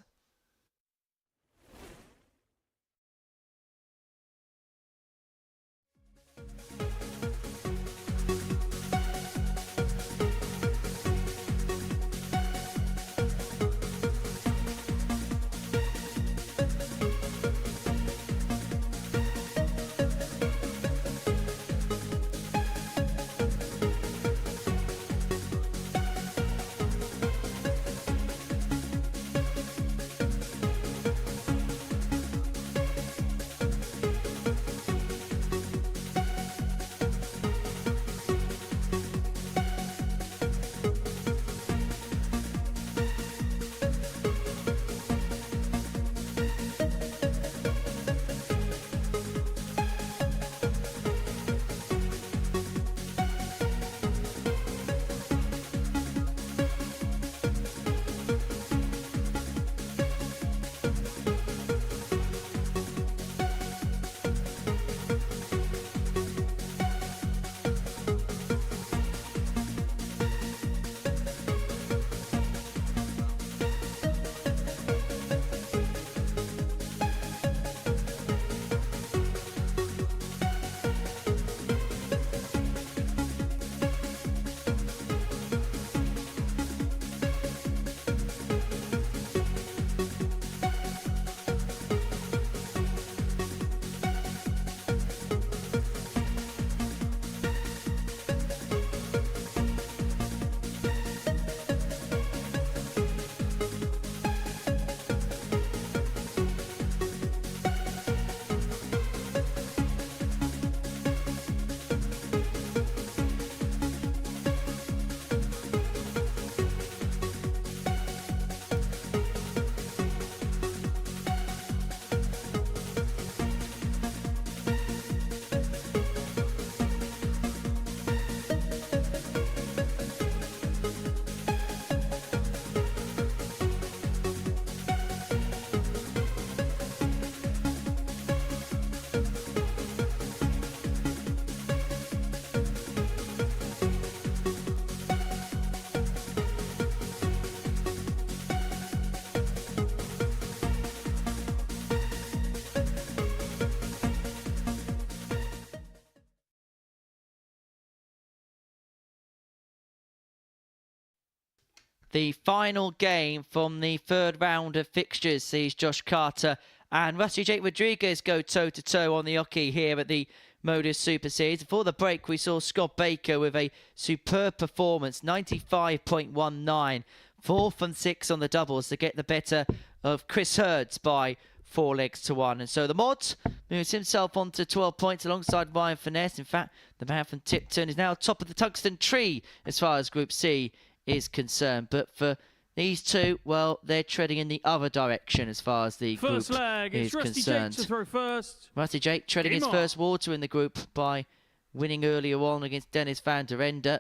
The final game from the third round of fixtures sees Josh Carter and Rusty Jake Rodriguez go toe-to-toe on the hockey here at the Modus Super Series. Before the break, we saw Scott Baker with a superb performance, 95.19, 4 from 6 on the doubles to get the better of Chris Herz by 4 legs to 1. And so the Mod moves himself on to 12 points alongside Ryan Finesse. In fact, the man from Tipton is now top of the Tungsten Tree as far as Group C is concerned. But for these two, well, they're treading in the other direction as far as the First group leg, is it's Rusty concerned. Jake to throw first. Rusty Jake treading his first water in the group by winning earlier on against Dennis van der Ende.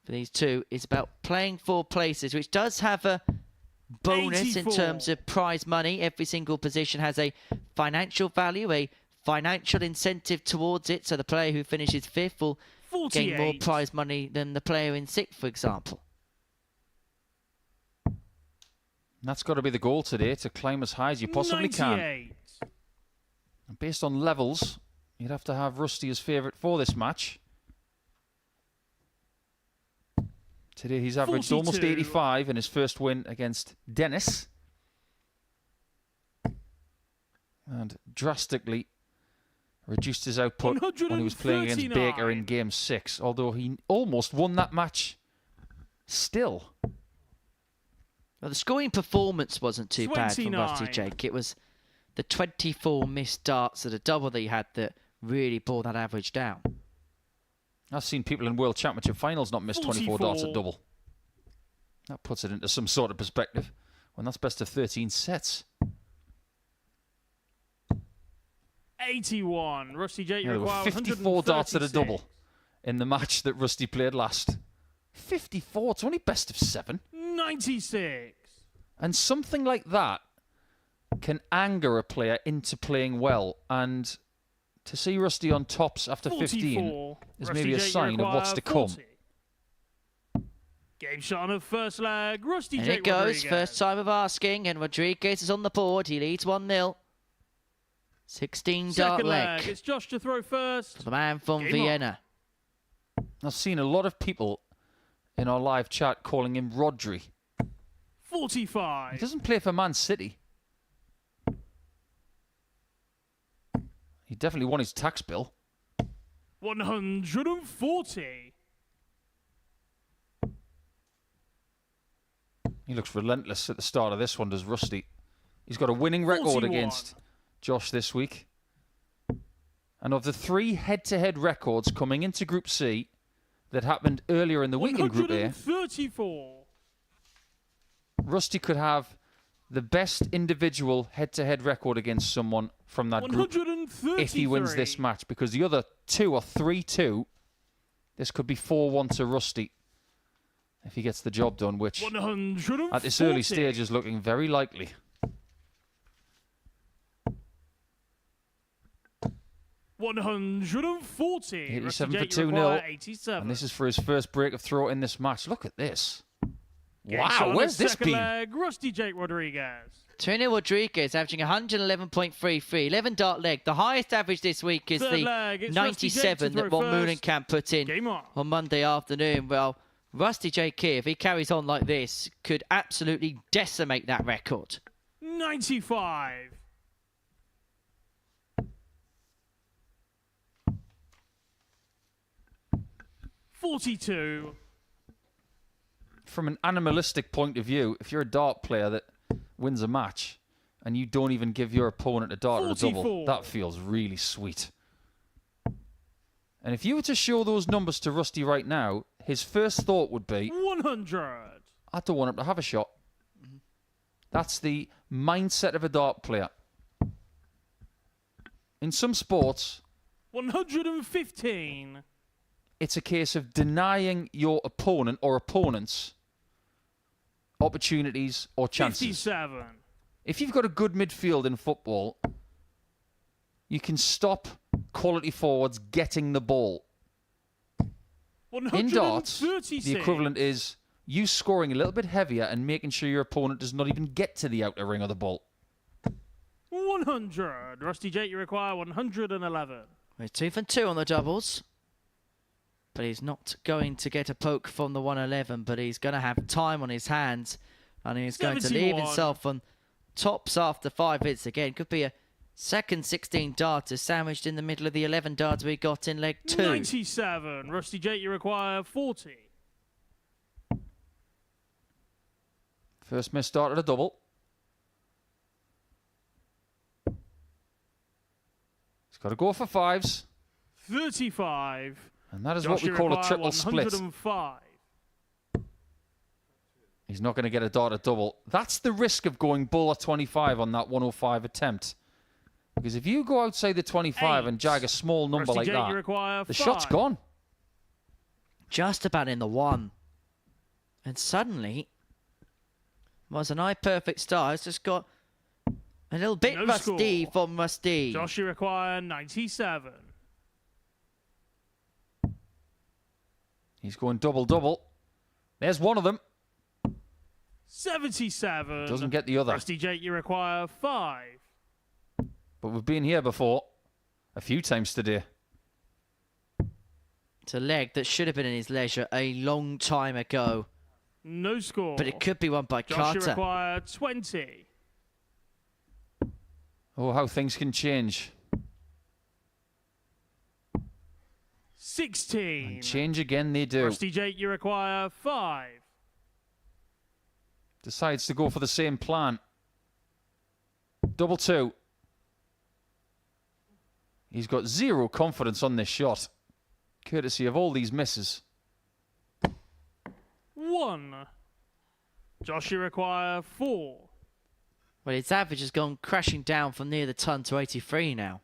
For these two, it's about playing 4 places, which does have a bonus 84. in terms of prize money. Every single position has a financial value, a financial incentive towards it. So the player who finishes 5th will 48. gain more prize money than the player in 6th, for example. That's got to be the goal today, to climb as high as you possibly 98. can. And based on levels, you'd have to have Rusty as favourite for this match. Today he's averaged 42. almost 85 in his first win against Dennis. And drastically reduced his output when he was playing against Baker in Game 6. Although he almost won that match still. Well, the scoring performance wasn't too bad from 29. Rusty Jake. It was the 24 missed darts at a double that he had that really brought that average down. I've seen people in World Championship finals not miss 24 darts at 44. double. That puts it into some sort of perspective when that's best of 13 sets. 81. Rusty Jake There were requires 54 darts at a 136. double in the match that Rusty played last. 54, it's only best of 7. 96. And something like that can anger a player into playing well. And to see Rusty on tops after 15 44. is Rusty maybe a Jake sign of what's to come. 40. Game shot on the first leg. Rusty And Jake it goes, Rodriguez. first time of asking, and Rodriguez is on the board. He leads 1-0. 16 dart Second leg leg. It's Josh to throw first. for the man from Game Vienna. I've seen a lot of people in our live chat calling him Rodri. 45. He doesn't play for Man City. He definitely won his tax bill. 140. He looks relentless at the start of this one, does Rusty. He's got a winning record 41. against Josh this week. And of the 3 head-to-head records coming into Group C that happened earlier in the week in Group A, 134. Rusty could have the best individual head-to-head record against someone from that group 133. if he wins this match, because the other 2 are 3-2. This could be 4-1 to Rusty if he gets the job done, which 140. at this early stage is looking very likely. 140. 87 Rusty for Jake 2-0. require 87. And this is for his first break of throw in this match. Look at this. Game shot Wow, on where's the this second been? leg. Rusty Jake Rodriguez. Tony Rodriguez averaging 111.33, 11 dart leg. The highest average this week is Third the leg, it's Rusty Jake to 97 that throw Ron first. Moolenkamp put in Game on. Monday afternoon. Well, Rusty Jake here, if he carries on like this, could absolutely decimate that record. 95. $42. From an animalistic point of view, if you're a dart player that wins a match and you don't even give your opponent a dart or a double, 44. that feels really sweet. And if you were to show those numbers to Rusty right now, his first thought would be, 100. I don't want him to have a shot. That's the mindset of a dart player. In some sports, 115. it's a case of denying your opponent or opponents opportunities or chances. 57. If you've got a good midfield in football, you can stop quality forwards getting the ball. In darts, 136. the equivalent is you scoring a little bit heavier and making sure your opponent does not even get to the outer ring of the ball. 100. Rusty Jake, you require 111. We're 2 from 2 on the doubles. But he's not going to get a poke from the 111, but he's going to have time on his hands. And he's going to leave himself on tops after 5 hits again. Could be a second 16 darter sandwiched in the middle of the 11 darts we got in leg 2. 97. Rusty Jake, you require 40. First miss started a double. He's got to go for 5s. 35. And that is what we call a triple split. 105. He's not going to get a darter double. That's the risk of going bull at 25 on that 105 attempt. Because if you go outside the 25 and jag a small number Rusty like Jake, you that, require the 5. shot's gone. Just about in the 1. And suddenly, was an eye perfect start. It's just got a little bit No rusty score. from Rusty. Josh, you require 97. He's going double-double. There's one of them. 77. Doesn't get the other. Rusty Jake, you require 5. But we've been here before. A few times today. It's a leg that should have been in his leisure a long time ago. No score. But it could be won by Josh, Carter. you require 20. Oh, how things can change. 16. And change again they do. Rusty Jake, you require 5. Decides to go for the same plan. Double 2. He's got 0 confidence on this shot. Courtesy of all these misses. 1. Josh, you require 4. Well, its average has gone crashing down from near the ton to 83 now.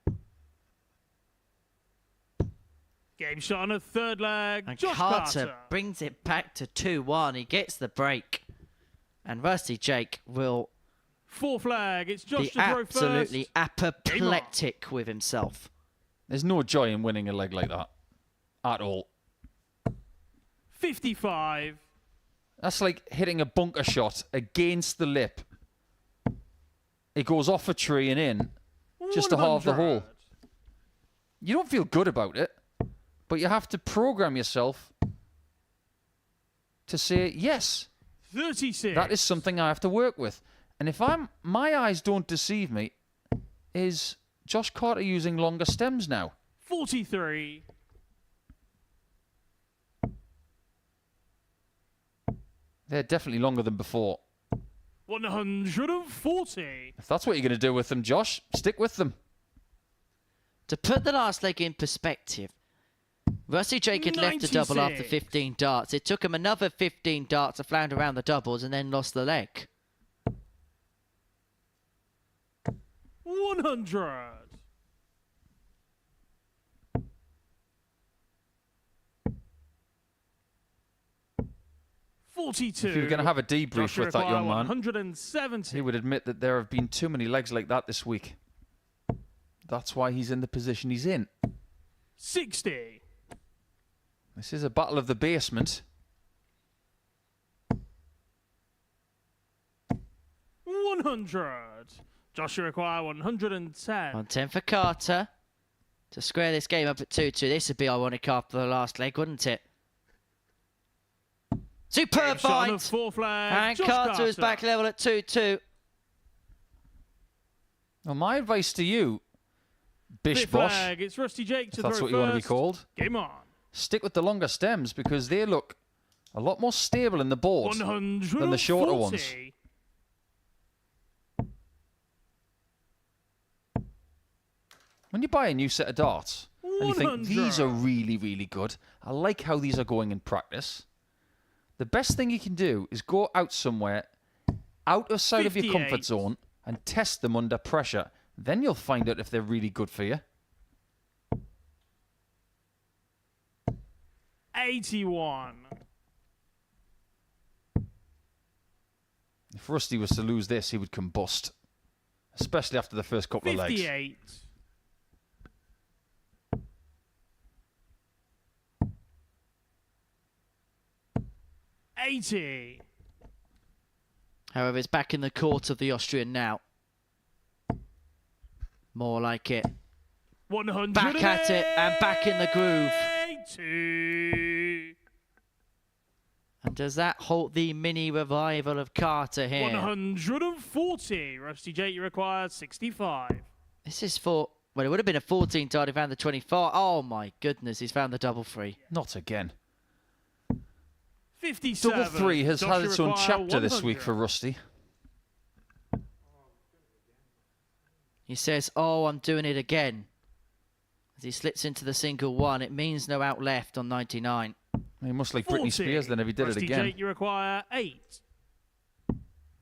Game shot on a third leg. And Josh Carter brings it back to 2-1. He gets the break. And Rusty Jake will 4th leg. It's Josh be to throw absolutely first. apoplectic with himself. There's no joy in winning a leg like that. At all. 55. That's like hitting a bunker shot against the lip. It goes off a tree and in. Just to halve the 100. hole. You don't feel good about it. But you have to program yourself to say, yes, 36. that is something I have to work with. And if my eyes don't deceive me, is Josh Carter using longer stems now? 43. They're definitely longer than before. 140. If that's what you're going to do with them, Josh, stick with them. To put the last leg in perspective, Rusty Jake had left a double after 96. 15 darts. It took him another 15 darts to flounder around the doubles and then lost the leg. 100. $42. If you were going to have a debrief Josh, you with that require young man, 170. he would admit that there have been too many legs like that this week. That's why he's in the position he's in. 60. This is a battle of the basement. 100. Josh, you require 110. 110 for Carter. To square this game up at 2-2. This would be ironic after the last leg, wouldn't it? Superb Shot on fight! the 4th leg. And Josh Carter is back level at 2-2. Well, my advice to you, Bish 5th Bosh, leg. It's Rusty Jake to if that's throw what you want to be first. called, Game on. stick with the longer stems because they look a lot more stable in the board 140. than the shorter ones. When you buy a new set of darts and you think, these are really, really good, I like how these are going in practice, the best thing you can do is go out somewhere, out of sight of your 58. comfort zone, and test them under pressure. Then you'll find out if they're really good for you. 81. If Rusty was to lose this, he would combust. Especially after the first couple of legs. 58. $80. However, it's back in the court of the Austrian now. More like it. 100. Back at it and back in the groove. 2. does that halt the mini revival of Carter here? 140. Rusty Jake, you require 65. This is for, well, it would have been a 14 tide. He found the 24. Oh my goodness, he's found the double free. Not again. 57. Double three has Josh, had you its own require chapter this 100. week for Rusty. He says, oh, I'm doing it again. As he slips into the single one, it means no out left on 99. He must like 40. Britney Spears then if he did Rusty it again. Jake, you require 8.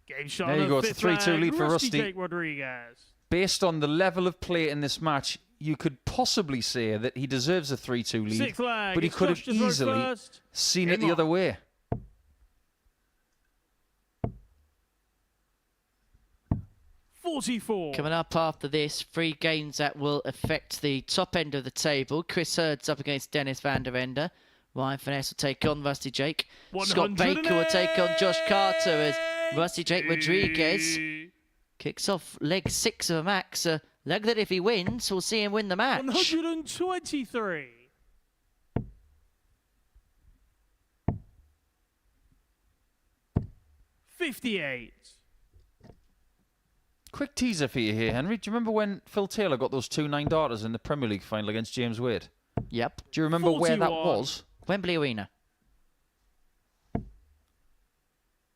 Game shot. There you on go, the it's a 3-2 flag, lead for Rusty. Jake Rodriguez. Based on the level of play in this match, you could possibly say that he deserves a 3-2 lead, Sixth flag. but he It's could have Josh to throw easily first. seen it Game the other on. way. 44. Coming up after this, 3 games that will affect the top end of the table. Chris Herz up against Dennis Van der Ende. Ryan Finesse will take on Rusty Jake. Scott Baker will take on Josh Carter as Rusty Jake Rodriguez kicks off leg 6 of a max. A leg that if he wins, we'll see him win the match. 123. $58. Quick teaser for you here, Henry. Do you remember when Phil Taylor got those 2 9-darters in the Premier League final against James Wade? Yep. Do you remember where that 41. was? Wembley Arena.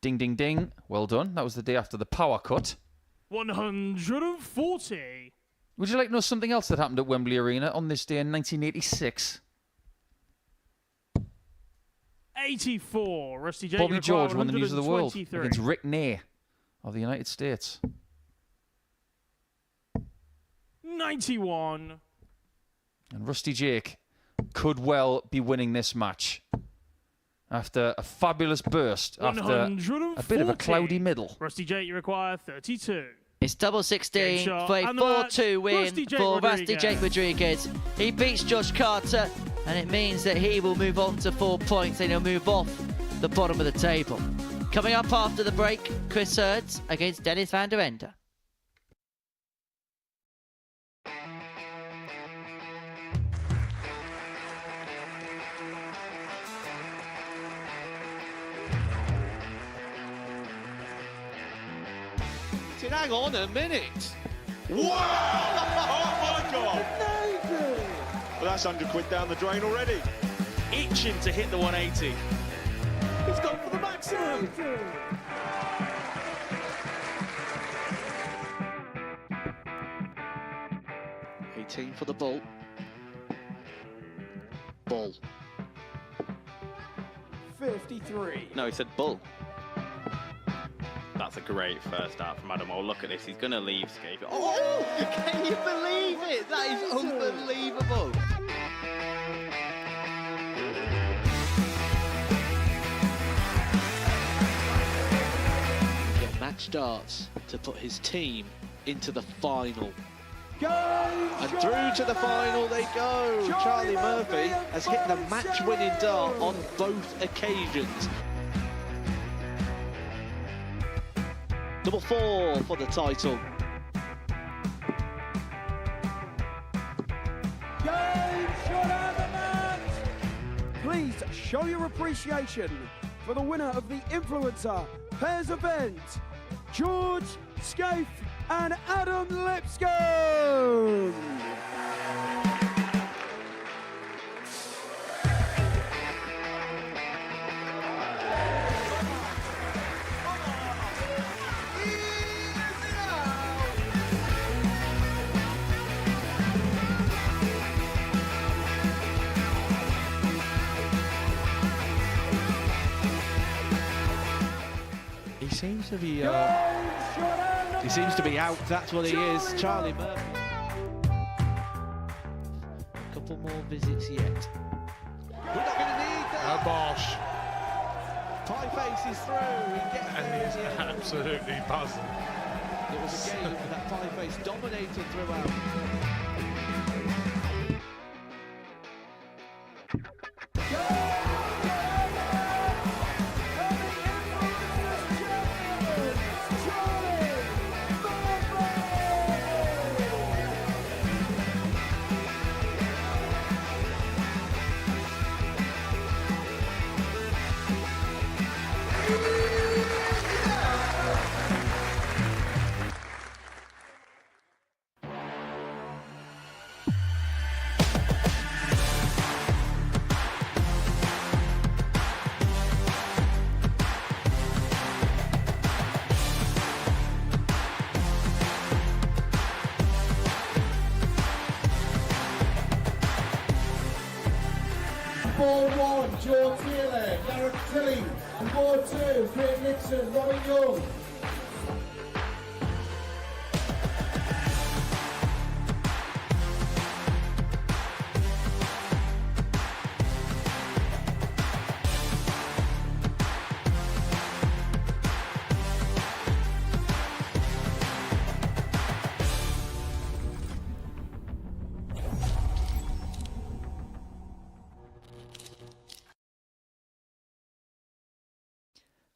Ding, ding, ding. Well done. That was the day after the power cut. 140. Would you like to know something else that happened at Wembley Arena on this day in 1986? 84. Rusty Jake, Bobby you George require won the News of the World 123. against Rick Ney of the United States. 91. And Rusty Jake could well be winning this match after a fabulous burst, after a bit of a cloudy middle. Rusty Jake, you require 32. It's double 16 Game shot, for a and the match, 4-2 win Rusty Jake for Rusty Rodriguez. Jake Rodriguez. He beats Josh Carter, and it means that he will move on to 4 points and he'll move off the bottom of the table. Coming up after the break, Chris Herz against Dennis Van der Ende. Hang on a minute. Wow! Oh my God! Well, that's £100 down the drain already. Itching to hit the 180. He's gone for the maximum. 18 for the bull. Bull. 53. No, he said bull. That's a great first start from Adam. Oh, look at this. He's going to leave Scape. Oh, can you believe it? That is unbelievable. Get match darts to put his team into the final. And through to the final they go. Charlie Murphy has hit the match-winning dart on both occasions. Number 4 for the title. Please show your appreciation for the winner of the Influencer Pairs event, George Scaife and Adam Lipscomb. He seems to be out, that's what he is, Charlie Murphy. A couple more visits yet. We're not going to need that. Oh, Bosh. Pie Face is through. He gets And he's absolutely buzzing. It was a game that Pie Face dominated throughout. Gareth Tilley. On board 2, Craig Nixon, Robin Young.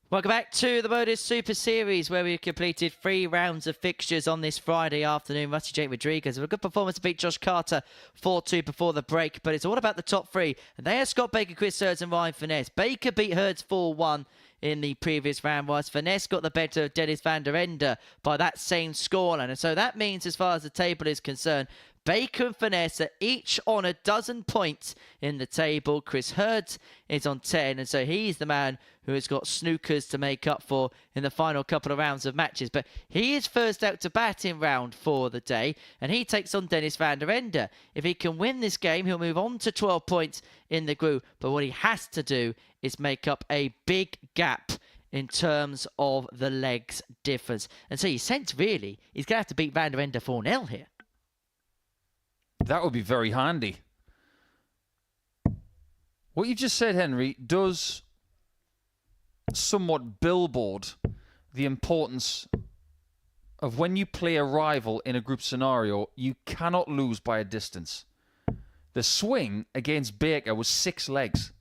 Welcome back to the Modus Super Series, where we've completed 3 rounds of fixtures on this Friday afternoon. Rusty Jake Rodriguez with a good performance to beat Josh Carter 4-2 before the break, but it's all about the top 3. And they are Scott Baker, Chris Herz and Ryan Finesse. Baker beat Herz 4-1 in the previous round, whilst Finesse got the better of Dennis van der Ende by that same scoreline. And so that means, as far as the table is concerned, Baker and Finesse are each on a dozen points in the table. Chris Herz is on 10, and so he's the man who has got snookers to make up for in the final couple of rounds of matches. But he is first out to bat in round 4 of the day, and he takes on Dennis van der Ende. If he can win this game, he'll move on to 12 points in the group. But what he has to do is make up a big gap in terms of the legs difference. And so you sense, really, he's going to have to beat van der Ende 4-0 here. That would be very handy. What you've just said, Henry, does somewhat billboard the importance of when you play a rival in a group scenario, you cannot lose by a distance. The swing against Baker was 6 legs.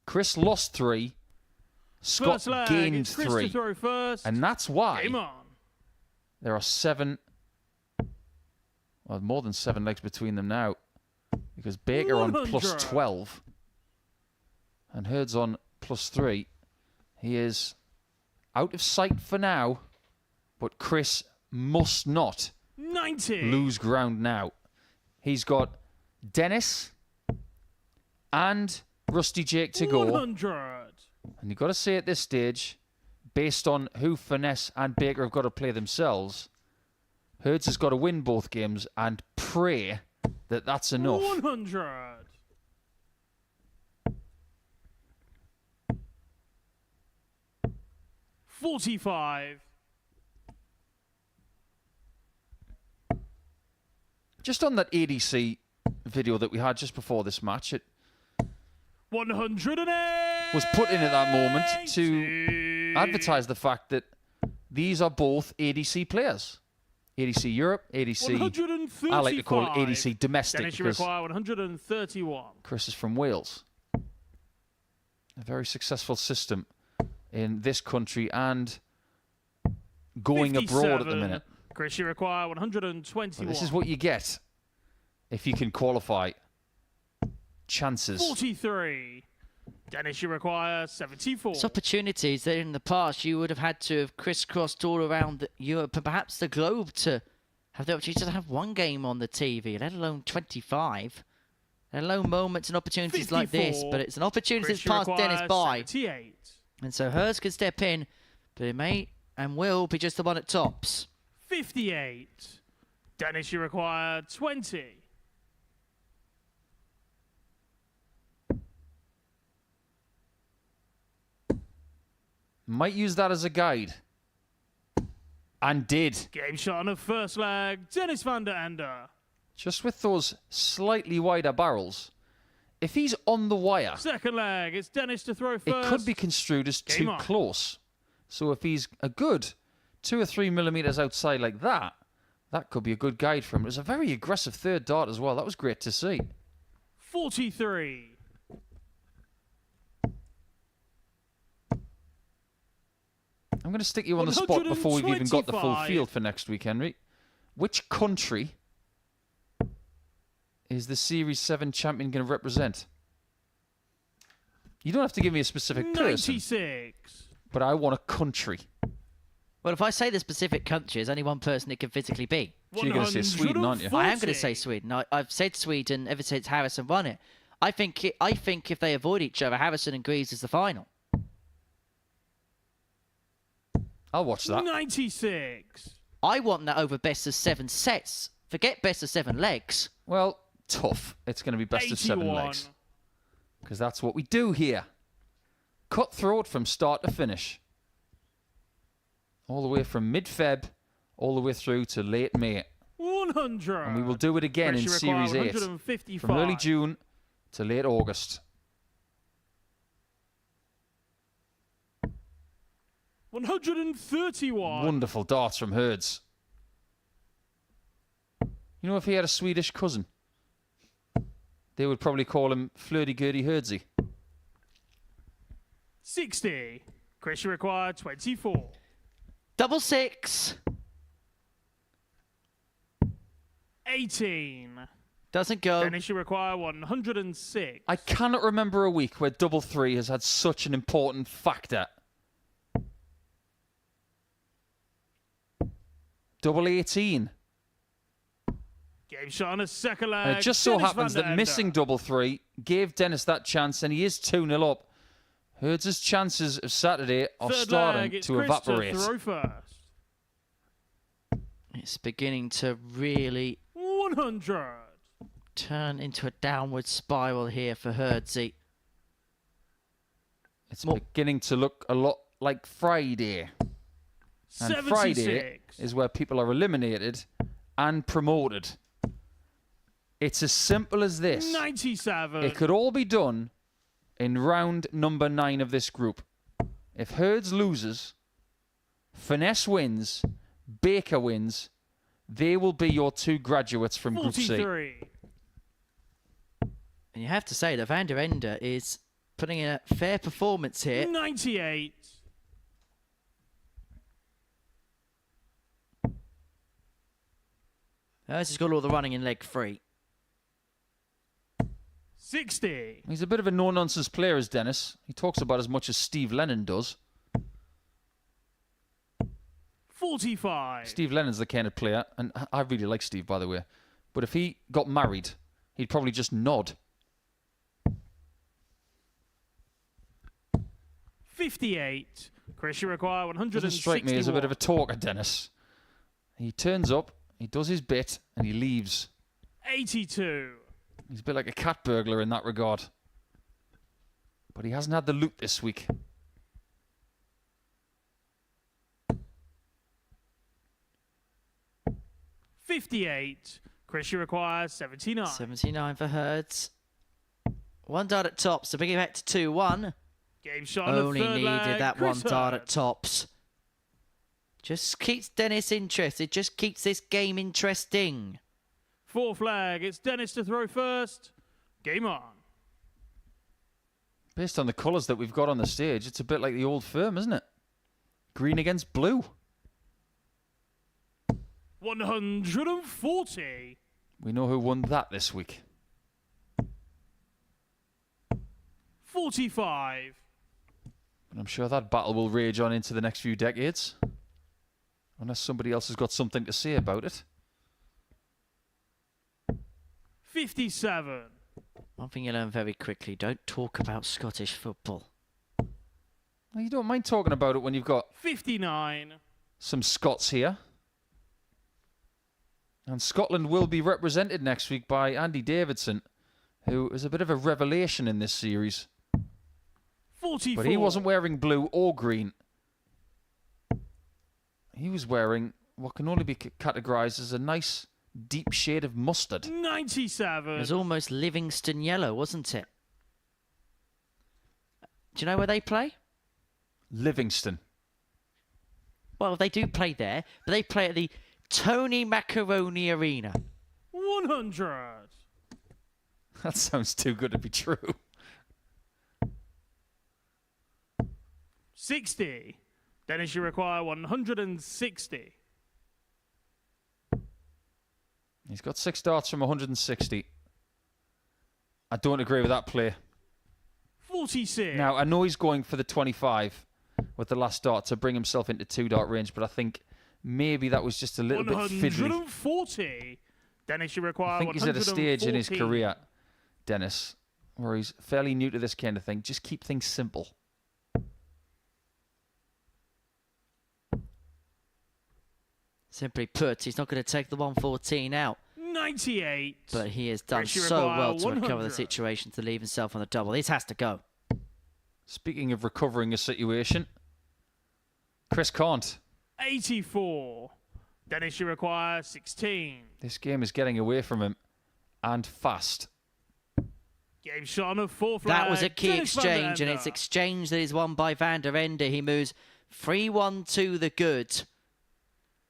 Chris lost 3. Scott gained 3. And that's why there are 7... well, more than 7 legs between them now. Because Baker on plus 12. And Herz on plus 3. He is out of sight for now. But Chris must not 90. Lose ground now. He's got Dennis and Rusty Jake to go. 100. And you've got to say at this stage, based on who Finesse and Baker have got to play themselves, Herz has got to win both games and pray that that's enough. 100. $45. Just on that ADC video that we had just before this match, it 108 was put in at that moment to advertise the fact that these are both ADC players. ADC Europe, ADC, I like to call it ADC domestic. Dennis, you require 131. Chris is from Wales. A very successful system in this country and going abroad at the minute. Chris, you require 121. Well, this is what you get if you can qualify. Chances. 43. Dennis, you require 74. It's opportunities that in the past you would have had to have crisscrossed all around Europe and perhaps the globe to have the opportunity to have one game on the TV, let alone 25. Let alone moments and opportunities 54. like this. But it's an opportunity Chris, that's passed Dennis by. 78. And so Herz can step in, but it may and will be just the one at tops. 58. Dennis, you require 20. Might use that as a guide. And did. Game shot on the first leg. Dennis van der Ende. Just with those slightly wider barrels, if he's on the wire, Second leg. It's Dennis to throw first. it could be construed as Game too on. close. So if he's a good 2 or 3 millimeters outside like that, that could be a good guide for him. It was a very aggressive third dart as well. That was great to see. 43. I'm going to stick you on the spot before we've even got the full 125. field for next week, Henry. Which country is the Series 7 champion going to represent? You don't have to give me a specific person, 96. but I want a country. Well, if I say the specific country, there's only one person it can physically be. So you're going to say Sweden, aren't you? I am going to say Sweden. I've said Sweden ever since Harrison won it. I think if they avoid each other, Harrison and Greaves is the final. I'll watch that. 96. I want that over best of 7 sets. Forget best of 7 legs. Well, tough. It's going to be best of 7 81. legs. Because that's what we do here. cutthroat from start to finish. All the way from mid-Feb, all the way through to late May. 100. And we will do it again in Pressure Series 8. required 155. From early June to late August. 131. Wonderful darts from Herz. You know, if he had a Swedish cousin, they would probably call him Flirty-Gurdy Herdsy. 60. Pressure required 24. Double six. 18. Doesn't go. Finish require 106. I cannot remember a week where double three has had such an important factor. Double 18. Game shot on a second leg. And it just so Dennis happens Vender. that missing double three gave Dennis that chance, and he is 2-0 up. Hertz's chances of Saturday are Third starting leg, it's to Chris evaporate. To throw first. It's beginning to really 100. turn into a downward spiral here for Herdsy. It's beginning to look a lot like Friday. And 76. Friday is where people are eliminated and promoted. It's as simple as this. 97. It could all be done in round number 9 of this group. If Herz loses, Finesse wins, Baker wins, they will be your 2 graduates from Group C. 43. And you have to say that Vender is putting in a fair performance here. 98. Herz has got all the running in leg 3. 60. He's a bit of a no-nonsense player, as Dennis. He talks about as much as Steve Lennon does. 45. Steve Lennon's the kind of player, and I really like Steve, by the way, but if he got married, he'd probably just nod. 58. Pressure require 161. Doesn't strike me as a bit of a talker, Dennis. He turns up, he does his bit, and he leaves. 82. He's a bit like a cat burglar in that regard. But he hasn't had the loot this week. $58. Pressure requires 79. 79 for Herz. 1 dart at tops, so bringing it back to 2-1. Game shot on Only the third needed leg, that Chris 1 dart at Herz. tops. Just keeps Dennis interested. Just keeps this game interesting. Fourth leg, it's Dennis to throw first. Game on. Based on the colours that we've got on the stage, it's a bit like the old firm, isn't it? Green against blue. 140. We know who won that this week. 45. And I'm sure that battle will rage on into the next few decades. Unless somebody else has got something to say about it. 57. One thing you learn very quickly, don't talk about Scottish football. Well, you don't mind talking about it when you've got 59. some Scots here. And Scotland will be represented next week by Andy Davidson, who is a bit of a revelation in this series. 44. But he wasn't wearing blue or green. He was wearing what can only be categorised as a nice deep shade of mustard. 97. It was almost Livingston yellow, wasn't it? Do you know where they play? Livingston. Well, they do play there, but they play at the Tony Macaroni Arena. 100. That sounds too good to be true. 60. Dennis, you require 160. He's got 6 darts from 160. I don't agree with that play. 46. Now, I know he's going for the 25 with the last dart to bring himself into 2-dart range, but I think maybe that was just a little bit fiddly. 140. Dennis, you require I think he's at a stage in his 114. career, Dennis, where he's fairly new to this kind of thing. Just keep things simple. Simply put, he's not going to take the 114 out. 98. But he has done Pressure so require well to recover the 100. situation to leave himself on the double. This has to go. Speaking of recovering a situation, Chris can't. 84. Dennis, you require 16. This game is getting away from him, and fast. Game shot on a fourth That leg. was a key Dennis Van exchange, and Ende. it's exchange that is won by Van der Ende. He moves 3-1 to the good.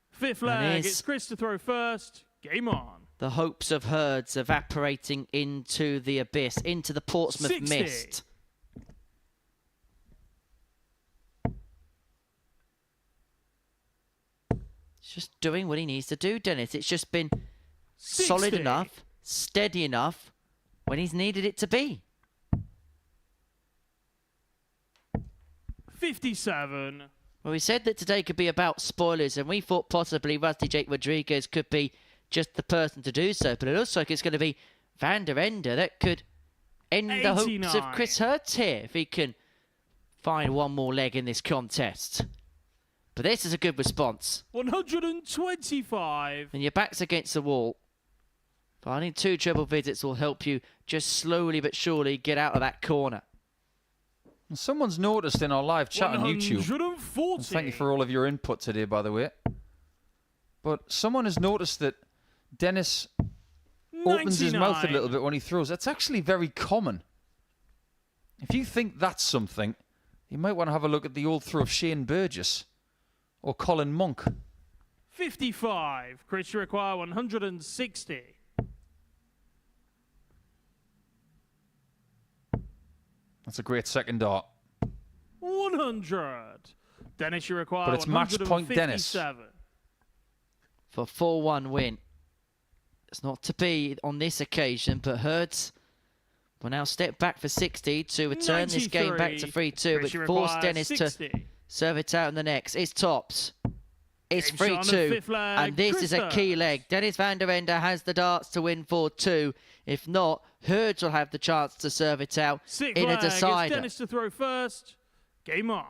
Fifth And leg, is- it's Chris to throw first. Game on. The hopes of Herz evaporating into the abyss, into the Portsmouth 60. mist. He's just doing what he needs to do, Dennis. It's just been solid 60. enough, steady enough when he's needed it to be. 57. Well, we said that today could be about spoilers, and we thought possibly Rusty Jake Rodriguez could be just the person to do so, but it looks like it's going to be Van der Ende that could end the hopes of 89. Chris Herz here if he can find one more leg in this contest. But this is a good response. 125. And your back's against the wall. Finding 2 treble visits will help you just slowly but surely get out of that corner. Someone's noticed in our live chat on YouTube. 140. And thank you for all of your input today, by the way. But someone has noticed that Dennis opens his mouth a 99. little bit when he throws. That's actually very common. If you think that's something, you might want to have a look at the old throw of Shane Burgess or Colin Monk. 55. Chris, you require 160. That's a great second dart. 100. Dennis, you require But it's match point Dennis. 157. For 4-1 win. It's not to be on this occasion, but Herz will now step back for 60 to return this game back to 3-2, Chris, you but force require Dennis 60. to serve it out in the next. It's tops. It's Game shot on the 3-2, fifth leg, and this Chris is a key Herz. leg. Dennis Van der Ende has the darts to win 4-2. If not, Herz will have the chance to serve it out Sixth in a leg, it's decider. Dennis to throw first. Game on.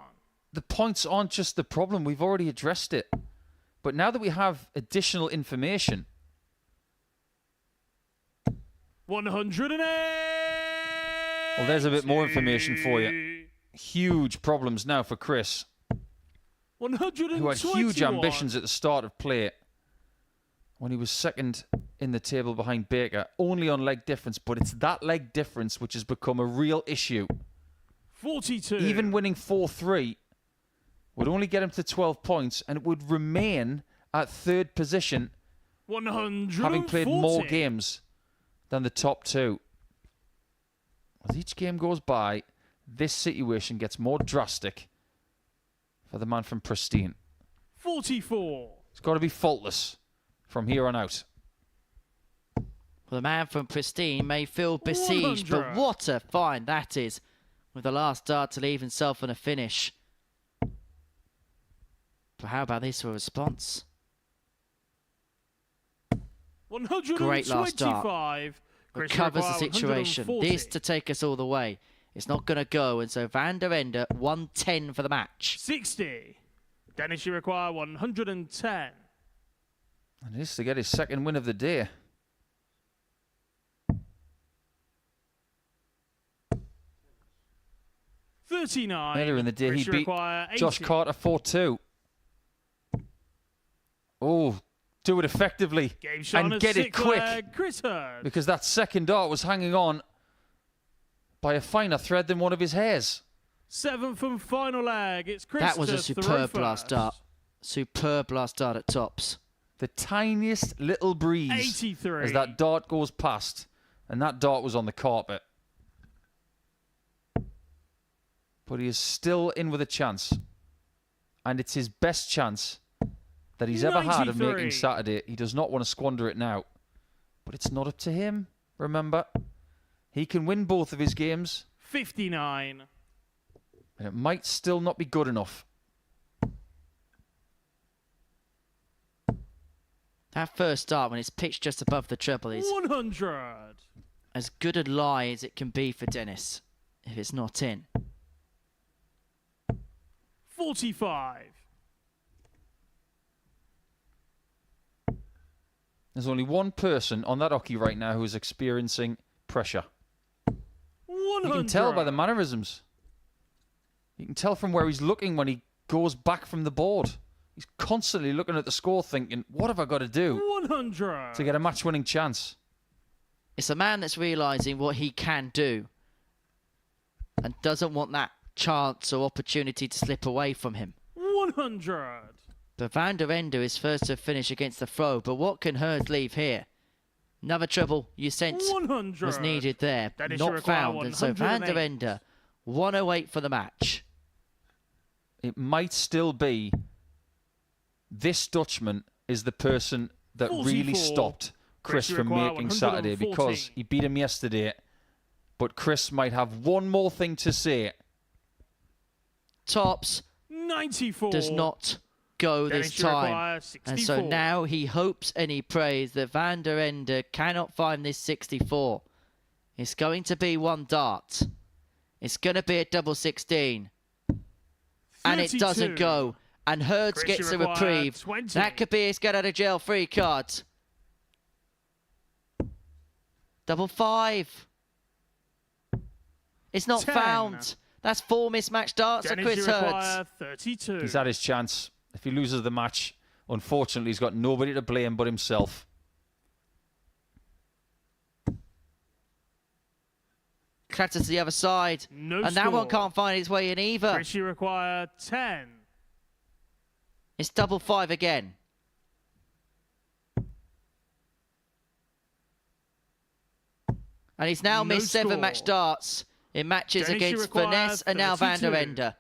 The points aren't just the problem. We've already addressed it. But now that we have additional information, 108. well, there's a bit more information for you. Huge problems now for Chris, 121. who had huge ambitions at the start of play when he was second in the table behind Baker, only on leg difference, but it's that leg difference which has become a real issue. 42. Even winning 4-3 would only get him to 12 points, and it would remain at third position, 140. having played more games than the top two. As each game goes by, this situation gets more drastic for the man from Pristine. 44. It's got to be faultless from here on out. Well, the man from Pristine may feel besieged, but 100. what a find that is, with the last dart to leave himself on a finish. But how about this for a response? 125. Great last dart. Chris Recovers the require situation. 140. This to take us all the way. It's not going to go, and so Van der Ende 110 for the match. 60. Dennis, you require 110. And this to get his second win of the day. Earlier in the day, he beat Josh Carter 4-2. Oh, do it effectively Game shot on and a get it sixth quick. leg, Chris Herz. Because that second dart was hanging on by a finer thread than one of his hairs. Seventh and final leg. It's Chris That was a to throw superb first. last dart. Superb last dart at tops. The tiniest little breeze 83. as that dart goes past. And that dart was on the carpet. But he is still in with a chance. And it's his best chance that he's ever had of 93. making Saturday. He does not want to squander it now. But it's not up to him, remember. He can win both of his games. 59. And it might still not be good enough. That first dart, when it's pitched just above the treble, is 100. as good a lie as it can be for Dennis if it's not in. 45. There's only one person on that hockey right now who is experiencing pressure. 100. You can tell by the mannerisms. can tell from where he's looking when he goes back from the board. He's constantly looking at the score thinking, what have I got to do 100 to get a match-winning chance? It's a man that's realising what he can do and doesn't want that chance or opportunity to slip away from him. 100 But Vender is first to finish against the throw, but what can Herz leave here? Another treble you sense 100 was needed there, That is not require found, and so Vender 108 for the match. It might still be this Dutchman is the person that 44. really stopped Chris Chris, you from require making Saturday, 114. because he beat him yesterday. But Chris might have one more thing to say. Tops 94 does not go this Dennis, you require time. 64. And so now he hopes and he prays that Vender cannot find this 64. It's going to be one dart. It's going to be a double 16. And it 32. doesn't go. And Herz Chris, gets you a require reprieve. 20. That could be his get out of jail free card. Double 5. It's not 10. found. That's 4 mismatched darts for Dennis, Chris you Herz. require 32 He's had his chance. If he loses the match, unfortunately, he's got nobody to blame but himself. Clatters to the other side. No and that one score. can't find its way in either. Chris, you require 10 It's double 5 again. And he's now No missed 7 score. match darts in matches Dennis, you against require Finesse and now 32. Vender.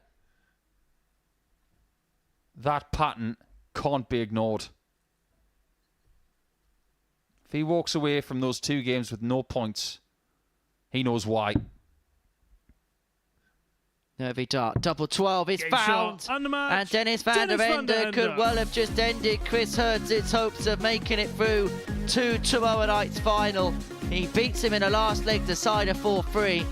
That pattern can't be ignored. If he walks away from those 2 games with no points, he knows why. Nervy dart. Double 12 is Game found. shot, undermatch. And Dennis Dennis Vender Vender. could well have just ended Chris Herz's hopes of making it through to tomorrow night's final. He beats him in the last leg to side a 4-3.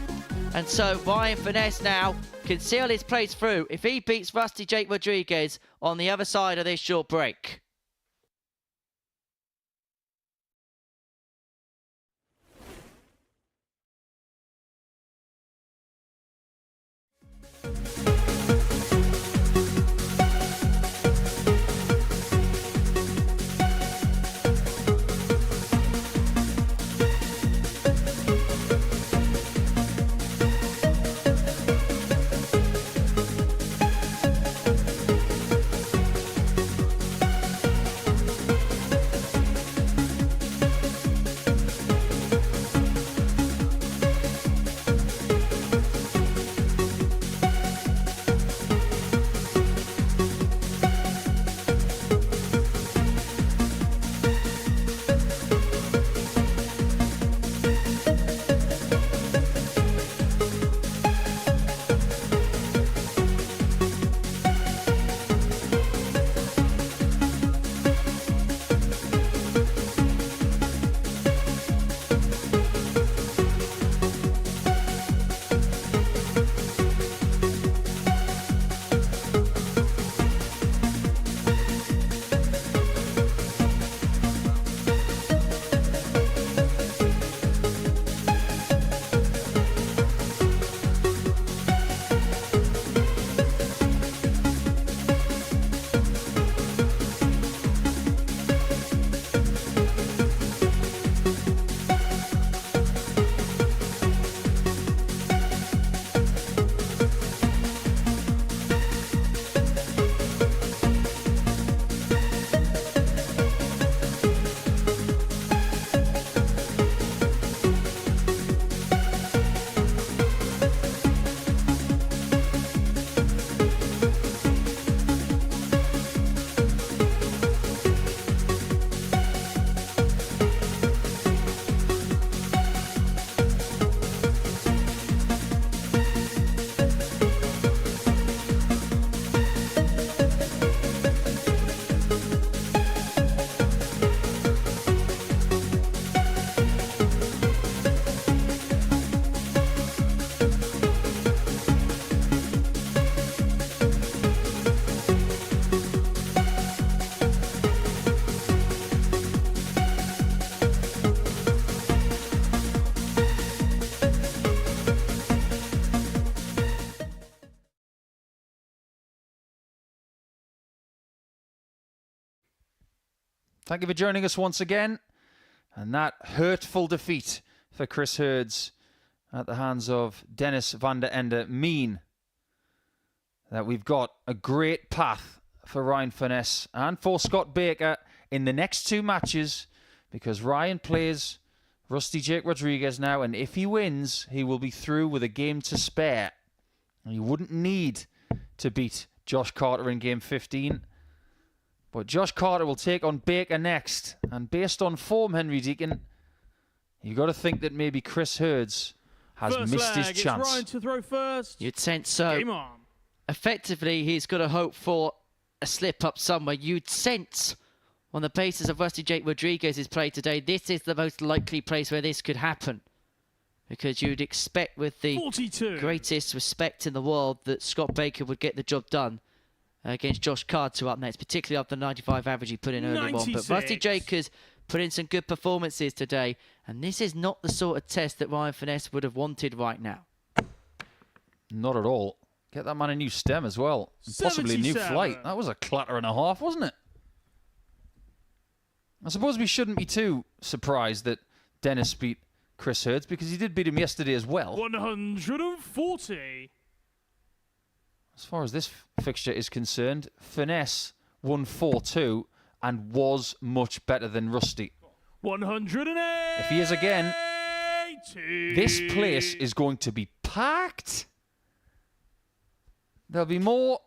And so Ryan Finesse now can seal his place through if he beats Rusty Jake Rodriguez on the other side of this short break. Thank you for joining us once again. And that hurtful defeat for Chris Herz at the hands of Dennis van der Ende mean that we've got a great path for Ryan Finesse and for Scott Baker in the next 2 matches, because Ryan plays Rusty Jake Rodriguez now, and if he wins, he will be through with a game to spare. And he wouldn't need to beat Josh Carter in game 15. But Josh Carter will take on Baker next. And based on form, Henry Deacon, you've got to think that maybe Chris Herz has missed his chance. It's Ryan to throw first. You'd sense so. Game on. Effectively, he's got to hope for a slip-up somewhere. You'd sense, on the basis of Rusty Jake Rodriguez's play today, this is the most likely place where this could happen. Because you'd expect, with the 42. greatest respect in the world, that Scott Baker would get the job done against Josh Carter up next, particularly after the 95 average he put in early on. But Rusty Jake has put in some good performances today, and this is not the sort of test that Ryan Finesse would have wanted right now. Not at all. Get that man a new stem as well. And possibly a new 77. flight. That was a clatter and a half, wasn't it? I suppose we shouldn't be too surprised that Dennis beat Chris Herz, because he did beat him yesterday as well. 140. As far as this fixture is concerned, Finesse won 4-2 and was much better than Rusty. 108. If he is again, this place is going to be packed. There'll be more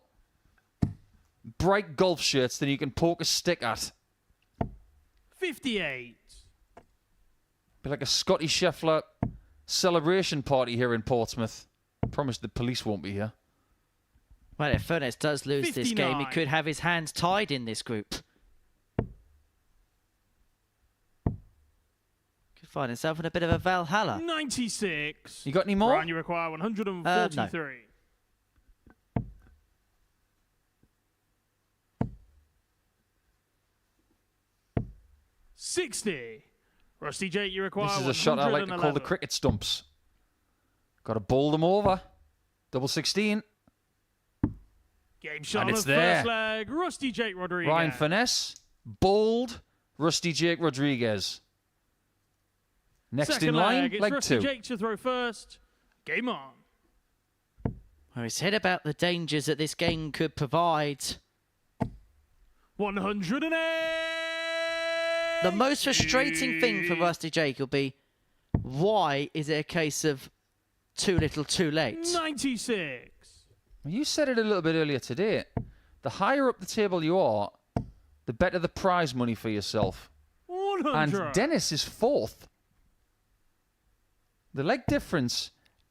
bright golf shirts than you can poke a stick at. 58. Be like a Scotty Scheffler celebration party here in Portsmouth. I promise the police won't be here. Well, if Finesse does lose 59. this game, he could have his hands tied in this group. Could find himself in a bit of a Valhalla. 96. You got any more? Ryan, you require 143. No. $60. Rusty Jake, you require This is a shot I like to call the cricket stumps. Got to bowl them over. Double 16. Game shot And on it's the there. first leg. Rusty Jake Rodriguez. Ryan Finesse, bowled Rusty Jake Rodriguez. Next Second in line, leg, it's leg Rusty 2. Jake to throw first. Game on. Well, he's said about the dangers that this game could provide. 108. The most frustrating thing for Rusty Jake will be, why is it a case of too little too late? 96. Well, you said it a little bit earlier today. The higher up the table you are, the better the prize money for yourself. 100. And Dennis is 4th. The leg difference,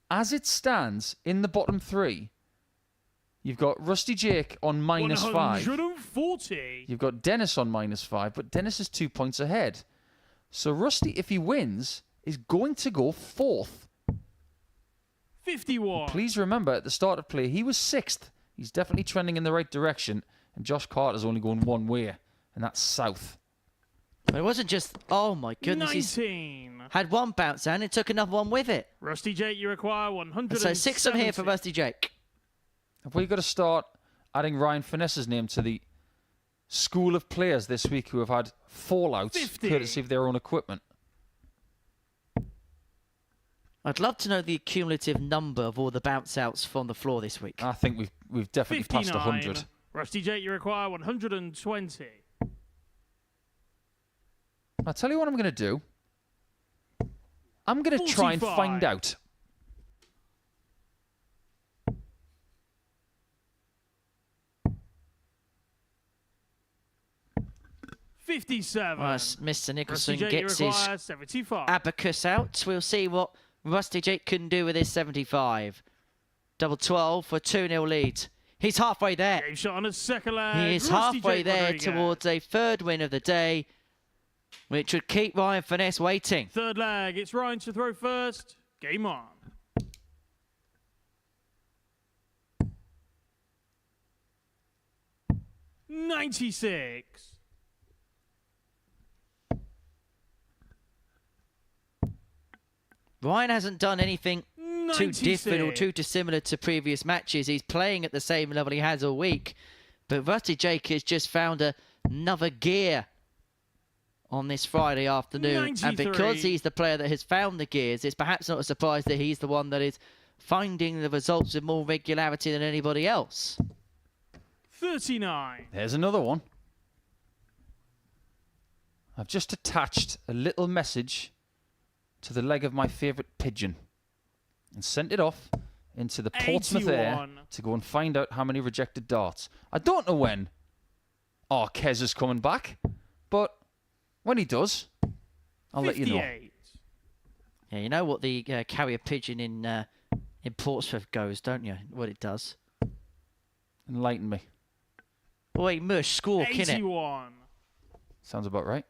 as it stands in the bottom 3, you've got Rusty Jake on -5. 140. You've got Dennis on -5, but Dennis is 2 points ahead. So Rusty, if he wins, is going to go 4th. 51. Please remember, at the start of play, he was 6th. He's definitely trending in the right direction. And Josh Carter's only going one way, and that's south. But it wasn't just, oh my goodness, 19. he's had one bounce and it took another one with it. Rusty Jake, you require 100. So 6 from here for Rusty Jake. Have we got to start adding Ryan Finesse's name to the school of players this week who have had fallouts 50. courtesy of their own equipment? I'd love to know the cumulative number of all the bounce outs from the floor this week. I think we've definitely 59. passed 100. Rusty Jake, you require 120. I'll tell you what I'm going to do. I'm going to try and 45. find out. $57. Well, as Mr. Nicholson Rusty Jake, gets you his require 75. abacus out, we'll see what Rusty Jake can do with his 75. Double 12 for a 2-0 lead. He's halfway there. Game shot on his second leg. He is Rusty halfway Jake there Rodriguez. towards a 3rd win of the day, which would keep Ryan Finesse waiting. Third leg, it's Ryan to throw first. Game on. $96. Ryan hasn't done anything too 96. different or too dissimilar to previous matches. He's playing at the same level he has all week. But Rusty Jake has just found another gear on this Friday afternoon. 93. And because he's the player that has found the gears, it's perhaps not a surprise that he's the one that is finding the results with more regularity than anybody else. 39. There's another one. I've just attached a little message to the leg of my favourite pigeon and sent it off into the Portsmouth air 81. to go and find out how many rejected darts. I don't know when Kez is coming back, but when he does, I'll 58. let you know. Yeah, you know what the carrier pigeon in Portsmouth goes, don't you? What it does. Enlighten me. Boy, mush, squawk, innit? 81. Sounds about right.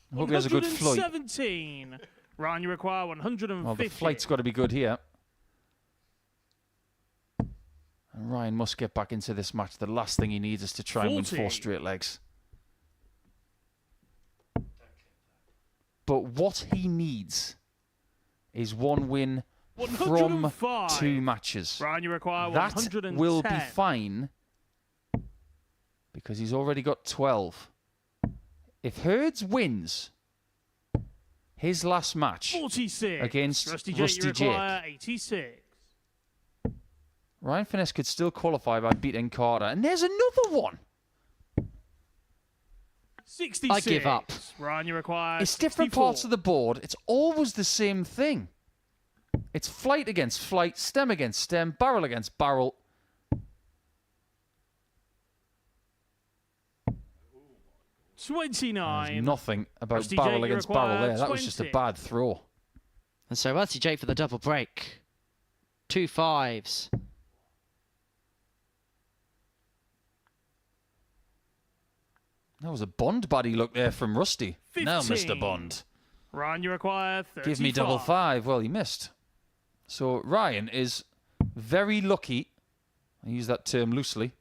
I hope he has a good flight. 117. Ryan, you require 150. Well, the flight's got to be good here. And Ryan must get back into this match. The last thing he needs is to try and win 4 40. straight legs. But what he needs is 1 win from 105. 2 matches. Ryan, you require That 110. will be fine because he's already got 12. If Herz wins his last match 46. against Rusty Rusty Jake, you require 86. Ryan Finesse could still qualify by beating Carter. And there's another one. 66. I give up. Ryan, you require It's different 64. parts of the board. It's always the same thing. It's flight against flight, stem against stem, barrel against barrel. There's 29. nothing about Rusty barrel Jake, you against barrel require there. That was just a 20. bad throw. And so Rusty Jake for the double break. 2 5s. That was a Bond buddy look there from Rusty. Now, 15. Mr. Bond. Ryan, you require 35. Give me double 5. Well, he missed. So Ryan is very lucky, I use that term loosely,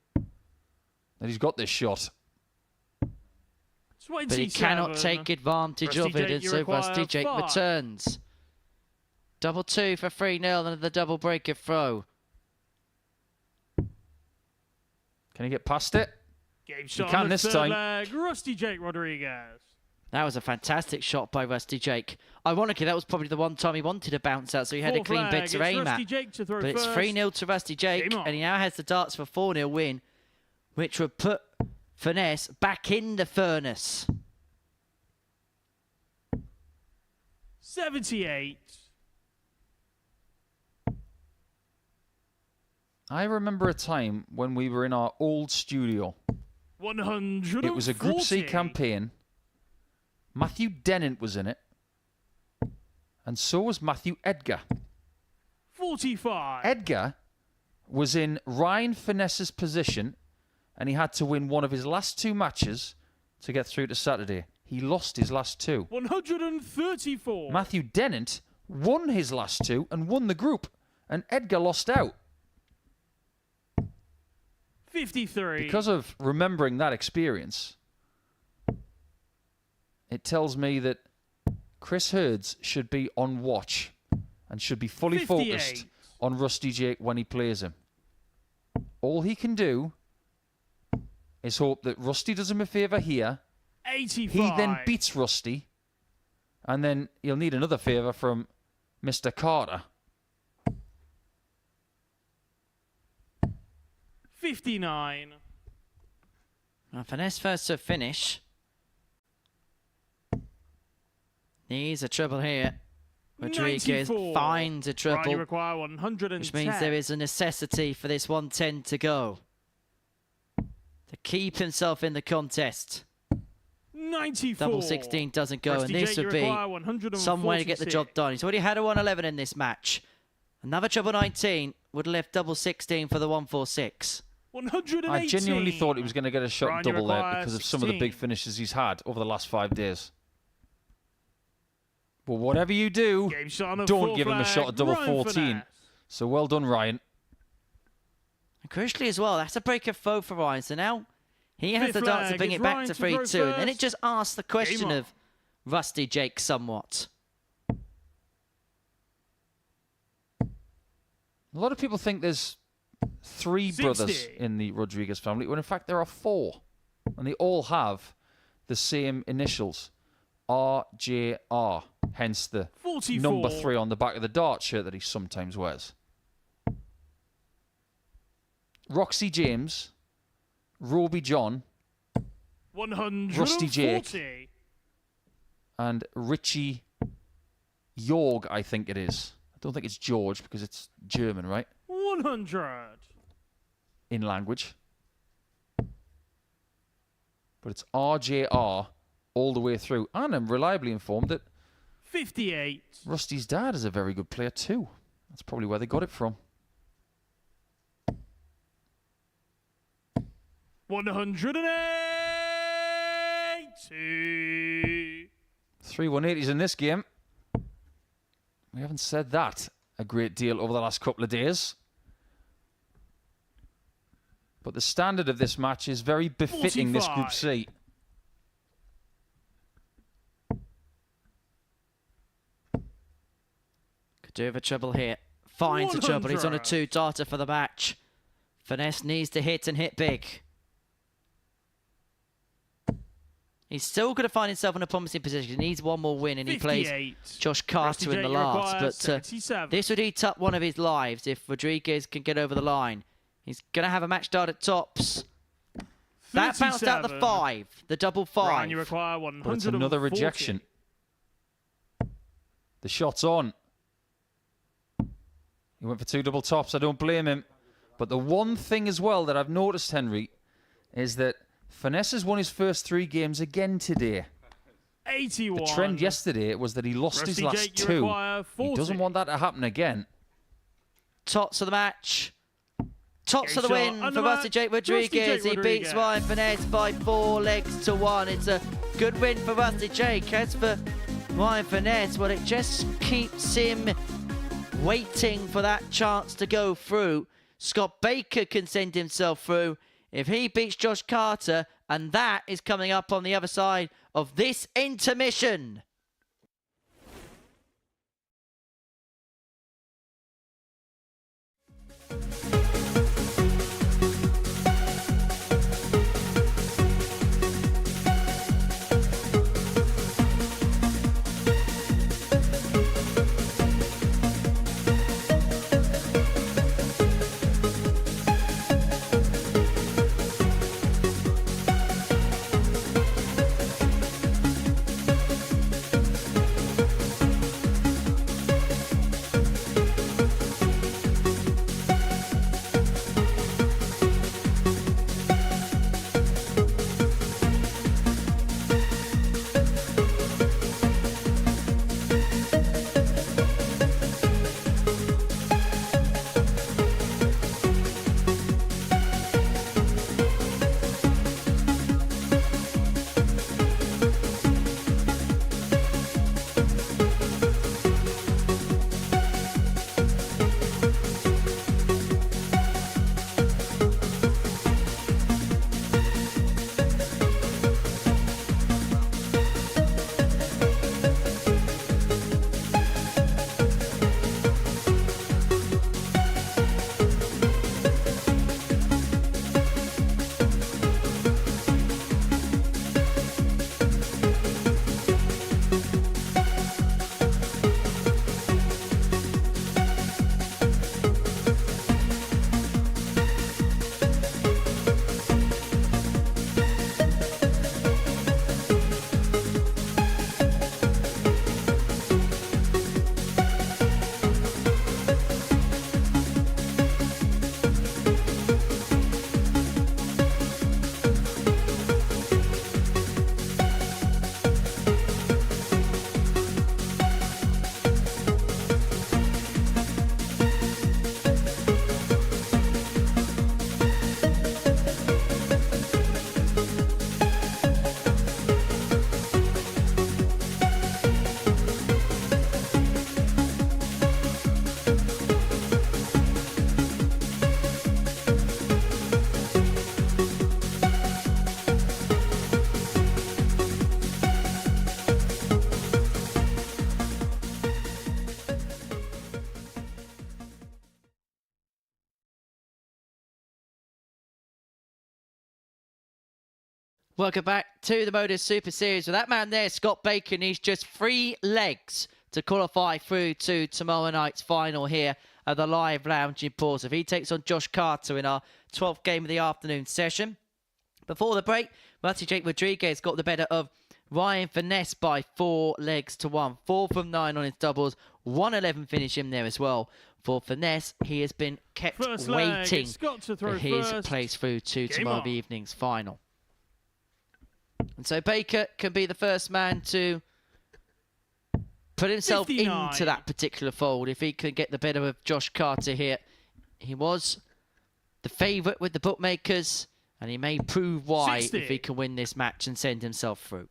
that he's got this shot. 27. But he cannot take advantage Rusty of it, Jake, and you so require Rusty Jake 5. returns. Double 2 for 3-0 and the double break of throw. Can he get past it? Game shot can on the this third time. leg. Rusty Jake Rodriguez. That was a fantastic shot by Rusty Jake. Ironically, that was probably the one time he wanted to bounce out, so he had a Fourth clean leg, bit to it's aim Rusty at. Jake to throw But it's first. 3-0 to Rusty Jake, Game on. and he now has the darts for 4-0 win, which would put Finesse back in the furnace. 78. I remember a time when we were in our old studio. 140. It was a Group C campaign. Matthew Dennant was in it. And so was Matthew Edgar. 45. Edgar was in Ryan Finesse's position, and he had to win one of his last 2 matches to get through to Saturday. He lost his last 2. 134. Matthew Dennant won his last 2 and won the group, and Edgar lost out. 53. Because of remembering that experience, it tells me that Chris Herz should be on watch and should be fully 58. focused on Rusty Jake when he plays him. All he can do is hope that Rusty does him a favour here. 85. He then beats Rusty, and then he'll need another favour from Mr. Carter. 59. Now, Finesse first to finish. Needs a treble here. Rodriguez 94. finds a Ryan, you treble, require 110. which means there is a necessity for this 110 to go to keep himself in the contest. 94. Double 16 doesn't go, Rusty and this Jake, you would be require 146. some way to get the job done. He's already had a 111 in this match. Another treble 19 would have left double 16 for the 146. 118. I genuinely thought he was going to get a shot Ryan, you double there require because of some of the big 16. finishes he's had over the last 5 days. But whatever you do, Game shot on the don't fourth give him a leg. shot at double Ryan 14. Finesse. So well done, Ryan. And crucially as well, that's a break of foe for Ryan. So now he has Fifth the dart to leg, bring it's it back Ryan to to throw 3-2. And then it first. just asks the question on. of Rusty Jake somewhat. A lot of people think there's 3 brothers 60. in the Rodriguez family, when in fact there are 4. And they all have the same initials, RJR, hence the 44. number 3 on the back of the dart shirt that he sometimes wears. Roxy James, Roby John, 140. Rusty Jake, and Richie Jorg, I think it is. I don't think it's George because it's German, right? 100. In language. But it's RJR all the way through. And I'm reliably informed that 58. Rusty's dad is a very good player too. That's probably where they got it from. 180. 3 180s in this game. We haven't said that a great deal over the last couple of days. But the standard of this match is very befitting 45. this Group C. Could do with a trouble here. Finds a trouble. He's on a 100. 2-darter for the match. Finesse needs to hit and hit big. He's still going to find himself in a promising position. He needs one more win, and he plays 58. Josh Carter in the last. But 77. this would eat up one of his lives if Rodriguez can get over the line. He's going to have a match start at tops. That bounced out the 5, the double 5. Ryan, you require 140. But it's another rejection. The shot's on. He went for 2 double tops. I don't blame him. But the one thing as well that I've noticed, Henry, is that Finesse has won his first 3 games again today. 81. The trend yesterday was that he lost his Rusty last Jake, you 2. require 40. He doesn't want that to happen again. Tots of the match. Tots Game of the shot win and for the Rusty match, Jake Rusty Rodriguez. Jake He beats Rodriguez. Ryan Finesse by 4 legs to 1. It's a good win for Rusty Jake. As for Ryan Finesse, well, it just keeps him waiting for that chance to go through. Scott Baker can send himself through if he beats Josh Carter, and that is coming up on the other side of this intermission. Welcome back to the Modus Super Series. With that man there, Scott Baker, needs just 3 legs to qualify through to tomorrow night's final here at the Live Lounge in Portsmouth. He takes on Josh Carter in our 12th game of the afternoon session. Before the break, Marty Jake Rodriguez got the better of Ryan Finesse by 4 legs to 1. 4 from 9 on his doubles. 111 finish in there as well. For Finesse, he has been kept waiting for his place through to tomorrow evening's final. And so Baker can be the first man to put himself 59. into that particular fold if he can get the better of Josh Carter here. He was the favourite with the bookmakers, and he may prove why 60. if he can win this match and send himself through.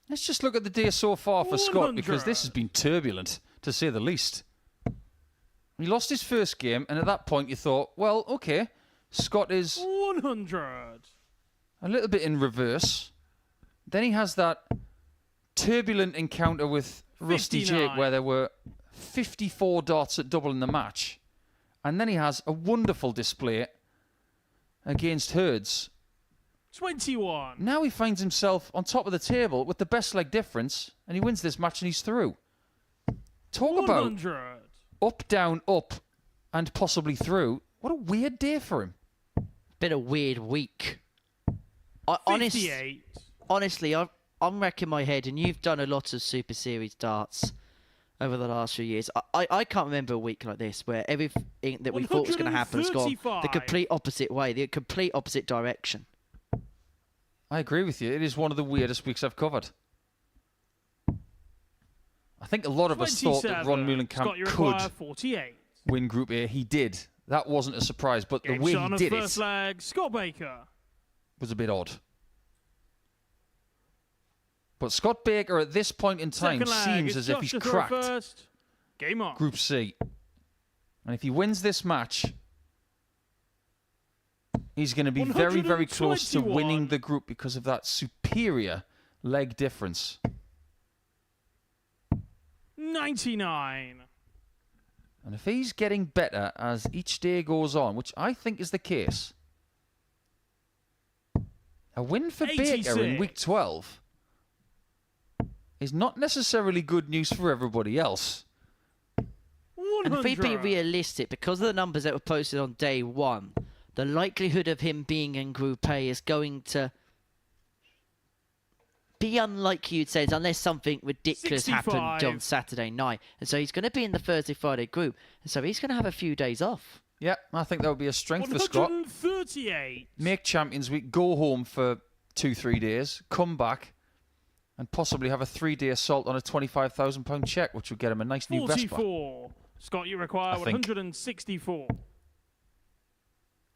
Let's just look at the day so far for Scott, because this has been turbulent, to say the least. He lost his first game, and at that point you thought, well, okay, Scott is 100. a little bit in reverse. Then he has that turbulent encounter with Rusty 59. Jake, where there were 54 darts at double in the match. And then he has a wonderful display against Herz. 21. Now he finds himself on top of the table with the best leg difference, and he wins this match and he's through. Talk 100. about up, down, up, and possibly through. What a weird day for him. Been a weird week. 58. Honestly, I'm racking my head, and you've done a lot of Super Series darts over the last few years. I can't remember a week like this where everything that we thought was going to happen has gone the complete opposite way, the complete opposite direction. I agree with you. It is one of the weirdest weeks I've covered. I think a lot of us thought that Ron Meulenkamp could 48. win Group A. He did. That wasn't a surprise, but the way he did first it leg, Scott Baker. was a bit odd. But Scott Baker at this point in time seems as if he's cracked Game on. Group C. And if he wins this match, he's going to be very, very close to winning the group because of that superior leg difference. 99. And if he's getting better as each day goes on, which I think is the case, a win for Baker in week 12 is not necessarily good news for everybody else. 100. And if we be realistic, because of the numbers that were posted on day 1, the likelihood of him being in Group A is going to be unlikely, you'd say, unless something ridiculous 65. happened on Saturday night. And so he's going to be in the Thursday-Friday group. And so he's going to have a few days off. Yeah, I think that would be a strength for Scott. 138. Make Champions Week, go home for 2-3 days, come back, and possibly have a 3-day assault on a £25,000 cheque, which would get him a nice new Vespa. 44. Scott, you require 164.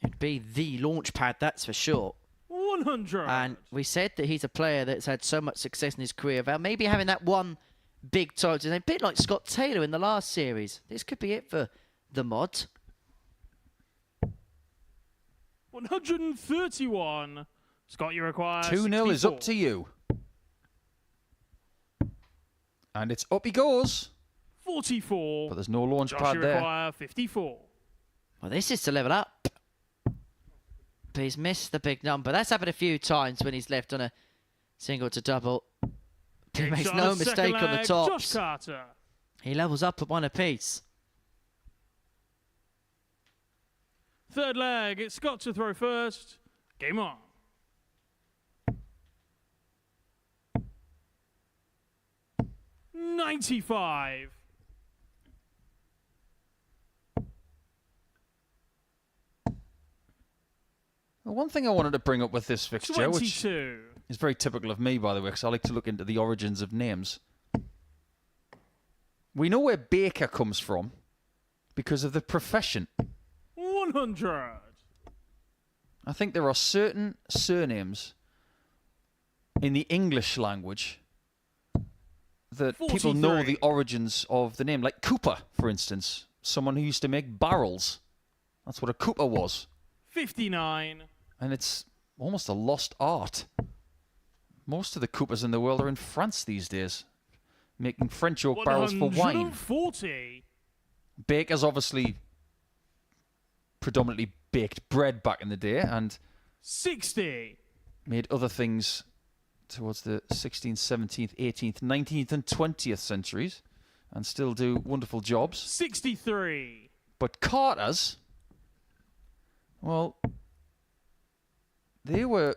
It'd be the launch pad, that's for sure. 100. And we said that he's a player that's had so much success in his career. About maybe having that one big title, a bit like Scott Taylor in the last series. This could be it for the mod. 131. Scott, you require 2-0 is up to you. And it's up he goes. 44. But there's no launch Josh, pad you there. require 54. Well, this is to level up. But he's missed the big number. That's happened a few times when he's left on a single to double. He makes no mistake on the tops. Josh Carter. He levels up at 1 apiece. Third leg, it's Scott to throw first. Game on. $95. Well, one thing I wanted to bring up with this fixture, 22. which is very typical of me, by the way, because I like to look into the origins of names. We know where Baker comes from because of the profession. 100. I think there are certain surnames in the English language that people know 43. the origins of the name. Like Cooper, for instance. Someone who used to make barrels. That's what a Cooper was. 59. And it's almost a lost art. Most of the Coopers in the world are in France these days, making French oak barrels for wine. 140. Baker's obviously predominantly baked bread back in the day and 60. made other things towards the 16th, 17th, 18th, 19th and 20th centuries and still do wonderful jobs. 63. But carters, well, they were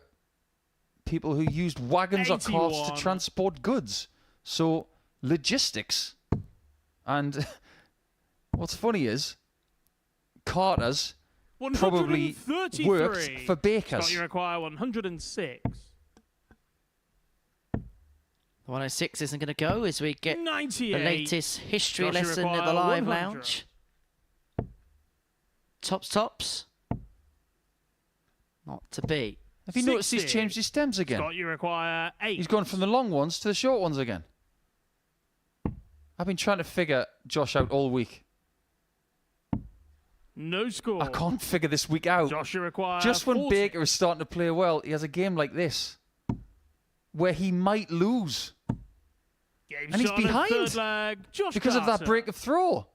people who used wagons or carts to 81. transport goods. So, logistics. And what's funny is, carters probably 133. worked for bakers. Scott, you require 106. 106 isn't going to go as we get 98. the latest history Josh, you lesson at the require Live 100. Lounge. Tops. Not to be. Have you noticed 60. he's changed his stems again? Scott, you require 8. He's gone from the long ones to the short ones again. I've been trying to figure Josh out all week. No score. I can't figure this week out. Josh, you require Just when 40. Baker is starting to play well, he has a game like this where he might lose. Game And he's shot on the behind third leg. Josh because of that Carter. break of throw.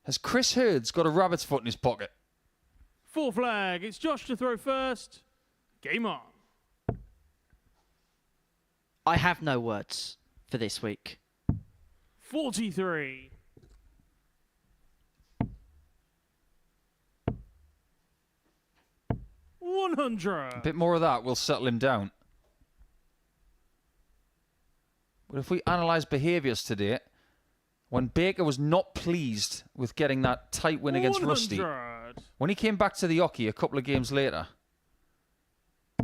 Has Chris Herz got a rabbit's foot in his pocket? Fourth flag. It's Josh to throw first. Game on. I have no words for this week. 43. A 100. bit more of that will settle him down. But if we analyse behaviours today, when Baker was not pleased with getting that tight win against Rusty, 100. when he came back to the hockey a couple of games later,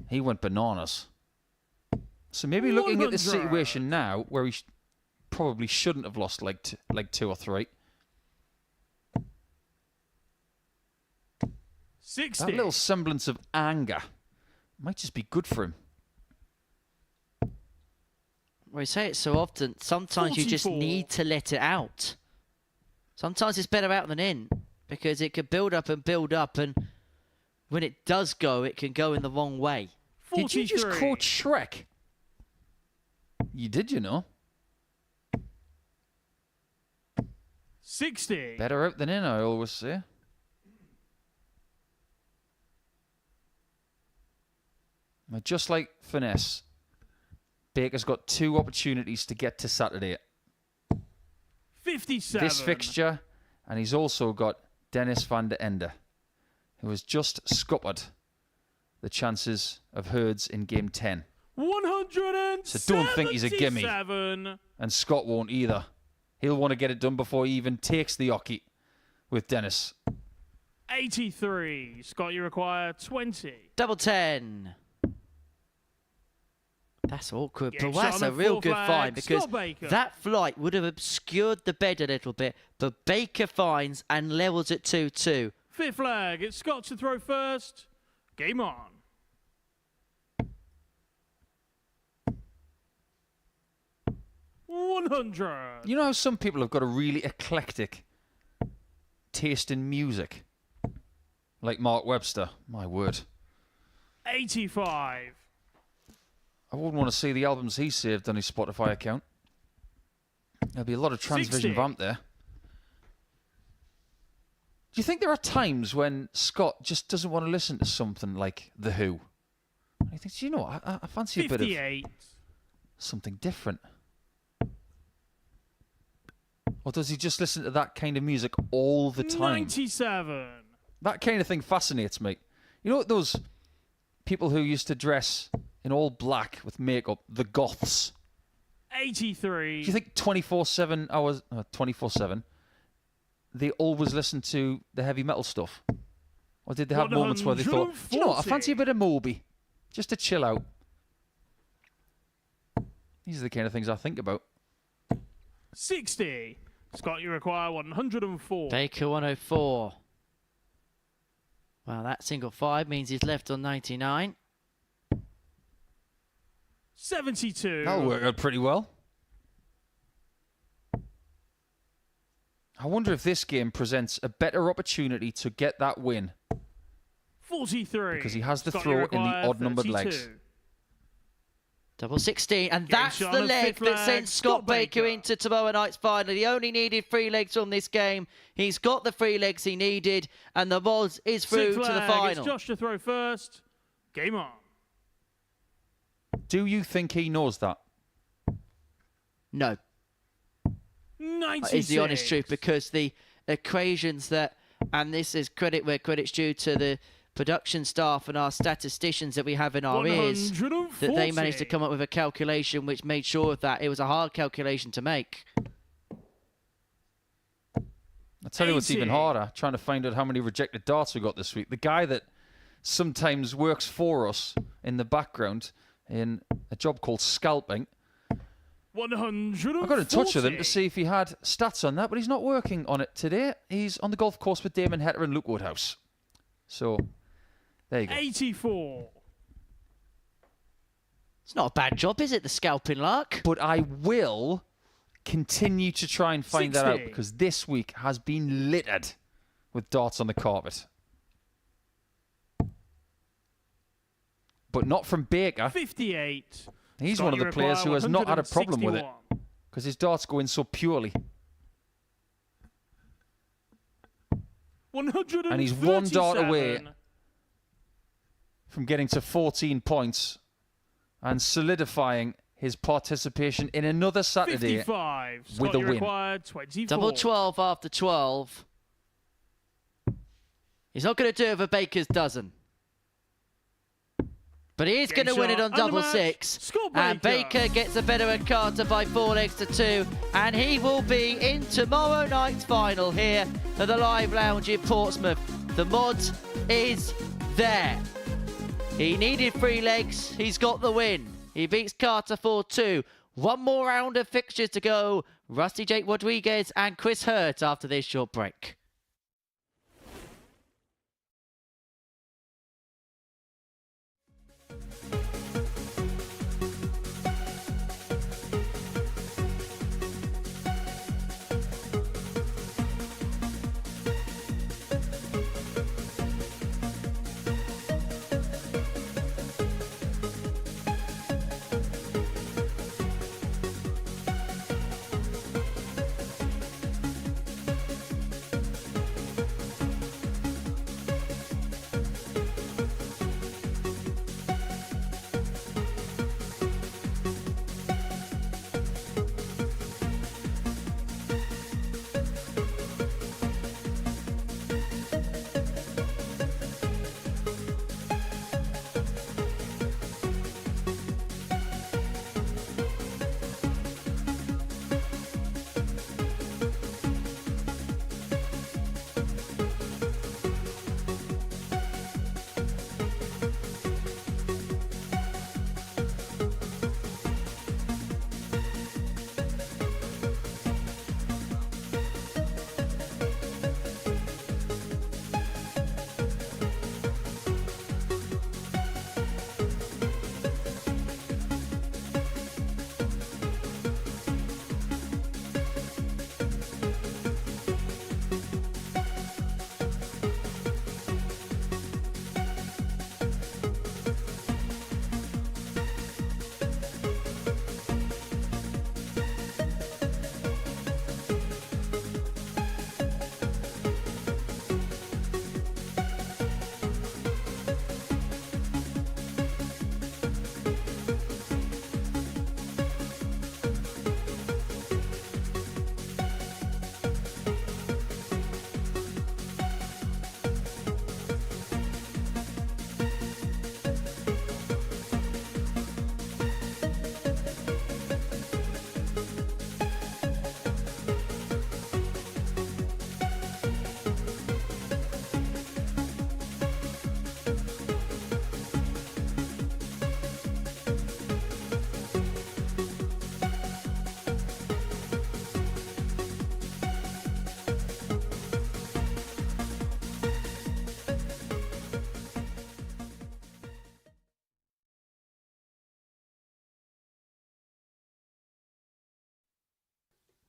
he went bananas. So maybe looking at this 100. situation now, where he probably shouldn't have lost like 2 or 3, 60. that little semblance of anger might just be good for him. We say it so often, sometimes you just 44. need to let it out. Sometimes it's better out than in, because it could build up, and when it does go, it can go in the wrong way. 43. Did you just quote Shrek? You did, you know. 60. Better out than in, I always say. Now, just like Finesse, Baker's got 2 opportunities to get to Saturday. 57. This fixture, and he's also got Dennis van der Ende, who has just scuppered the chances of Herds in Game 10. 177. So don't think he's a gimme. And Scott won't either. He'll want to get it done before he even takes the hockey with Dennis. 83. Scott, you require 20. Double 10. That's awkward, Game but that's shot a on the real full good flag. find, because Scott Baker. that flight would have obscured the bed a little bit, but Baker finds and levels at 2-2. Fifth flag. It's Scott to throw first. Game on. 100. You know how some people have got a really eclectic taste in music? Like Mark Webster. My word. 85. I wouldn't want to see the albums he saved on his Spotify account. There'll be a lot of Transvision 60. Vamp there. Do you think there are times when Scott just doesn't want to listen to something like The Who? He thinks, you know what, I fancy a bit of 58. something different. Or does he just listen to that kind of music all the time? 97. That kind of thing fascinates me. You know what those people who used to dress in all black with makeup, the goths? 83. Do you think 24/7 hours, 24/7, they always listen to the heavy metal stuff? Or did they have moments where they thought, do you know what, I fancy a bit of Moby, just to chill out? These are the kind of things I think about. 60. Scott, you require 104. Baker 104. Well, that single 5 means he's left on 99. 72. That'll work out pretty well. I wonder if this game presents a better opportunity to get that win. 43. Because he has the Scott, you throw in the require odd-numbered legs. 32. Double 16, and Game that's shot the on the leg fifth that leg. sent Scott Baker into tomorrow night's final. He only needed 3 legs from this game. He's got the 3 legs he needed, and the Mods is through Sixth to the leg, final. It's Josh to throw first. Game on. Do you think he knows that? No. 96. Is the honest truth, because the equations that, and this is credit where credit's due to the production staff and our statisticians that we have in our ears, that they managed to come up with a calculation which made sure of that. It was a hard calculation to make. I'll tell you what's even harder, trying to find out how many rejected darts we got this week. The guy that sometimes works for us in the background in a job called scalping, 140. I got in touch with him to see if he had stats on that, but he's not working on it today. He's on the golf course with Damon Hetter and Luke Woodhouse. So, there you go. 84. It's not a bad job, is it, the scalping lark? But I will continue to try and find that out, 60. because this week has been littered with darts on the carpet. But not from Baker. 58. He's Scott, one of you the players who require has not had a problem with it, 161. because his darts go in so purely. 137. And he's 1 dart away from getting to 14 points and solidifying his participation in another Saturday 55. with Scott, a you win. require 24. Double 12 after 12. He's not going to do it for Baker's dozen. But he is Game going to win it shot, on double undermatched. 6. Scott And Baker. Baker gets a better at Carter by 4 legs to 2. And he will be in tomorrow night's final here at the Live Lounge in Portsmouth. The mod is there. He needed 3 legs. He's got the win. He beats Carter 4-2. 1 more round of fixtures to go. Rusty Jake Rodriguez and Chris Herz after this short break.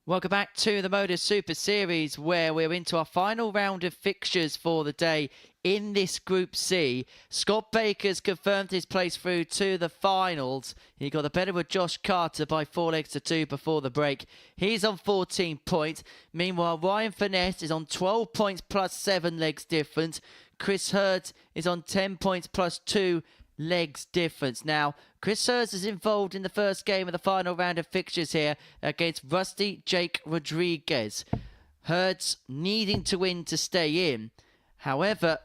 Welcome back to the Modus Super Series, where we're into our final round of fixtures for the day in this Group C. Scott Baker's confirmed his place through to the finals. He got the better of Josh Carter by 4 legs to 2 before the break. He's on 14 points. Meanwhile, Ryan Finesse is on 12 points plus 7 legs difference. Chris Herz is on 10 points plus 2 legs difference. Now, Chris Herz is involved in the first game of the final round of fixtures here against Rusty Jake Rodriguez. Herz needing to win to stay in. However,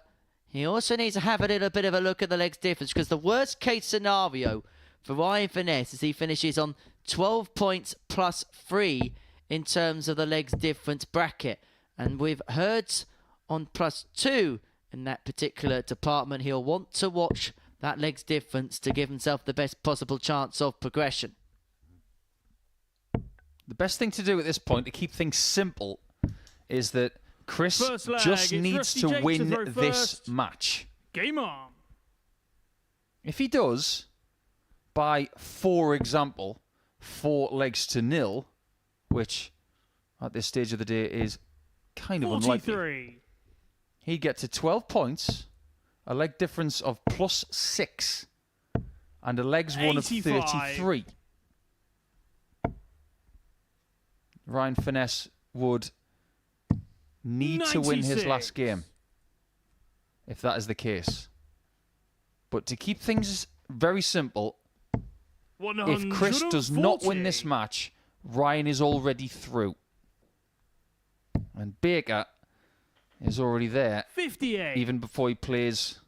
he also needs to have a little bit of a look at the legs difference, because the worst case scenario for Ryan Finesse is he finishes on 12 points plus 3 in terms of the legs difference bracket. And with Herz on plus 2 in that particular department, he'll want to watch that legs difference to give himself the best possible chance of progression. The best thing to do at this point to keep things simple is that Chris just needs to win this match. Game on. If he does, by, for example, 4 legs to 0, which at this stage of the day is kind of unlikely, he'd get to 12 points, a leg difference of plus 6, and a legs won of 33. Ryan Finesse would need to win his last game, if that is the case. But to keep things very simple, if Chris does not win this match, Ryan is already through. And Baker is already there. 58. Even before he plays...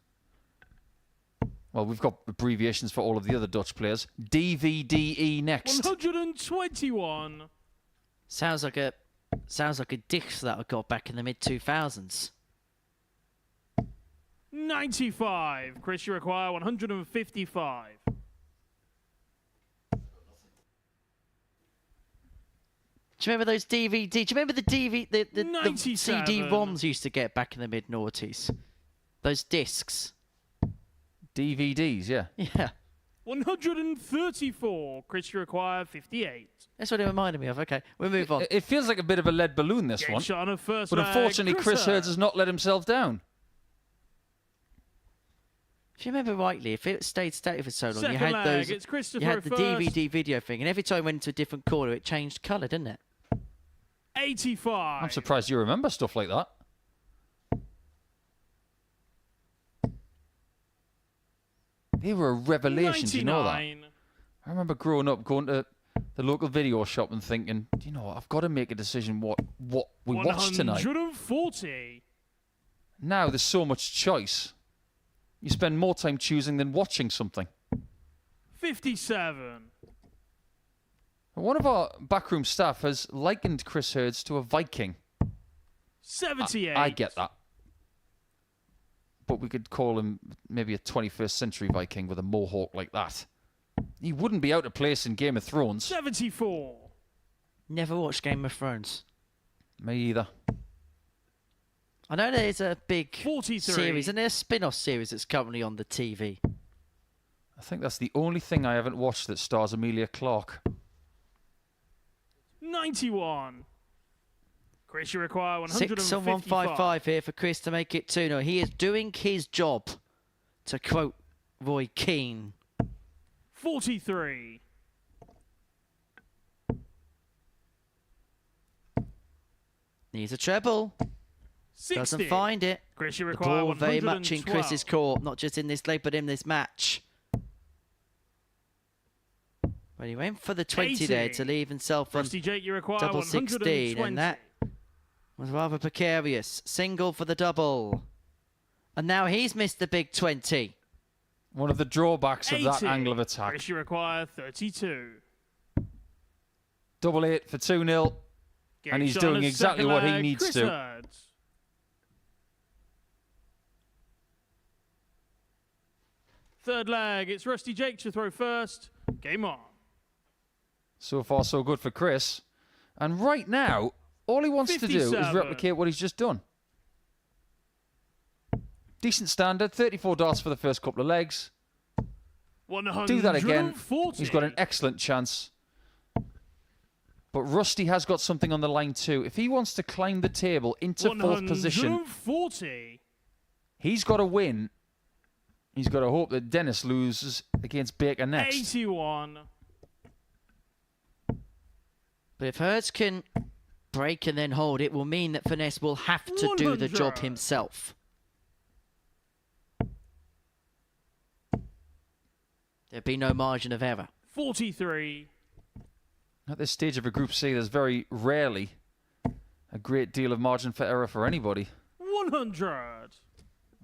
Well, we've got abbreviations for all of the other Dutch players. DVDE next. 121. Sounds like a dish that I got back in the mid-2000s. 95. Chris, you require 155. Do you remember those DVD? Do you remember the CD-ROMs used to get back in the mid-noughties? Those discs. DVDs, yeah. Yeah. 134. Chris, you require 58. That's what it reminded me of. Okay, we'll move on. It feels like a bit of a lead balloon, this one. Shot on a first but unfortunately, Chris Herz has not let himself down. If you remember rightly, if it stayed static for so long, you had leg, those. You had the DVD video thing, and every time it went into a different corner, it changed colour, didn't it? 85. I'm surprised you remember stuff like that. They were a revelation, do you know that? I remember growing up, going to the local video shop and thinking, do you know what, I've got to make a decision what we watch tonight. 140. Now there's so much choice. You spend more time choosing than watching something. 57. One of our backroom staff has likened Chris Herz to a Viking. 78. I get that. But we could call him maybe a 21st century Viking with a mohawk like that. He wouldn't be out of place in Game of Thrones. 74. Never watched Game of Thrones. Me either. I know there's a big 43. series, and there's a spin-off series that's currently on the TV. I think that's the only thing I haven't watched that stars Emilia Clarke. 91. Chris, you require 155. 6 on 155 here for Chris to make it 2-0. He is doing his job, to quote Roy Keane. 43. Needs a treble. 60. Doesn't find it. Chris, you The require ball 112. very much in Chris's court, not just in this leg, but in this match. But he went for the 20 80. there to leave himself on Rusty Jake, you require double 120. 16, and that was rather precarious. Single for the double. And now he's missed the big 20. One of the drawbacks 80. of that angle of attack. Chris, you require 32. Double 8 for 2-0. And he's doing exactly what he needs Chris to. Herz. Third leg, it's Rusty Jake to throw first. Game on. So far, so good for Chris. And right now, all he wants to do is 57. replicate what he's just done. Decent standard, 34 darts for the first couple of legs. 140. Do that again. He's got an excellent chance. But Rusty has got something on the line too. If he wants to climb the table into fourth position, 140. He's got to win. He's got to hope that Dennis loses against Baker next. 81. But if Herz can break and then hold, it will mean that Finesse will have to do the job 100. himself. There'd be no margin of error. 43. At this stage of a Group C, there's very rarely a great deal of margin for error for anybody. 100.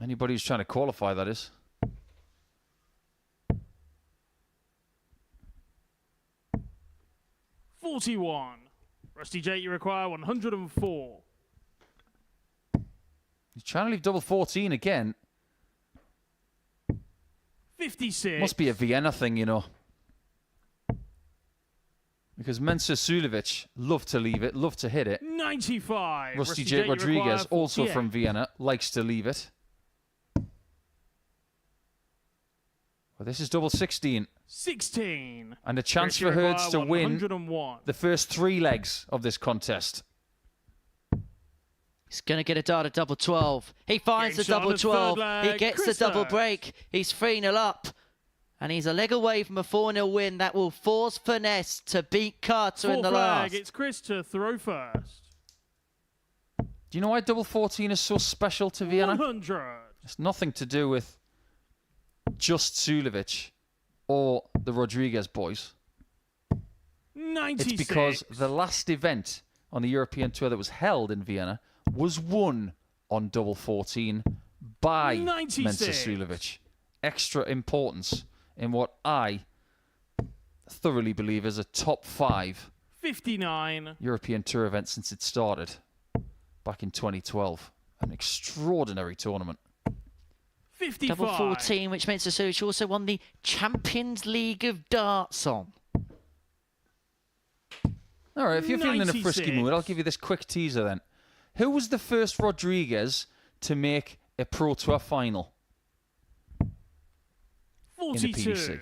Anybody who's trying to qualify, that is. $41. Rusty Jake, you require 104. He's trying to leave double 14 again. 56. Must be a Vienna thing, you know. Because Mensa Sulevic love to leave it, love to hit it. 95. Rusty Jake you require Rodriguez, also 48. from Vienna, likes to leave it. Well, this is double 16. 16. And a chance Chris, for you Herz to require win 101. the first 3 legs of this contest. He's going to get a dart at double 12. He finds Game the double shot on the 12. third He leg, gets Chris the double Herz. break. He's 3-0 up. And he's a leg away from a 4-0 win that will force Finesse to beat Carter in Fourth the leg, last. it's Chris to throw first. Do you know why double 14 is so special to Vienna? 100. It's nothing to do with just Sulevic or the Rodriguez boys. 96. It's because the last event on the European Tour that was held in Vienna was won on double 14 by 96. Mensa Sulevic. Extra importance in what I thoroughly believe is a top 5 59. European Tour event since it started back in 2012. An extraordinary tournament. 55. Double 14, which meant Sulevic also won the Champions League of Darts on. All right, if you're feeling in a frisky 96. mood, I'll give you this quick teaser then. Who was the first Rodriguez to make a Pro Tour final? 42. PDC.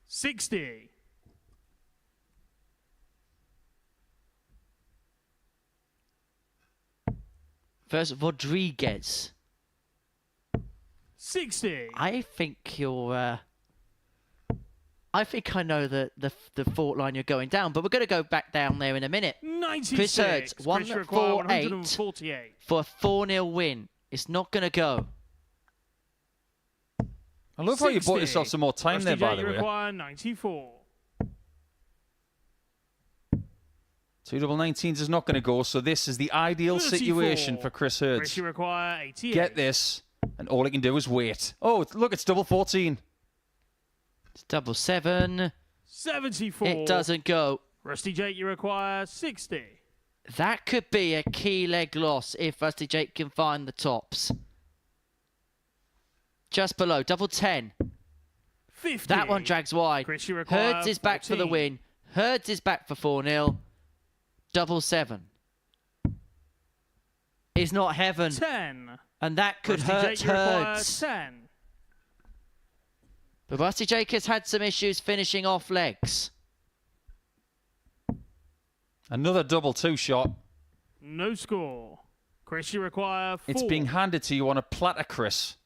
$60. First, Rodriguez. 60. I think you're... I think I know the fault line you're going down, but we're going to go back down there in a minute. 96. Chris Herz, Chris, you require 148 148. for a 4-0 win. It's not going to go. I love how you bought 60. yourself some more time Rusty there, by Jake, the you way. require 94. 2 double 19s is not going to go, so this is the ideal 34. situation for Chris Chris, Herz. you require 88. Get this, and all he can do is wait. Oh, look, it's double 14. It's double 7. 74. It doesn't go. Rusty Jake, you require 60. That could be a key leg loss if Rusty Jake can find the tops. Just below, double 10. 50. That one drags wide. Chris, you require Herz is back for the 14. win. Herz is back for 4-0. Double 7. Is not heaven. 10. And that could Rusty hurt Jake, you require Herz. 10. But Rusty Jake has had some issues finishing off legs. Another double 2 shot. No score. Chris, you require 4. It's being handed to you on a platter, Chris.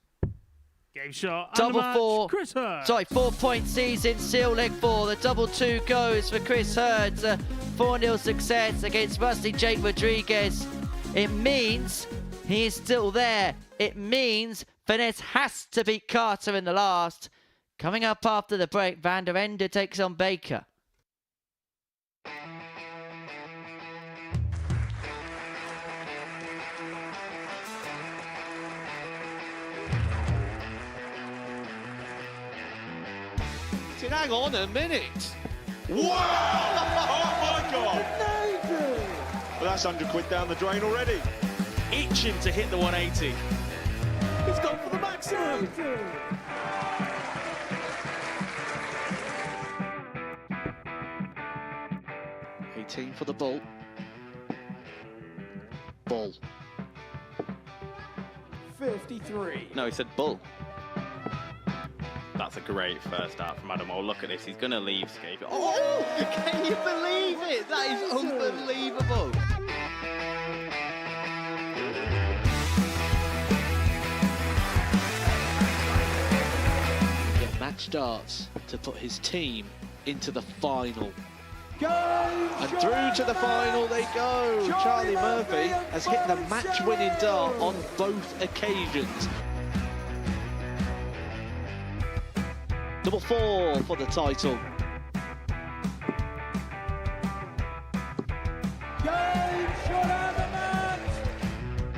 Game shot. Double and the match, 4. Chris Herz. Sorry, 4-point season, seal leg 4. The double 2 goes for Chris Herz. A 4-0 success against Rusty Jake Rodriguez. It means he is still there. It means Finesse has to beat Carter in the last. Coming up after the break, Vender takes on Baker. Hang on a minute. Wow! Oh my God! Well, that's £100 down the drain already. Itching to hit the 180. He's gone for the maximum. 18 for the bull. Bull. 53. No, he said bull. That's a great first start from Adam. Oh, look at this. He's going to leave Scape. Oh, can you believe it? That is unbelievable. Match starts to put his team into the final. And through to the final they go. Charlie Murphy has hit the match-winning dart on both occasions. Double 4 for the title.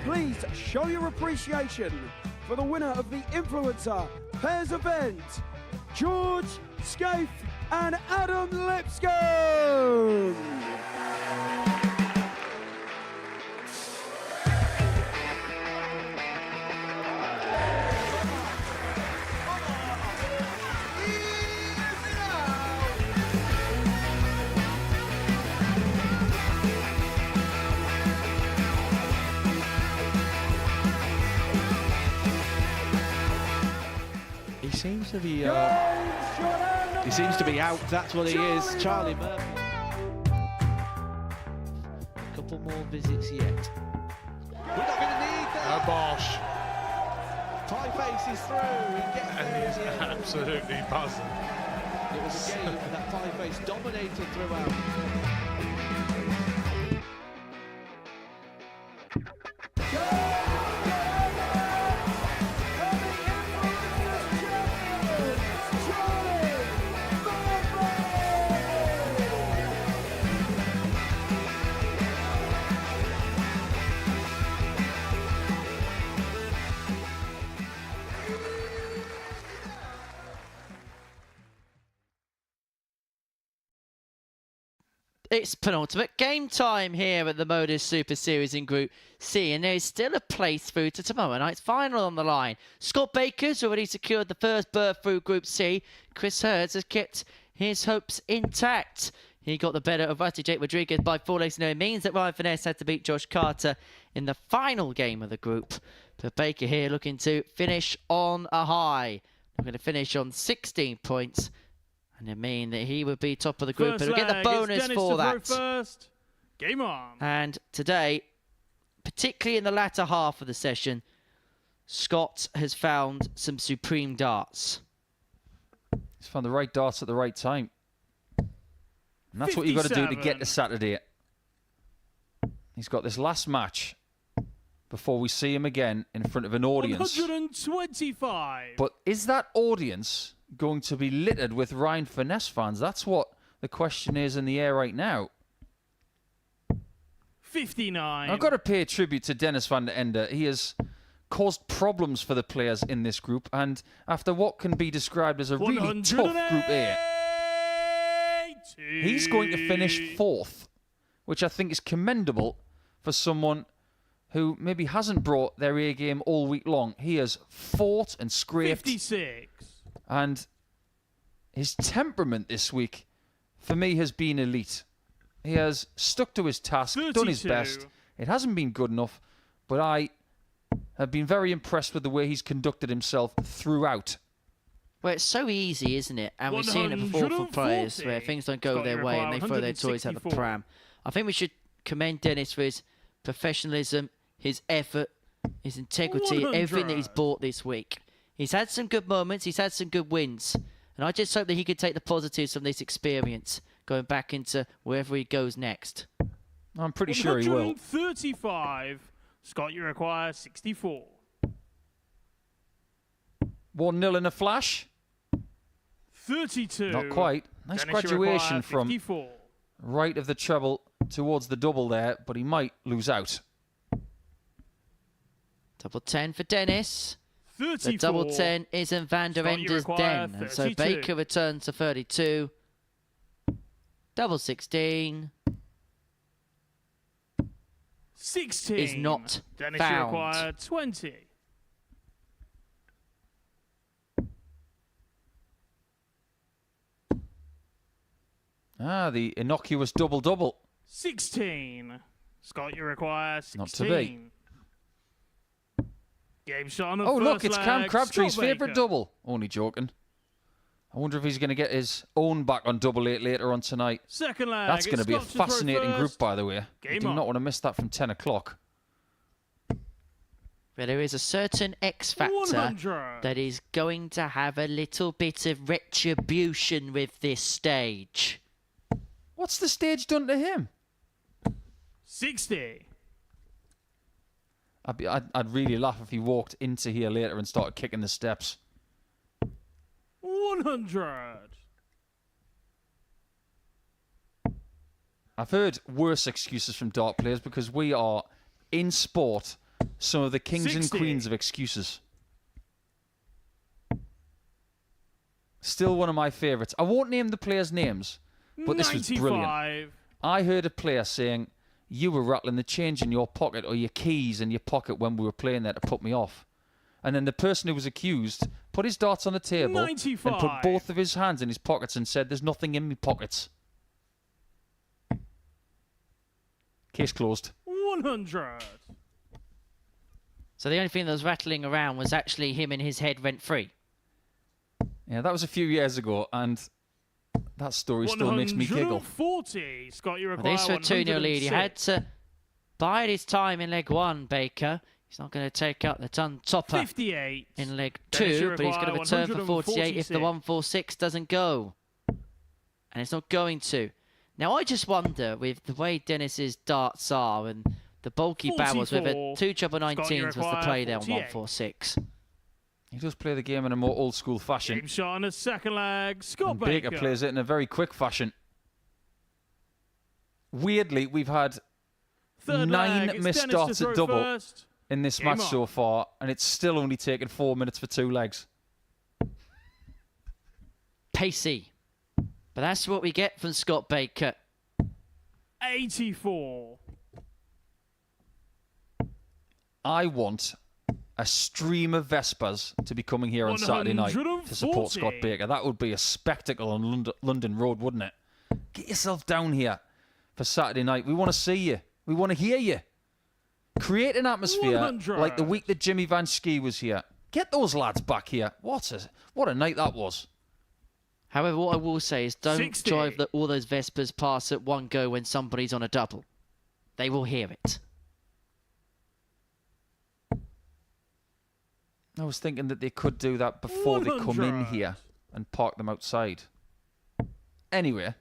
Please show your appreciation for the winner of the Influencer Pairs event, George Scaife and Adam Lipscomb. He seems to be out, that's what he is, Charlie Murphy. A couple more visits yet. We're not going to need that. Bosh. Pie Face is through. And he's absolutely buzzing. It was a game that Pie Face dominated throughout. It's penultimate game time here at the Modus Super Series in Group C, and there is still a place through to tomorrow night's final on the line. Scott Baker's already secured the first berth through Group C. Chris Herz has kept his hopes intact. He got the better of Rusty Jake Rodriguez by 4 legs, and it means that Ryan Finesse had to beat Josh Carter in the final game of the group. But Baker here looking to finish on a high. Looking to finish on 16 points. And it mean that he would be top of the group, but he'll get the bonus for that. First. Game on. And today, particularly in the latter half of the session, Scott has found some supreme darts. He's found the right darts at the right time. And that's what you've got to do to get to Saturday. He's got this last match before we see him again in front of an audience. 125. But is that audience going to be littered with Ryan Finesse fans? That's what the question is in the air right now. 59. I've got to pay tribute to Dennis van der Ende. He has caused problems for the players in this group, and after what can be described as a really tough Group A, he's going to finish 4th, which I think is commendable for someone who maybe hasn't brought their A game all week long. He has fought and scraped. 56. And his temperament this week, for me, has been elite. He has stuck to his task, 32. done his best. It hasn't been good enough, but I have been very impressed with the way he's conducted himself throughout. Well, it's so easy, isn't it? And we've seen it before for players where things don't go their way and they throw their toys out the pram. I think we should commend Dennis for his professionalism, his effort, his integrity, everything that he's brought this week. He's had some good moments, he's had some good wins, and I just hope that he could take the positives from this experience going back into wherever he goes next. I'm pretty sure he will. 135. Scott, you require 64. 1-0 in a flash. 32. Not quite. Nice Dennis, graduation from 54. right of the treble towards the double there, but he might lose out. Double 10 for Dennis. 34. The double 10 is in Van der Ende's den. And so Baker returns to 32. Double 16. 16. Is not Dennis, found. you require 20. Ah, the innocuous double-double. 16. Scott, you require 16. Not to be. Game shot on the Oh, first look, it's Cam leg. Crabtree's Scott Baker. favourite double. Only joking. I wonder if he's going to get his own back on double 8 later on tonight. Second leg. That's going to be a Scott to throw fascinating group, first. by the way. I Game do on. not want to miss that from 10 o'clock. But there is a certain X factor 100. that is going to have a little bit of retribution with this stage. What's the stage done to him? 60. I'd really laugh if he walked into here later and started kicking the steps. 100. I've heard worse excuses from dart players because we are, in sport, some of the kings 60. and queens of excuses. Still one of my favourites. I won't name the players' names, but this was 95. brilliant. I heard a player saying, you were rattling the change in your pocket or your keys in your pocket when we were playing there to put me off. And then the person who was accused put his darts on the table 95. and put both of his hands in his pockets and said, there's nothing in my pockets. Case closed. 100. So the only thing that was rattling around was actually him in his head rent-free. Yeah, that was a few years ago, and that story still makes me giggle. 140. Scott, you Well, require this for a 2-0 lead. He had 106. to bide his time in leg 1, Baker. He's not going to take up the ton topper 58. in leg Dennis, 2, you but he's going to require return for 48 if the 146 doesn't go. And it's not going to. Now, I just wonder, with the way Dennis's darts are and the bulky barrels, whether 44. 2 treble Scott, you 19s was the require play there on 48. 146. He does play the game in a more old-school fashion. Game shot on the second leg. Scott And Baker plays it in a very quick fashion. Weirdly, we've had Third 9 leg. It's missed Dennis to darts at throw double first. in this Game match on. so far, and it's still only taken 4 minutes for 2 legs. Pacey. But that's what we get from Scott Baker. 84. I want a stream of Vespers to be coming here on Saturday night to support Scott 140. Baker. That would be a spectacle on London Road, wouldn't it? Get yourself down here for Saturday night. We want to see you. We want to hear you. Create an atmosphere 100. like the week that Jimmy Van Schie was here. Get those lads back here. What a night that was. However, what I will say is don't 60. drive all those Vespers past at one go when somebody's on a double. They will hear it. I was thinking that they could do that before they come in 100. here and park them outside. Anyway,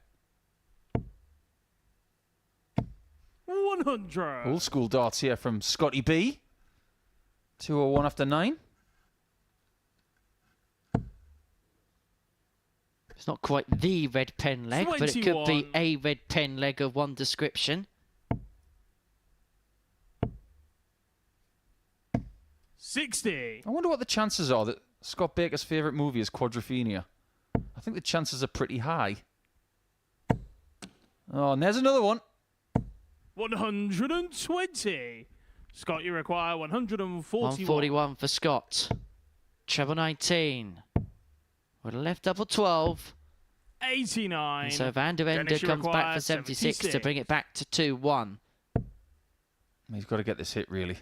100. old school darts here from Scotty B. 2:01 after 9. It's not quite the red pen leg, but it could be 21. a red pen leg of one description. 60. I wonder what the chances are that Scott Baker's favourite movie is Quadrophenia. I think the chances are pretty high. Oh, and there's another one. 120. Scott, you require 141. 141 for Scott. Treble 19. With a left double 12. 89. And so Van der Ende Dennis, you comes back require for 76 to bring it back to 2-1. He's got to get this hit, really.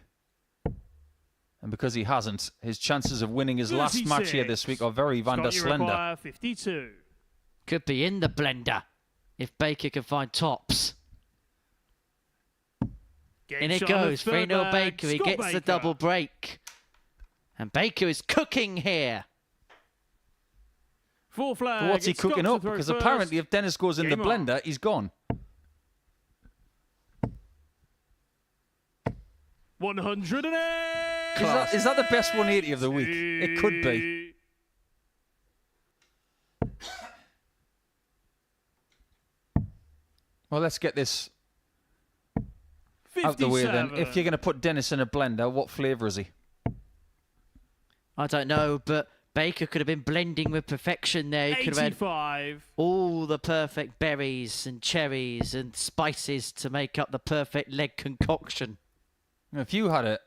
And because he hasn't, his chances of winning his last match here this week are very Van der Scott, you Slender. require 52. Could be in the blender if Baker can find tops. Game In it shot on the goes. third 3-0 leg. Baker. He Scott gets the Baker. double break. And Baker is cooking here. Fourth leg. But what's he It's Scott cooking to up? throw Because first. apparently if Dennis goes in the Game on. blender, he's gone. 108. Is that the best 180 of the week? It could be. Well, let's get this out the way then. 57. If you're going to put Dennis in a blender, what flavour is he? I don't know, but Baker could have been blending with perfection there. He could have had 85. all the perfect berries and cherries and spices to make up the perfect leg concoction. If you had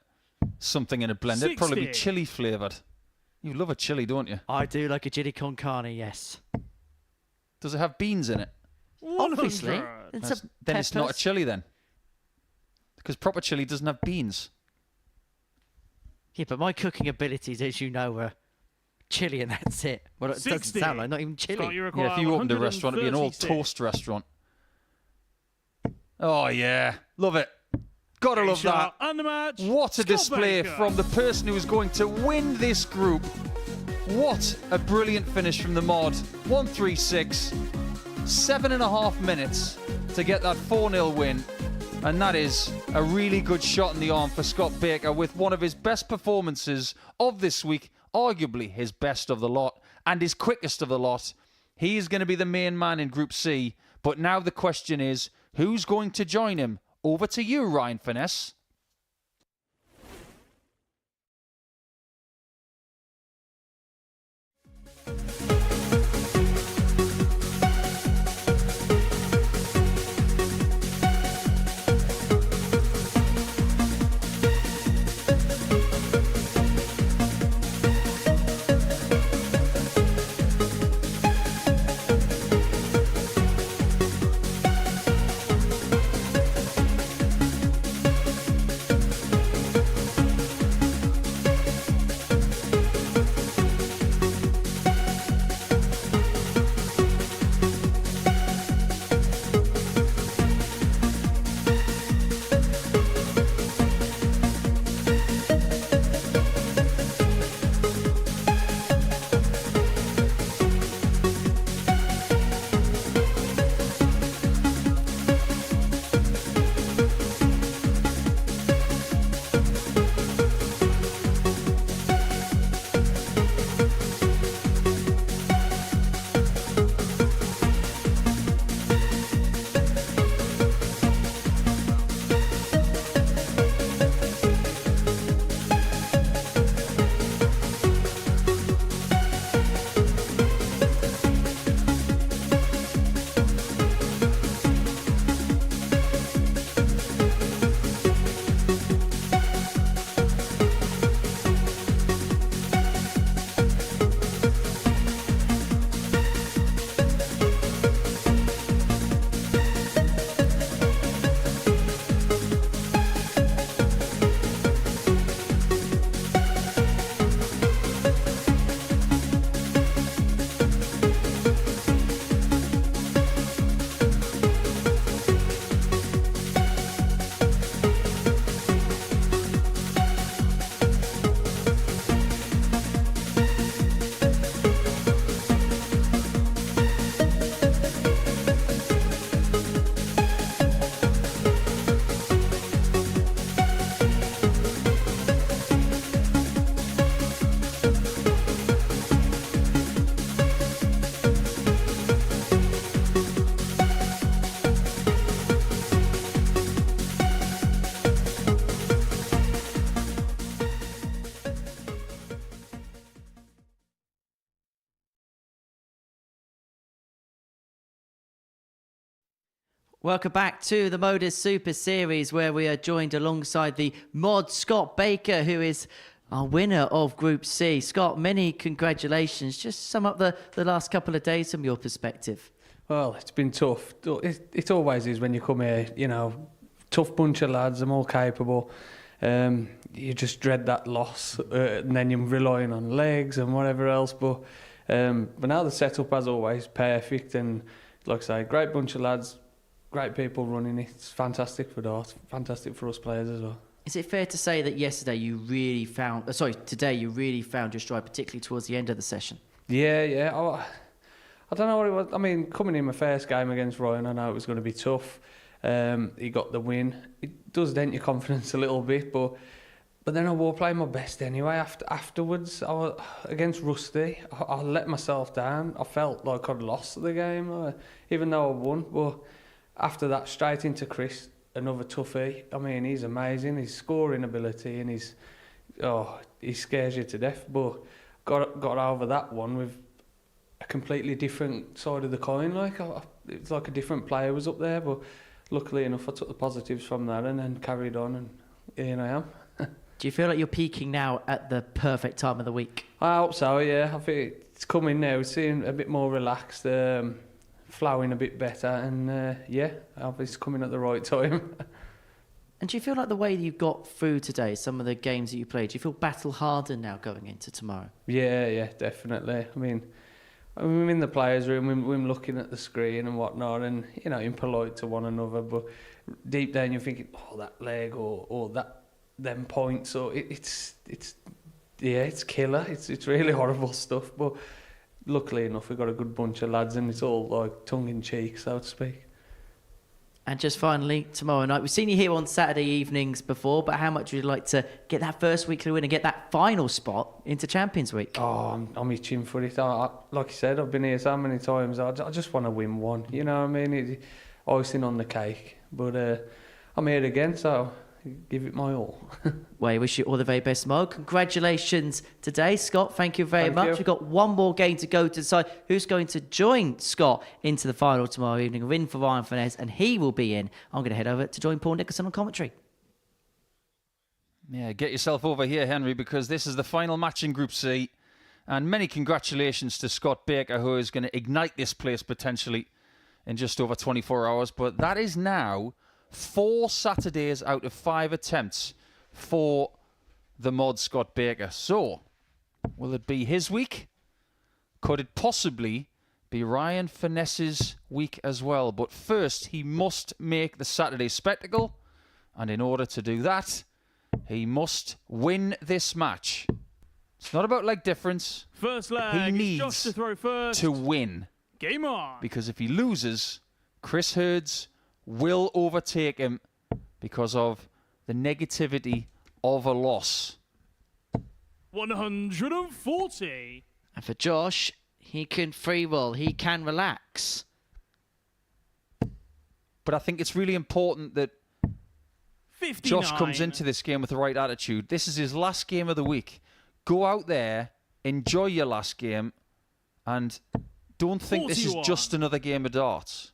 something in a blender, it'd probably be 60. chili flavoured. You love a chili, don't you? I do like a chili con carne, yes. Does it have beans in it? 100. Obviously. Then it's not a chili then. Because proper chili doesn't have beans. Yeah, but my cooking abilities, as you know, are chili and that's it. Well, it doesn't 60. sound like not even Scott, chili. you require Yeah, if you opened a restaurant, it'd be an all 136. toast restaurant. Oh, yeah. Love it. Gotta love that. Shot and the match. What a Scott display Baker. from the person who is going to win this group. What a brilliant finish from the mod. 136. 7.5 minutes to get that 4-0 win. And that is a really good shot in the arm for Scott Baker with one of his best performances of this week, arguably his best of the lot and his quickest of the lot. He is going to be the main man in Group C, but now the question is, who's going to join him? Over to you, Ryan Finesse. Welcome back to the Modus Super Series, where we are joined alongside the mod Scott Baker, who is our winner of Group C. Scott, many congratulations. Just sum up the last couple of days from your perspective. Well, it's been tough. It always is when you come here, you know, tough bunch of lads, I'm all capable. You just dread that loss, and then you're relying on legs and whatever else. But now the setup, as always, perfect. And like I say, great bunch of lads, great people running it. It's fantastic for Dart, fantastic for us players as well. Is it fair to say that today you really found your stride, particularly towards the end of the session? Yeah. I don't know what it was. I mean, coming in my first game against Ryan, I know it was going to be tough. He got the win. It does dent your confidence a little bit, but then I was playing my best anyway. Afterwards, against Rusty, I let myself down. I felt like I'd lost the game, even though I won. But after that, straight into Chris, another toughie. I mean, he's amazing. His scoring ability and he scares you to death. But got over that one with a completely different side of the coin. It's like a different player was up there. But luckily enough, I took the positives from that and then carried on, and here I am. Do you feel like you're peaking now at the perfect time of the week? I hope so, yeah. I think it's coming now. It's seeing a bit more relaxed, flowing a bit better, and I hope it's coming at the right time. And do you feel like the way that you got through today, some of the games that you played, do you feel battle hardened now going into tomorrow? Yeah, definitely. I mean, I'm in the players' room, we're looking at the screen and whatnot, and you know, being polite to one another. But deep down, you're thinking, oh, that leg or that them points. So it's killer. It's really horrible stuff. But luckily enough, we've got a good bunch of lads, and it's all like tongue in cheek, so to speak. And just finally, tomorrow night, we've seen you here on Saturday evenings before, but how much would you like to get that first weekly win and get that final spot into Champions Week? Oh, I'm itching for it. Like I said, I've been here so many times. I just want to win one. You know what I mean? Icing on the cake. But I'm here again, so give it my all. Well, I wish you all the very best, Mo. Congratulations today, Scott. Thank you very much. You. We've got one more game to go to decide who's going to join Scott into the final tomorrow evening. We're in for Ryan Finesse, and he will be in. I'm going to head over to join Paul Nicholson on commentary. Yeah, get yourself over here, Henry, because this is the final match in Group C. And many congratulations to Scott Baker, who is going to ignite this place potentially in just over 24 hours. But that is now 4 Saturdays out of 5 attempts for the mod Scott Baker. So, will it be his week? Could it possibly be Ryan Finesse's week as well? But first, he must make the Saturday spectacle. And in order to do that, he must win this match. It's not about leg difference. First leg, he needs Josh to throw first. to win. Game on. Because if he loses, Chris Herz will overtake him because of the negativity of a loss. 140. And for Josh, he can free roll. He can relax. But I think it's really important that 59. Josh comes into this game with the right attitude. This is his last game of the week. Go out there, enjoy your last game, and don't think 41. This is just another game of darts.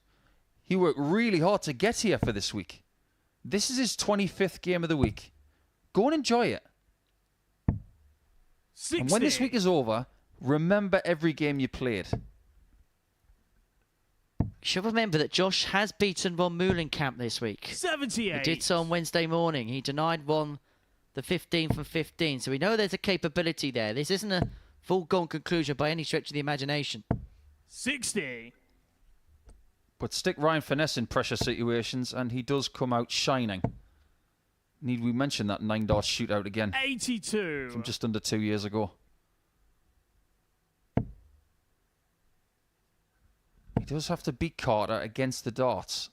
He worked really hard to get here for this week. This is his 25th game of the week. Go and enjoy it. 60. And when this week is over, remember every game you played. You should remember that Josh has beaten Ron Moulenkamp this week. 78. He did so on Wednesday morning. He denied Ron the 15 from 15. So we know there's a capability there. This isn't a foregone conclusion by any stretch of the imagination. 60. But stick Ryan Finesse in pressure situations, and he does come out shining. Need we mention that 9-dart shootout again? 82. From just under 2 years ago. He does have to beat Carter against the darts.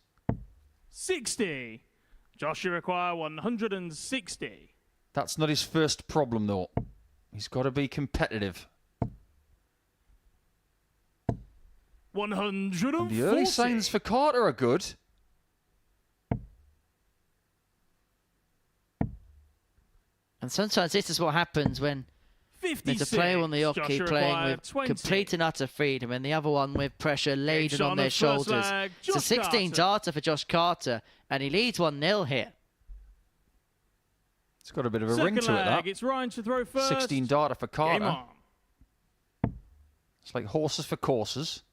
60. Josh, you require 160. That's not his first problem, though. He's got to be competitive. 140. And the early signs for Carter are good. And sometimes this is what happens when 56. there's a player on the off-key Josh playing required with 20. complete and utter freedom, and the other one with pressure laden shot on their the first shoulders. leg, It's a Josh 16 Carter. darter for Josh Carter, and he leads 1-0 here. It's got a bit of a Second ring to it, leg, that. It's Ryan to throw first. 16 darter for Game Carter. on. It's like horses for courses.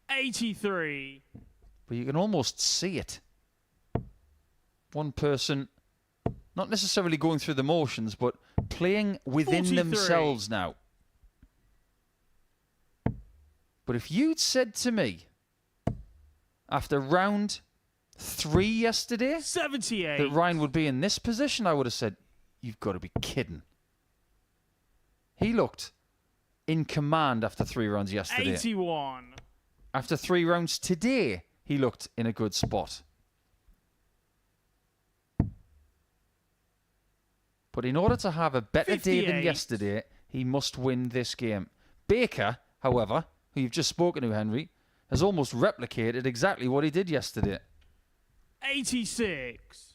83. But you can almost see it. One person, not necessarily going through the motions, but playing within 43. themselves now. But if you'd said to me, after round 3 yesterday, 78. that Ryan would be in this position, I would have said, you've got to be kidding. He looked in command after 3 rounds yesterday. 81. After 3 rounds today, he looked in a good spot. But in order to have a better day than 58. yesterday, he must win this game. Baker, however, who you've just spoken to, Henry, has almost replicated exactly what he did yesterday. 86.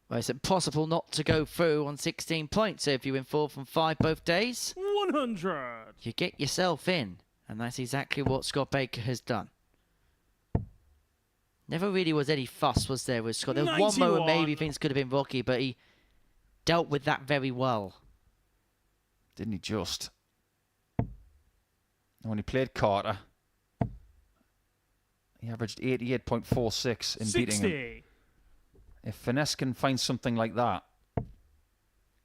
Well, it's impossible not to go through on 16 points. So if you win 4 from 5 both days, 100. you get yourself in. And that's exactly what Scott Baker has done. Never really was any fuss, was there, with Scott? There was one moment 91. maybe things could have been rocky, but he dealt with that very well. Didn't he just? And when he played Carter, He averaged 88.46 in 60. beating him. If Finesse can find something like that,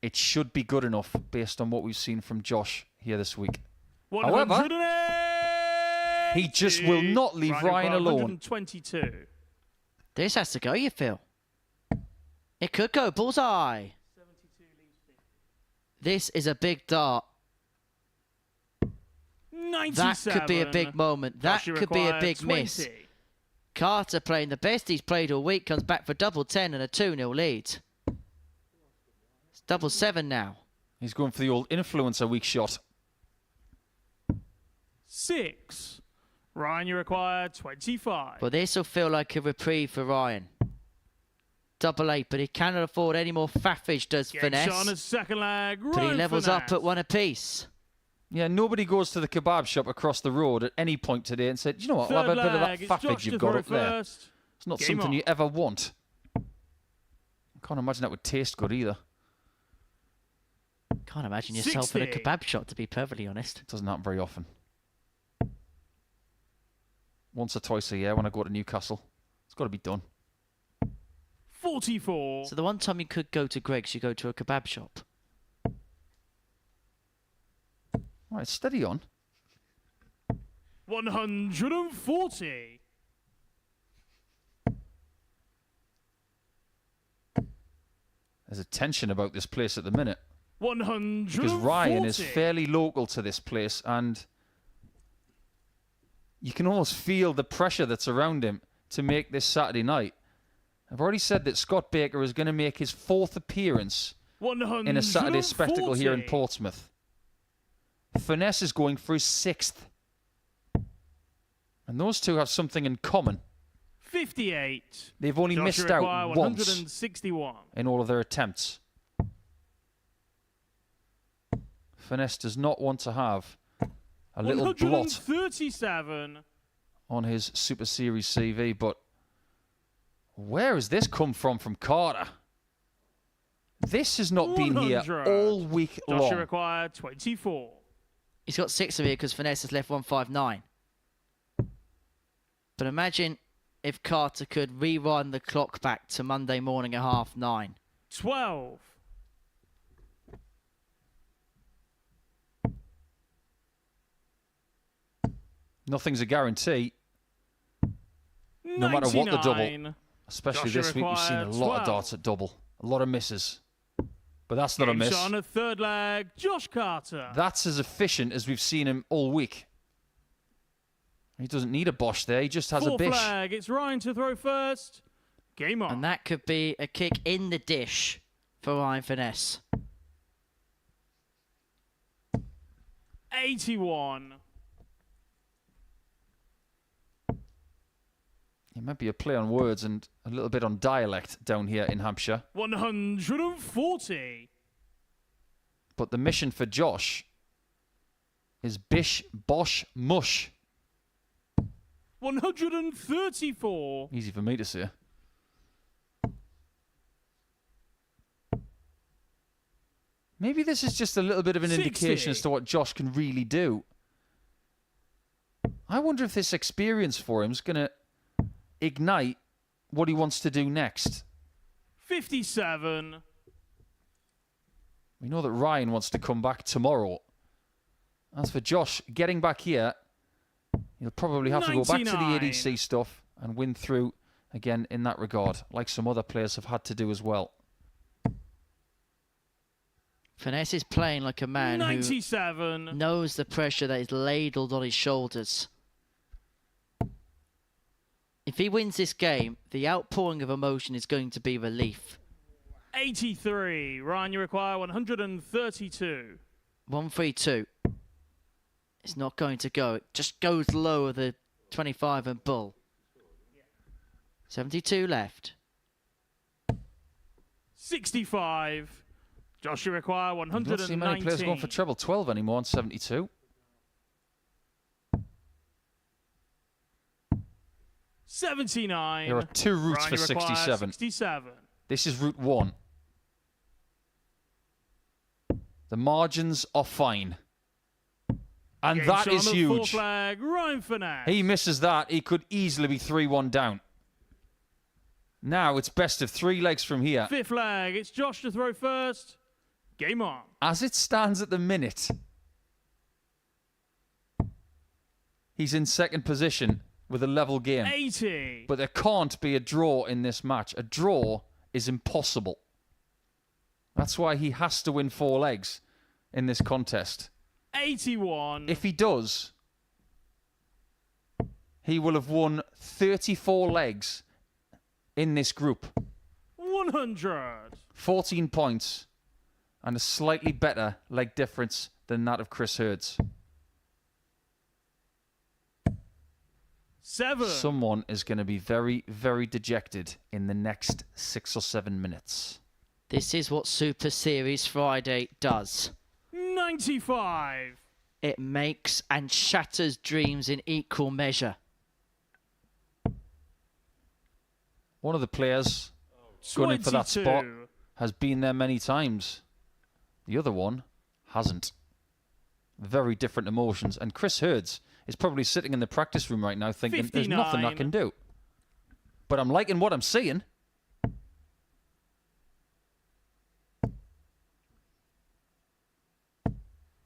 it should be good enough based on what we've seen from Josh here this week. However, he just will not leave Ryan alone. 122. This has to go, you feel. It could go. Bullseye. This is a big dart. 97. That could be a big moment. That could be a big miss. Carter playing the best he's played all week. Comes back for double 10 and a 2-0 lead. It's double 7 now. He's going for the old influencer week shot. 6. Ryan, you require 25. Well, this will feel like a reprieve for Ryan. Double 8, but he cannot afford any more faffage, does Finesse. On a second leg. But he levels up at 1 apiece. Yeah, nobody goes to the kebab shop across the road at any point today and said, you know what, I'll have a bit of that faffage you've got up there. It's not something you ever want. I can't imagine that would taste good either. Can't imagine yourself in a kebab shop, to be perfectly honest. It doesn't happen very often. Once or twice a year when I go to Newcastle. It's got to be done. 44. So the one time you could go to Greg's, you go to a kebab shop. Right, steady on. 140. There's a tension about this place at the minute. 140. Because Ryan is fairly local to this place, and you can almost feel the pressure that's around him to make this Saturday night. I've already said that Scott Baker is going to make his 4th appearance in a Saturday spectacle here in Portsmouth. Finesse is going for his 6th. And those two have something in common. 58. They've only missed out once 161. in all of their attempts. Finesse does not want to have a little blot 137 on his Super Series CV, but where has this come from Carter? This has not been here all week long. Joshua required 24. He's got 6 of it because Finesse has left 159. But imagine if Carter could rewind the clock back to Monday morning at 9:30. 12. Nothing's a guarantee. No matter what the double. Especially Joshua this week, we've seen a lot of darts at double. A lot of misses. But that's not a miss. On a third leg, Josh Carter. That's as efficient as we've seen him all week. He doesn't need a bosh there. He just has a bish. Flag. It's Ryan to throw first. Game on. And that could be a kick in the dish for Ryan Finesse. 81. It might be a play on words and a little bit on dialect down here in Hampshire. 140. But the mission for Josh is bish, bosh, mush. 134. Easy for me to say. Maybe this is just a little bit of an 60. indication as to what Josh can really do. I wonder if this experience for him is going to ignite what he wants to do next. 57. We know that Ryan wants to come back tomorrow. As for Josh, getting back here, he'll probably have to go back to the 99. ADC stuff and win through again in that regard, like some other players have had to do as well. Finesse is playing like a man 97. who knows the pressure that is ladled on his shoulders. If he wins this game, the outpouring of emotion is going to be relief. 83. Ryan, you require 132. 132. It's not going to go. It just goes lower the 25 and bull. 72 left. 65. Josh, you require You don't see many players 119. going for treble 12 anymore on 72. 79. There are 2 routes Ryan, for you require 67. 67. This is route 1. The margins are fine. And Game that shot is on the fourth huge. flag, Ryan Finesse. He misses that. He could easily be 3-1 down. Now it's best of 3 legs from here. Fifth flag, it's Josh to throw first. Game on. As it stands at the minute, he's in second position with a level game. 80. But there can't be a draw in this match. A draw is impossible. That's why he has to win 4 legs in this contest. 81. If he does, he will have won 34 legs in this group. 100. 14 points and a slightly better leg difference than that of Chris Herz. 7. Someone is going to be very, very dejected in the next 6 or 7 minutes. This is what Super Series Friday does. 95. It makes and shatters dreams in equal measure. One of the players gunning for that 22. spot has been there many times. The other one hasn't. Very different emotions. And Chris Herz is probably sitting in the practice room right now thinking, 59. there's nothing I can do. But I'm liking what I'm seeing.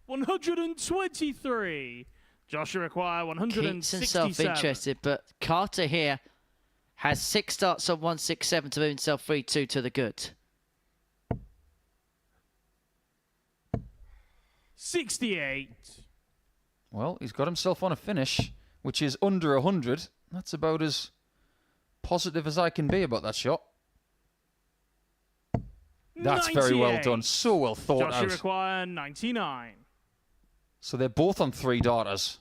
$123. Joshua require Keeps 167. himself interested, but Carter here has 6 starts on 167 to move himself 3-2 to the good. 68. Well, he's got himself on a finish, which is under 100. That's about as positive as I can be about that shot. That's very well 98. done. So well thought Joshua out. require 99. So they're both on 3 darters.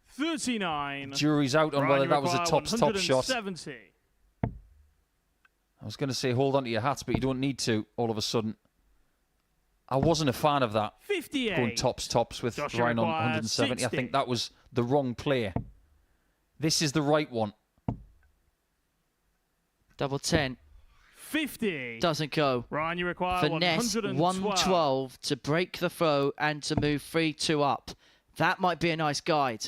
39. Jury's out on whether Ryan that was a require top shot. 170. I was going to say hold on to your hats, but you don't need to all of a sudden. I wasn't a fan of that. 58. Going tops with Joshua Ryan on requires 170. 60. I think that was the wrong play. This is the right one. Double 10. 50. Doesn't go. Ryan, you require Finesse 112. 112 to break the throw and to move 3-2 up. That might be a nice guide.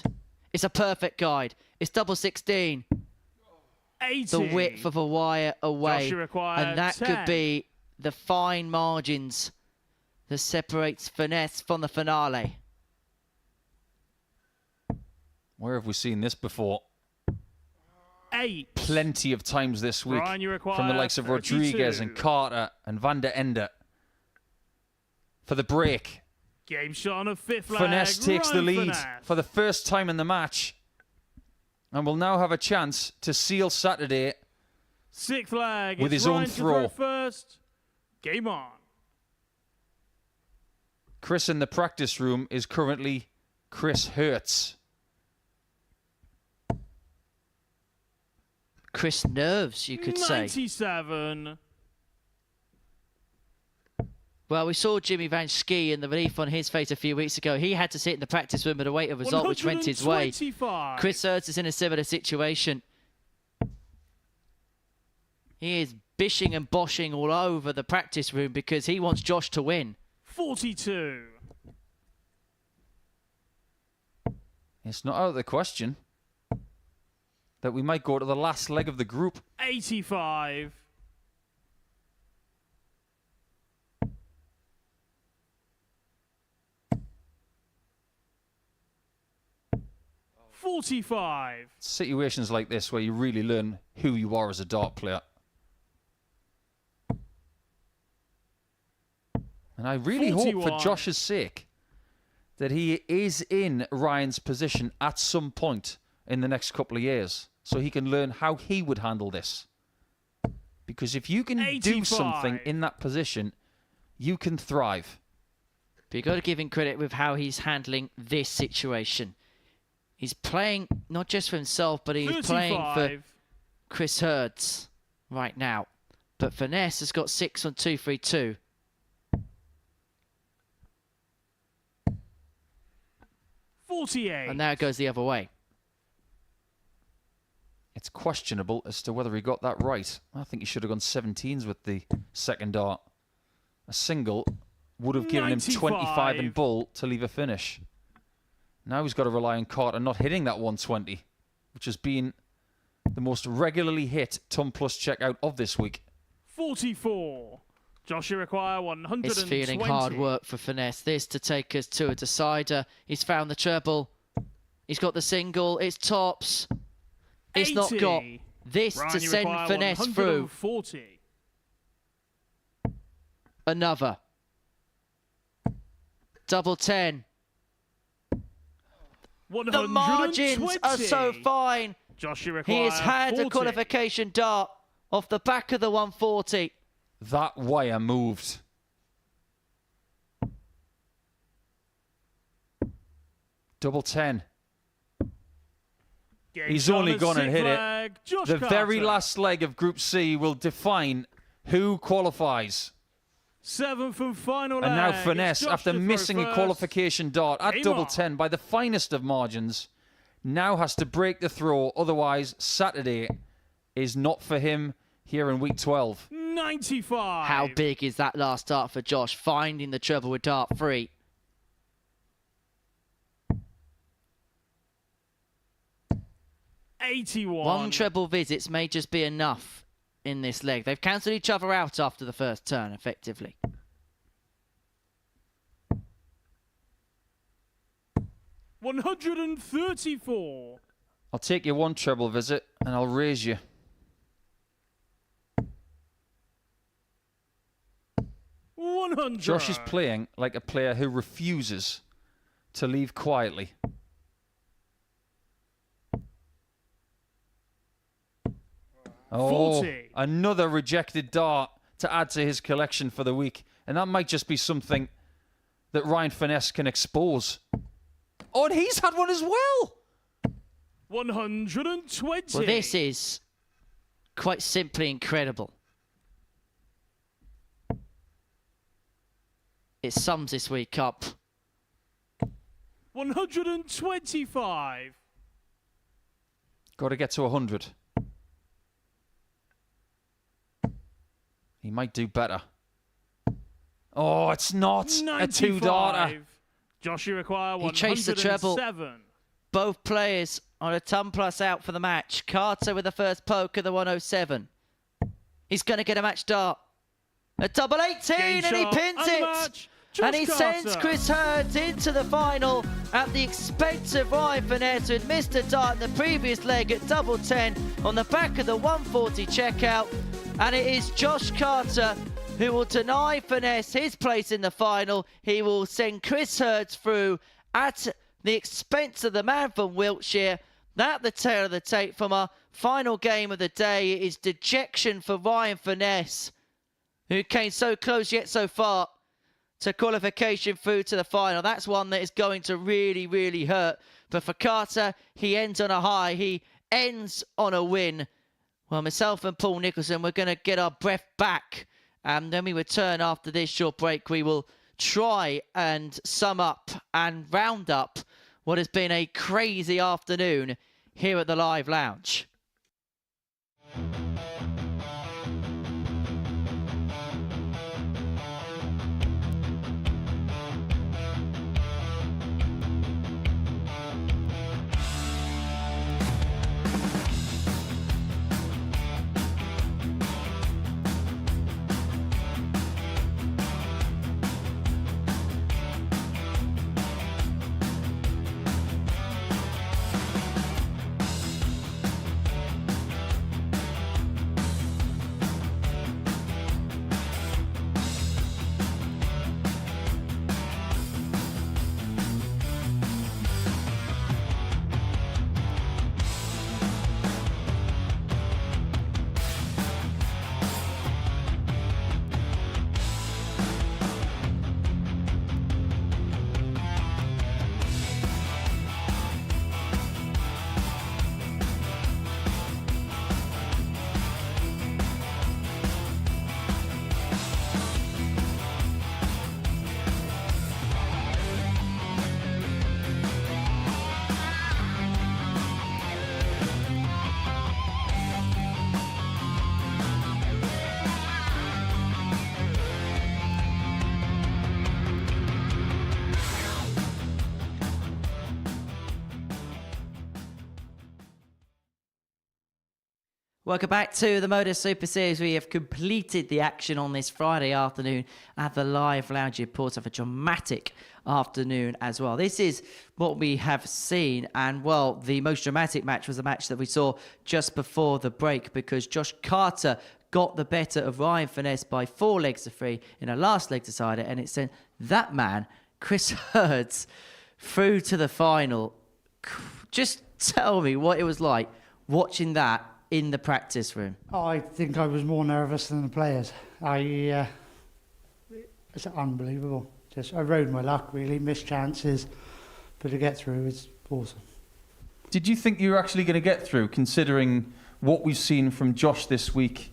It's a perfect guide. It's double 16. 80. The width of a wire away. Joshua required And that 10. could be the fine margins that separates Finesse from the finale. Where have we seen this before? 8. Plenty of times this week Ryan, you require from the likes of 32. Rodriguez and Carter and Vender for the break. Game shot on a 5th flag. Finesse takes the Ryan lead Finesse. for the first time in the match and will now have a chance to seal Saturday 6th flag. with It's his own Ryan to throw. first. Game on. Chris in the practice room is currently Chris Herz. Chris Nerves, you could say. 97. Well, we saw Jimmy Van Schie and the relief on his face a few weeks ago. He had to sit in the practice room at a wait a result which went his way. 125. Chris Herz is in a similar situation. He is bishing and boshing all over the practice room because he wants Josh to win. 42. It's not out of the question that we might go to the last leg of the group. 85. 45. Situations like this where you really learn who you are as a dart player. And I really hope 41. for Josh's sake that he is in Ryan's position at some point in the next couple of years so he can learn how he would handle this. Because if you can do 85. something in that position, you can thrive. But you've got to give him credit with how he's handling this situation. He's playing not just for himself, but he's 35. playing for Chris Herz right now. But Finesse has got 6 on 2-3-2. And now it goes the other way. It's questionable as to whether he got that right. I think he should have gone 17s with the second dart. A single would have given him 25 in bull to leave a finish. Now he's got to rely on Carter not hitting that 120, which has been the most regularly hit ton plus checkout of this week. 44. Josh Iroquois, 120. It's feeling hard work for Finesse. This to take us to a decider. He's found the treble. He's got the single. It's tops. It's 80. not got this Brian to send Iroquois, Finesse through. 140. Another. Double 10. The margins are so fine. Josh Iroquois, He has had 40. a qualification dart off the back of the 140. That wire moved. Double 10. He's only gone and hit it. The very last leg of Group C will define who qualifies. 7th and final And now leg. Finesse, It's Josh after to throw missing a first. qualification dart at Aim double on. 10 by the finest of margins, now has to break the throw. Otherwise, Saturday is not for him here in week 12. 95. How big is that last dart for Josh, finding the treble with dart 3? One treble visits may just be enough in this leg. They've cancelled each other out after the first turn, effectively. $134. I'll take your one treble visit and I'll raise you. $100. Josh is playing like a player who refuses to leave quietly. Oh, 40. another rejected dart to add to his collection for the week. And that might just be something that Ryan Finesse can expose. Oh, and he's had one as well. 120. Well, this is quite simply incredible. It sums this week up. 125. Got to get to 100. He might do better. Oh, it's not a two-darter. Josh Iroquois, He chased the treble. 107. Both players on a ton plus out for the match. Carter with the first poke of the 107. He's going to get a match dart. A double 18 and he pins it. And he sends Chris Herz into the final at the expense of Ryan Finesse, who had missed a dart in the previous leg at double 10 on the back of the 140 checkout. And it is Josh Carter who will deny Finesse his place in the final. He will send Chris Herz through at the expense of the man from Wiltshire. That the tail of the tape from our final game of the day. It is dejection for Ryan Finesse, who came so close yet so far to qualification through to the final. That's one that is going to really, really hurt. But for Carter, he ends on a high. He ends on a win. Well, myself and Paul Nicholson, we're going to get our breath back. And then we return after this short break. We will try and sum up and round up what has been a crazy afternoon here at the Live Lounge. Welcome back to the Modus Super Series. We have completed the action on this Friday afternoon at the live lounge in Porto for a dramatic afternoon as well. This is what we have seen, and well, the most dramatic match was the match that we saw just before the break, because Josh Carter got the better of Ryan Finesse by 4 legs to 3 in a last leg decider, and it sent that man, Chris Herz, through to the final. Just tell me what it was like watching that in the practice room. Oh, I think I was more nervous than the players. It's unbelievable. I rode my luck, really, missed chances, but to get through is awesome. Did you think you were actually going to get through, considering what we've seen from Josh this week,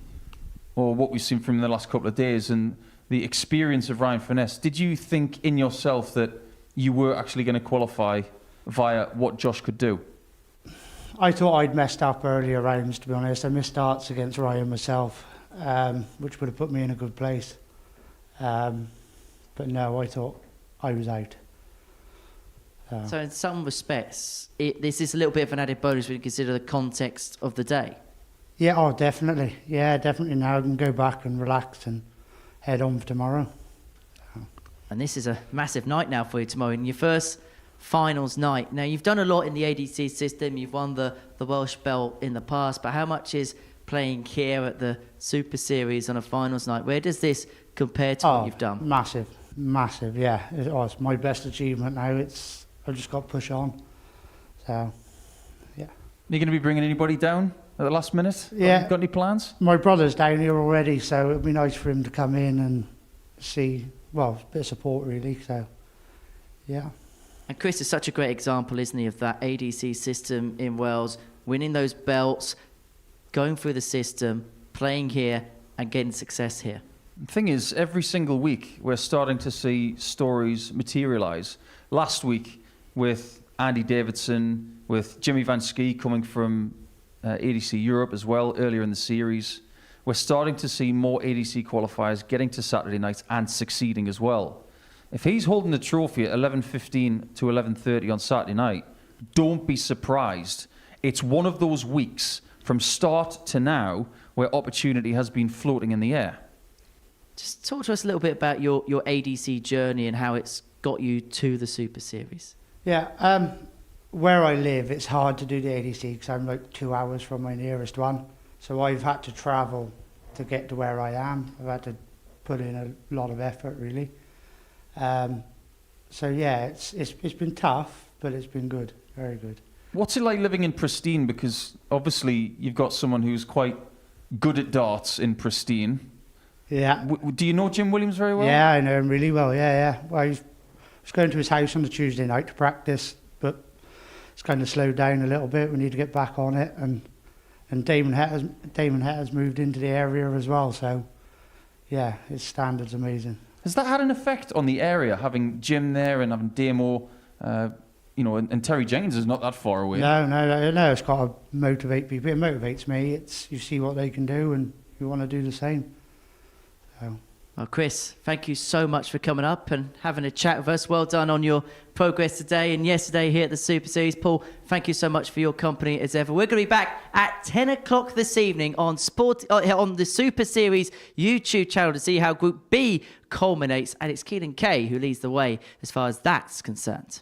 or what we've seen from the last couple of days, and the experience of Ryan Finesse? Did you think in yourself that you were actually going to qualify via what Josh could do? I thought I'd messed up earlier rounds, to be honest. I missed starts against Ryan myself, which would have put me in a good place. But no, I thought I was out. So in some respects, this is a little bit of an added bonus when you consider the context of the day. Yeah, oh, definitely. Yeah, definitely. Now I can go back and relax and head on for tomorrow. And this is a massive night now for you tomorrow, in your first finals night. Now, you've done a lot in the ADC system. You've won the Welsh belt in the past, but how much is playing here at the Super Series on a finals night? Where does this compare to what you've done? Massive, yeah. It's my best achievement now. I've just got to push on. So, yeah. Are you going to be bringing anybody down at the last minute? Yeah. Got any plans? My brother's down here already, so it'd be nice for him to come in and see, well, a bit of support, really. So, yeah. And Chris is such a great example, isn't he, of that ADC system in Wales, winning those belts, going through the system, playing here, and getting success here. The thing is, every single week, we're starting to see stories materialise. Last week, with Andy Davidson, with Jimmy Van Schie coming from ADC Europe as well, earlier in the series, we're starting to see more ADC qualifiers getting to Saturday nights and succeeding as well. If he's holding the trophy at 11:15 to 11:30 on Saturday night, don't be surprised. It's one of those weeks from start to now where opportunity has been floating in the air. Just talk to us a little bit about your ADC journey and how it's got you to the Super Series. Yeah, where I live, it's hard to do the ADC because I'm like 2 hours from my nearest one. So I've had to travel to get to where I am. I've had to put in a lot of effort, really. So yeah, it's been tough, but it's been good, very good. What's it like living in Pristine? Because obviously you've got someone who's quite good at darts in Pristine. Yeah. Do you know Jim Williams very well? Yeah, I know him really well. Yeah. Well, I was going to his house on the Tuesday night to practice, but it's kind of slowed down a little bit. We need to get back on it, and Damon Hetter's moved into the area as well. So yeah, his standard's amazing. Has that had an effect on the area, having Jim there and having Damo, and Terry Jenkins is not that far away? No, it's got to motivate people. It motivates me. You see what they can do and you want to do the same. So. Well, Chris, thank you so much for coming up and having a chat with us. Well done on your progress today and yesterday here at the Super Series. Paul, thank you so much for your company as ever. We're going to be back at 10 o'clock this evening on the Super Series YouTube channel to see how Group B culminates, and it's Keelan Kay who leads the way as far as that's concerned.